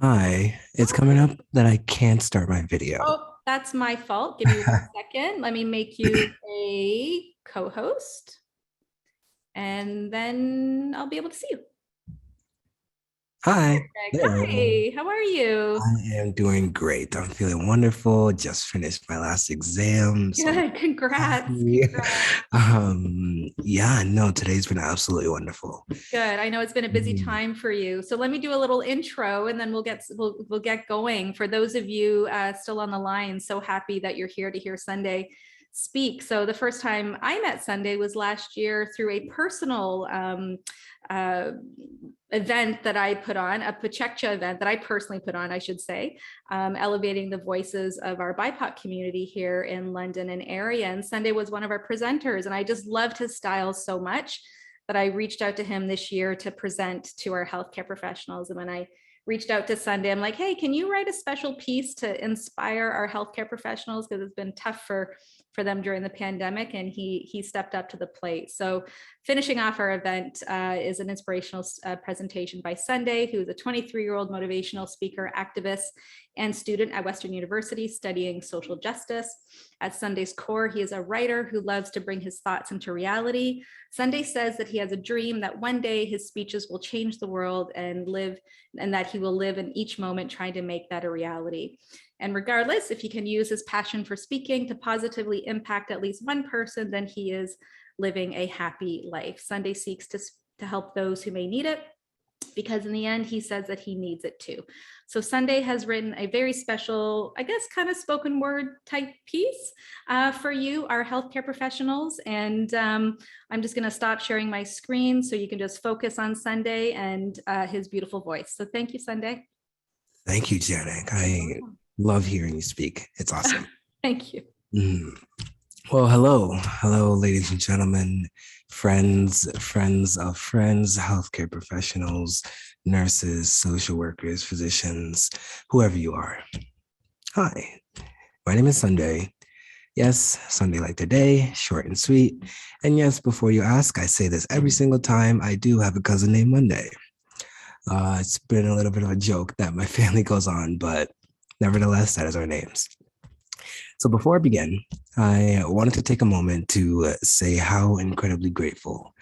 Hi, it's coming up that I can't start my video. Oh, that's my fault. Give me 1 second. Let me make you a co-host. And then I'll be able to see you. Hi. Hi, how are you? I am doing great. I'm feeling wonderful. Just finished my last exam. So Good, congrats. Yeah, no, today's been absolutely wonderful. Good. I know it's been a busy time for you. So let me do a little intro and then we'll get going. For those of you still on the line, so happy that you're here to hear Sunday speak. So the first time I met Sunday was last year through a personal event that I put on, a Pachecha event that I personally put on, I should say, elevating the voices of our BIPOC community here in London and area. And Sunday was one of our presenters, and I just loved his style so much that I reached out to him this year to present to our healthcare professionals. And when I reached out to Sunday, I'm like, hey, can you write a special piece to inspire our healthcare professionals? Because it's been tough for them during the pandemic, and he stepped up to the plate. So finishing off our event is an inspirational presentation by Sunday, who is a 23-year-old motivational speaker, activist, and student at Western University studying social justice. At Sunday's core, he is a writer who loves to bring his thoughts into reality. Sunday says that he has a dream that one day his speeches will change the world and that he will live in each moment trying to make that a reality. And regardless, if he can use his passion for speaking to positively impact at least one person, then he is living a happy life. Sunday seeks to help those who may need it, because in the end, he says that he needs it too. So Sunday has written a very special, I guess, kind of spoken word type piece for you, our healthcare professionals. And I'm just going to stop sharing my screen so you can just focus on Sunday and his beautiful voice. So thank you, Sunday. Thank you, Janek. I love hearing you speak. It's awesome. Thank you. Well, hello, ladies and gentlemen, friends of friends, healthcare professionals, nurses, social workers, physicians, whoever you are. Hi, my name is Sunday. Yes, Sunday like today, short and sweet. And yes, before you ask, I say this every single time. I do have a cousin named Monday. It's been a little bit of a joke that my family goes on, but nevertheless, that is our names. So before I begin, I wanted to take a moment to say how incredibly grateful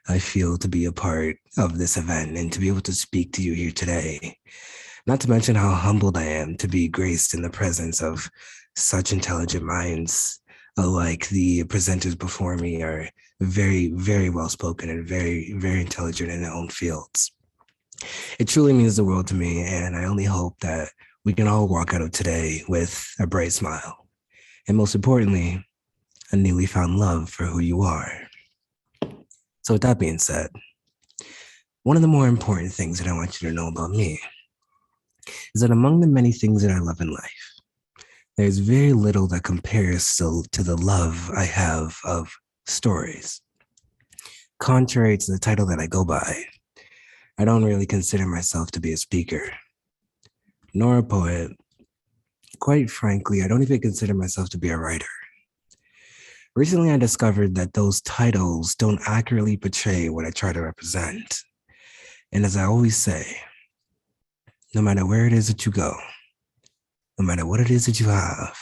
I feel to be a part of this event and to be able to speak to you here today. Not to mention how humbled I am to be graced in the presence of such intelligent minds. Like the presenters before me are very, very well spoken and very, very intelligent in their own fields. It truly means the world to me, and I only hope that we can all walk out of today with a bright smile. And most importantly, a newly found love for who you are. So with that being said, one of the more important things that I want you to know about me is that among the many things that I love in life, there's very little that compares to the love I have of stories. Contrary to the title that I go by, I don't really consider myself to be a speaker, nor a poet. Quite frankly, I don't even consider myself to be a writer. Recently, I discovered that those titles don't accurately portray what I try to represent. And as I always say, no matter where it is that you go, no matter what it is that you have,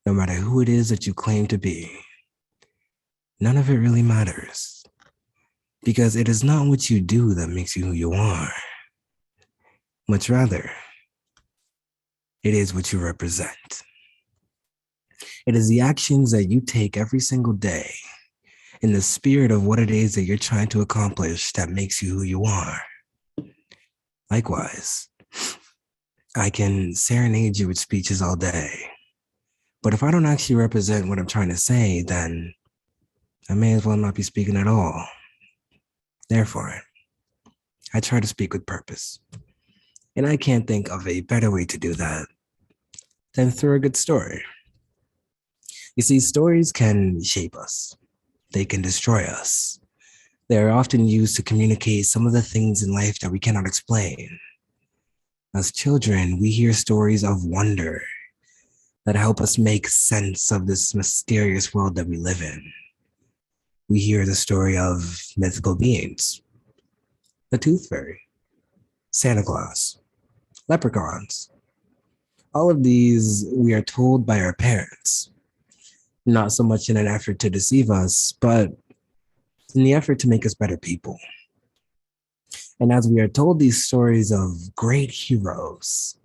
no matter who it is that you claim to be, none of it really matters. Because it is not what you do that makes you who you are. Much rather, it is what you represent. It is the actions that you take every single day in the spirit of what it is that you're trying to accomplish that makes you who you are. Likewise, I can serenade you with speeches all day, but if I don't actually represent what I'm trying to say, then I may as well not be speaking at all. Therefore, I try to speak with purpose. And I can't think of a better way to do that than through a good story. You see, stories can shape us. They can destroy us. They are often used to communicate some of the things in life that we cannot explain. As children, we hear stories of wonder that help us make sense of this mysterious world that we live in. We hear the story of mythical beings, the Tooth Fairy, Santa Claus, leprechauns. All of these we are told by our parents, not so much in an effort to deceive us, but in the effort to make us better people. And as we are told these stories of great heroes,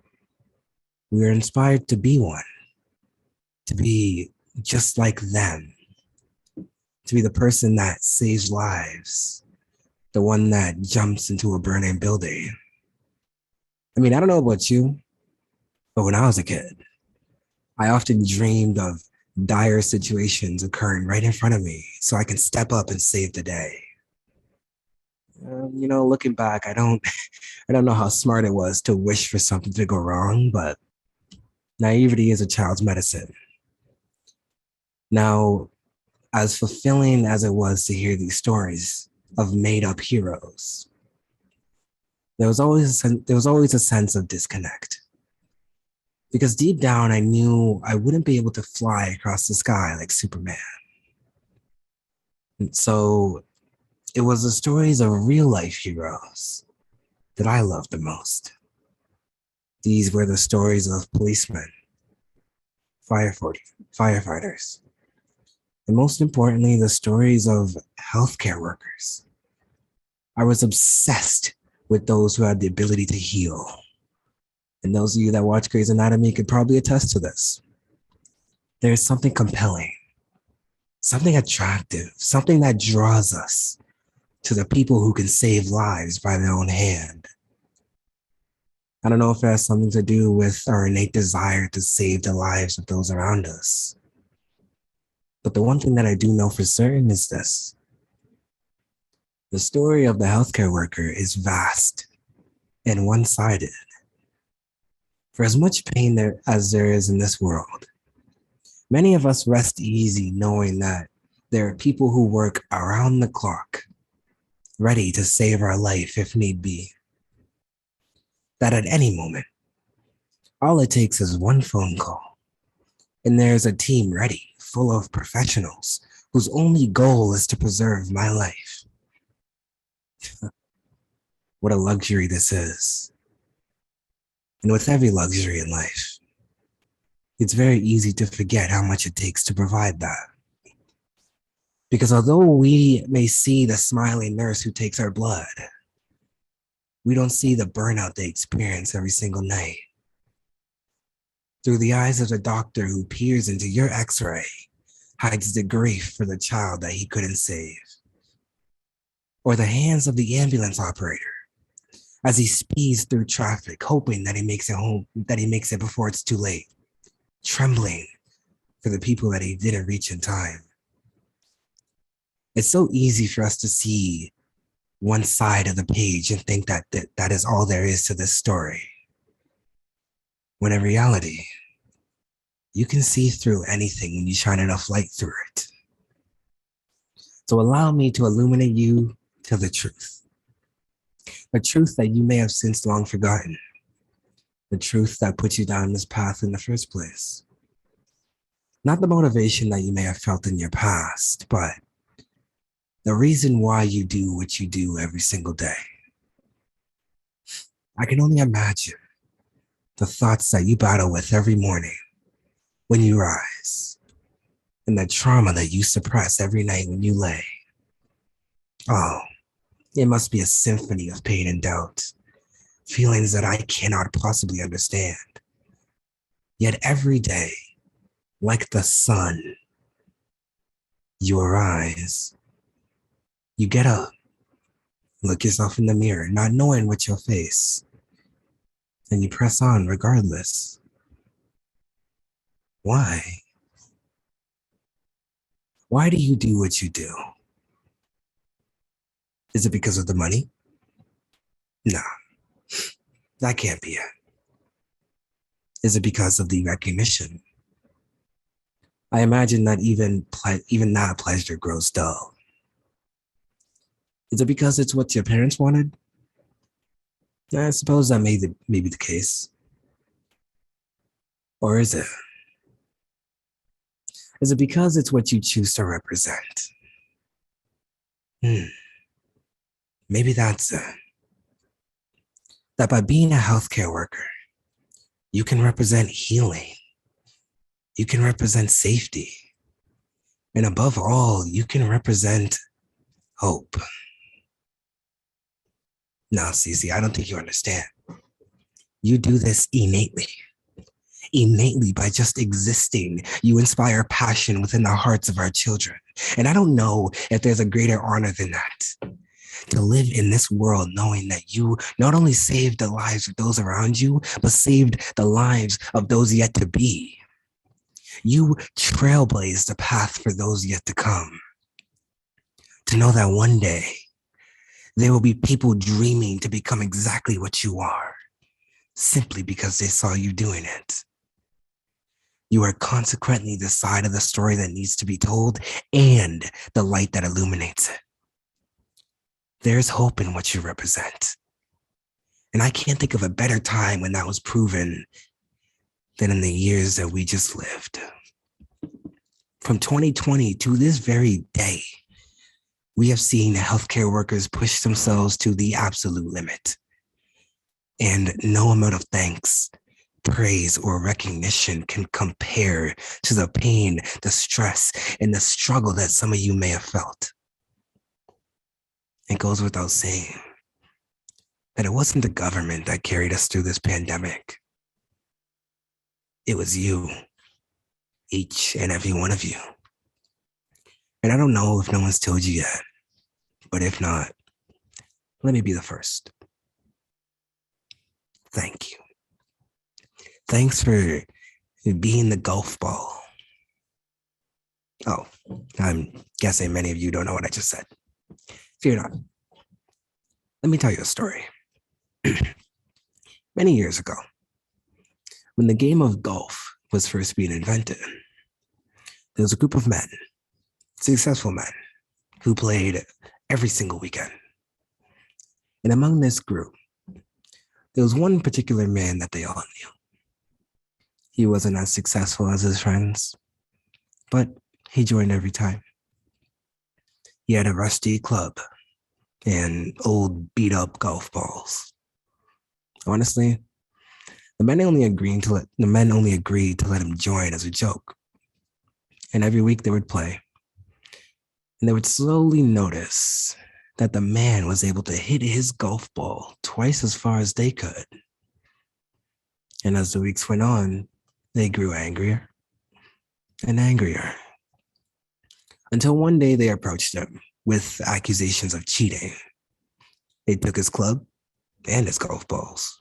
we are inspired to be one, to be just like them, to be the person that saves lives, the one that jumps into a burning building. I mean, I don't know about you, but when I was a kid, I often dreamed of dire situations occurring right in front of me so I can step up and save the day. Looking back, I don't know how smart it was to wish for something to go wrong, but naivety is a child's medicine. Now, as fulfilling as it was to hear these stories of made-up heroes, there was always a sense of disconnect. Because deep down, I knew I wouldn't be able to fly across the sky like Superman. And so it was the stories of real-life heroes that I loved the most. These were the stories of policemen, firefighters, and most importantly, the stories of healthcare workers. I was obsessed with those who had the ability to heal. And those of you that watch Grey's Anatomy could probably attest to this. There's something compelling something attractive, something that draws us to the people who can save lives by their own hand. I don't know if it has something to do with our innate desire to save the lives of those around us. But the one thing that I do know for certain is this. The story of the healthcare worker is vast and one-sided. For as much pain as there is in this world, many of us rest easy knowing that there are people who work around the clock, ready to save our life if need be. That at any moment, all it takes is one phone call, and there's a team ready, full of professionals whose only goal is to preserve my life. What a luxury this is. And with every luxury in life, it's very easy to forget how much it takes to provide that. Because although we may see the smiling nurse who takes our blood, we don't see the burnout they experience every single night. Through the eyes of the doctor who peers into your x-ray, hides the grief for the child that he couldn't save. Or the hands of the ambulance operator as he speeds through traffic, hoping that he makes it home, that he makes it before it's too late, trembling for the people that he didn't reach in time. It's so easy for us to see one side of the page and think that that is all there is to this story. When in reality, you can see through anything when you shine enough light through it. So allow me to illuminate you to the truth. A truth that you may have since long forgotten. The truth that put you down this path in the first place. Not the motivation that you may have felt in your past, but the reason why you do what you do every single day. I can only imagine the thoughts that you battle with every morning when you rise, and the trauma that you suppress every night when you lay. Oh, it must be a symphony of pain and doubt, feelings that I cannot possibly understand. Yet every day, like the sun, you arise. You get up, look yourself in the mirror, not knowing what you'll face, and you press on regardless. Why? Why do you do what you do? Is it because of the money? No, that can't be it. Is it because of the recognition? I imagine that even that pleasure grows dull. Is it because it's what your parents wanted? I suppose that may be the case. Or is it? Is it because it's what you choose to represent? Maybe that's it. That by being a healthcare worker, you can represent healing. You can represent safety. And above all, you can represent hope. No, Cece, I don't think you understand. You do this innately. Innately, by just existing, you inspire passion within the hearts of our children. And I don't know if there's a greater honor than that. To live in this world knowing that you not only saved the lives of those around you, but saved the lives of those yet to be. You trailblazed the path for those yet to come. To know that one day, there will be people dreaming to become exactly what you are, simply because they saw you doing it. You are consequently the side of the story that needs to be told and the light that illuminates it. There's hope in what you represent. And I can't think of a better time when that was proven than in the years that we just lived. From 2020 to this very day, we have seen healthcare workers push themselves to the absolute limit. And no amount of thanks, praise, or recognition can compare to the pain, the stress, and the struggle that some of you may have felt. It goes without saying that it wasn't the government that carried us through this pandemic. It was you, each and every one of you. And I don't know if no one's told you yet, but if not, let me be the first. Thank you. Thanks for being the golf ball. Oh, I'm guessing many of you don't know what I just said. Fear not. Let me tell you a story. Many years ago, when the game of golf was first being invented, there was a group of men, successful men, who played every single weekend. And among this group, there was one particular man that they all knew. He wasn't as successful as his friends, but he joined every time. He had a rusty club and old beat up golf balls. Honestly, the men only agreed to let him join as a joke. And every week they would play. And they would slowly notice that the man was able to hit his golf ball twice as far as they could. And as the weeks went on, they grew angrier and angrier. Until one day they approached him with accusations of cheating. They took his club and his golf balls,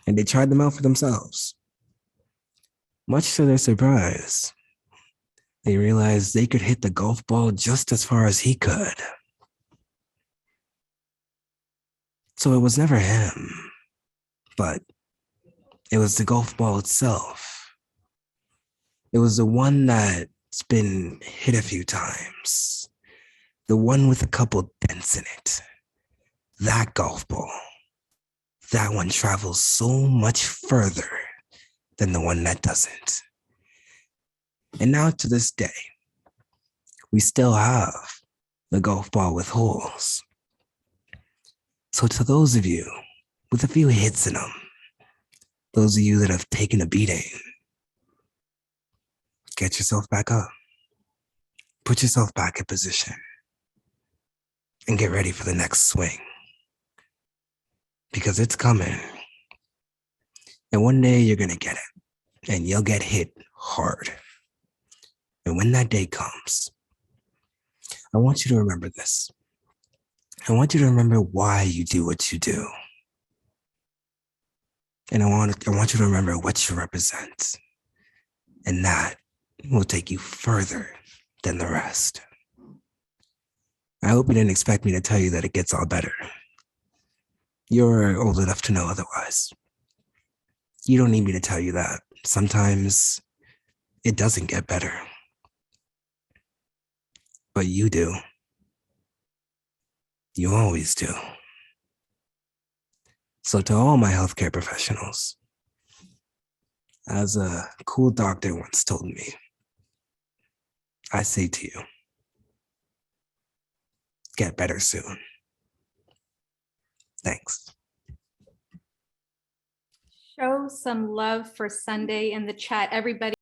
and they tried them out for themselves. Much to their surprise, they realized they could hit the golf ball just as far as he could. So it was never him, but it was the golf ball itself. It was the one that's been hit a few times, the one with a couple dents in it. That golf ball, that one travels so much further than the one that doesn't. And now to this day, we still have the golf ball with holes. So to those of you with a few hits in them, those of you that have taken a beating, get yourself back up. Put yourself back in position and get ready for the next swing. Because it's coming. And one day you're going to get it. And you'll get hit hard. And when that day comes, I want you to remember this. I want you to remember why you do what you do. And I want you to remember what you represent. And that will take you further than the rest. I hope you didn't expect me to tell you that it gets all better. You're old enough to know otherwise. You don't need me to tell you that. Sometimes it doesn't get better. But you do. You always do. So to all my healthcare professionals, as a cool doctor once told me, I say to you, get better soon. Thanks. Show some love for Sunday in the chat, everybody.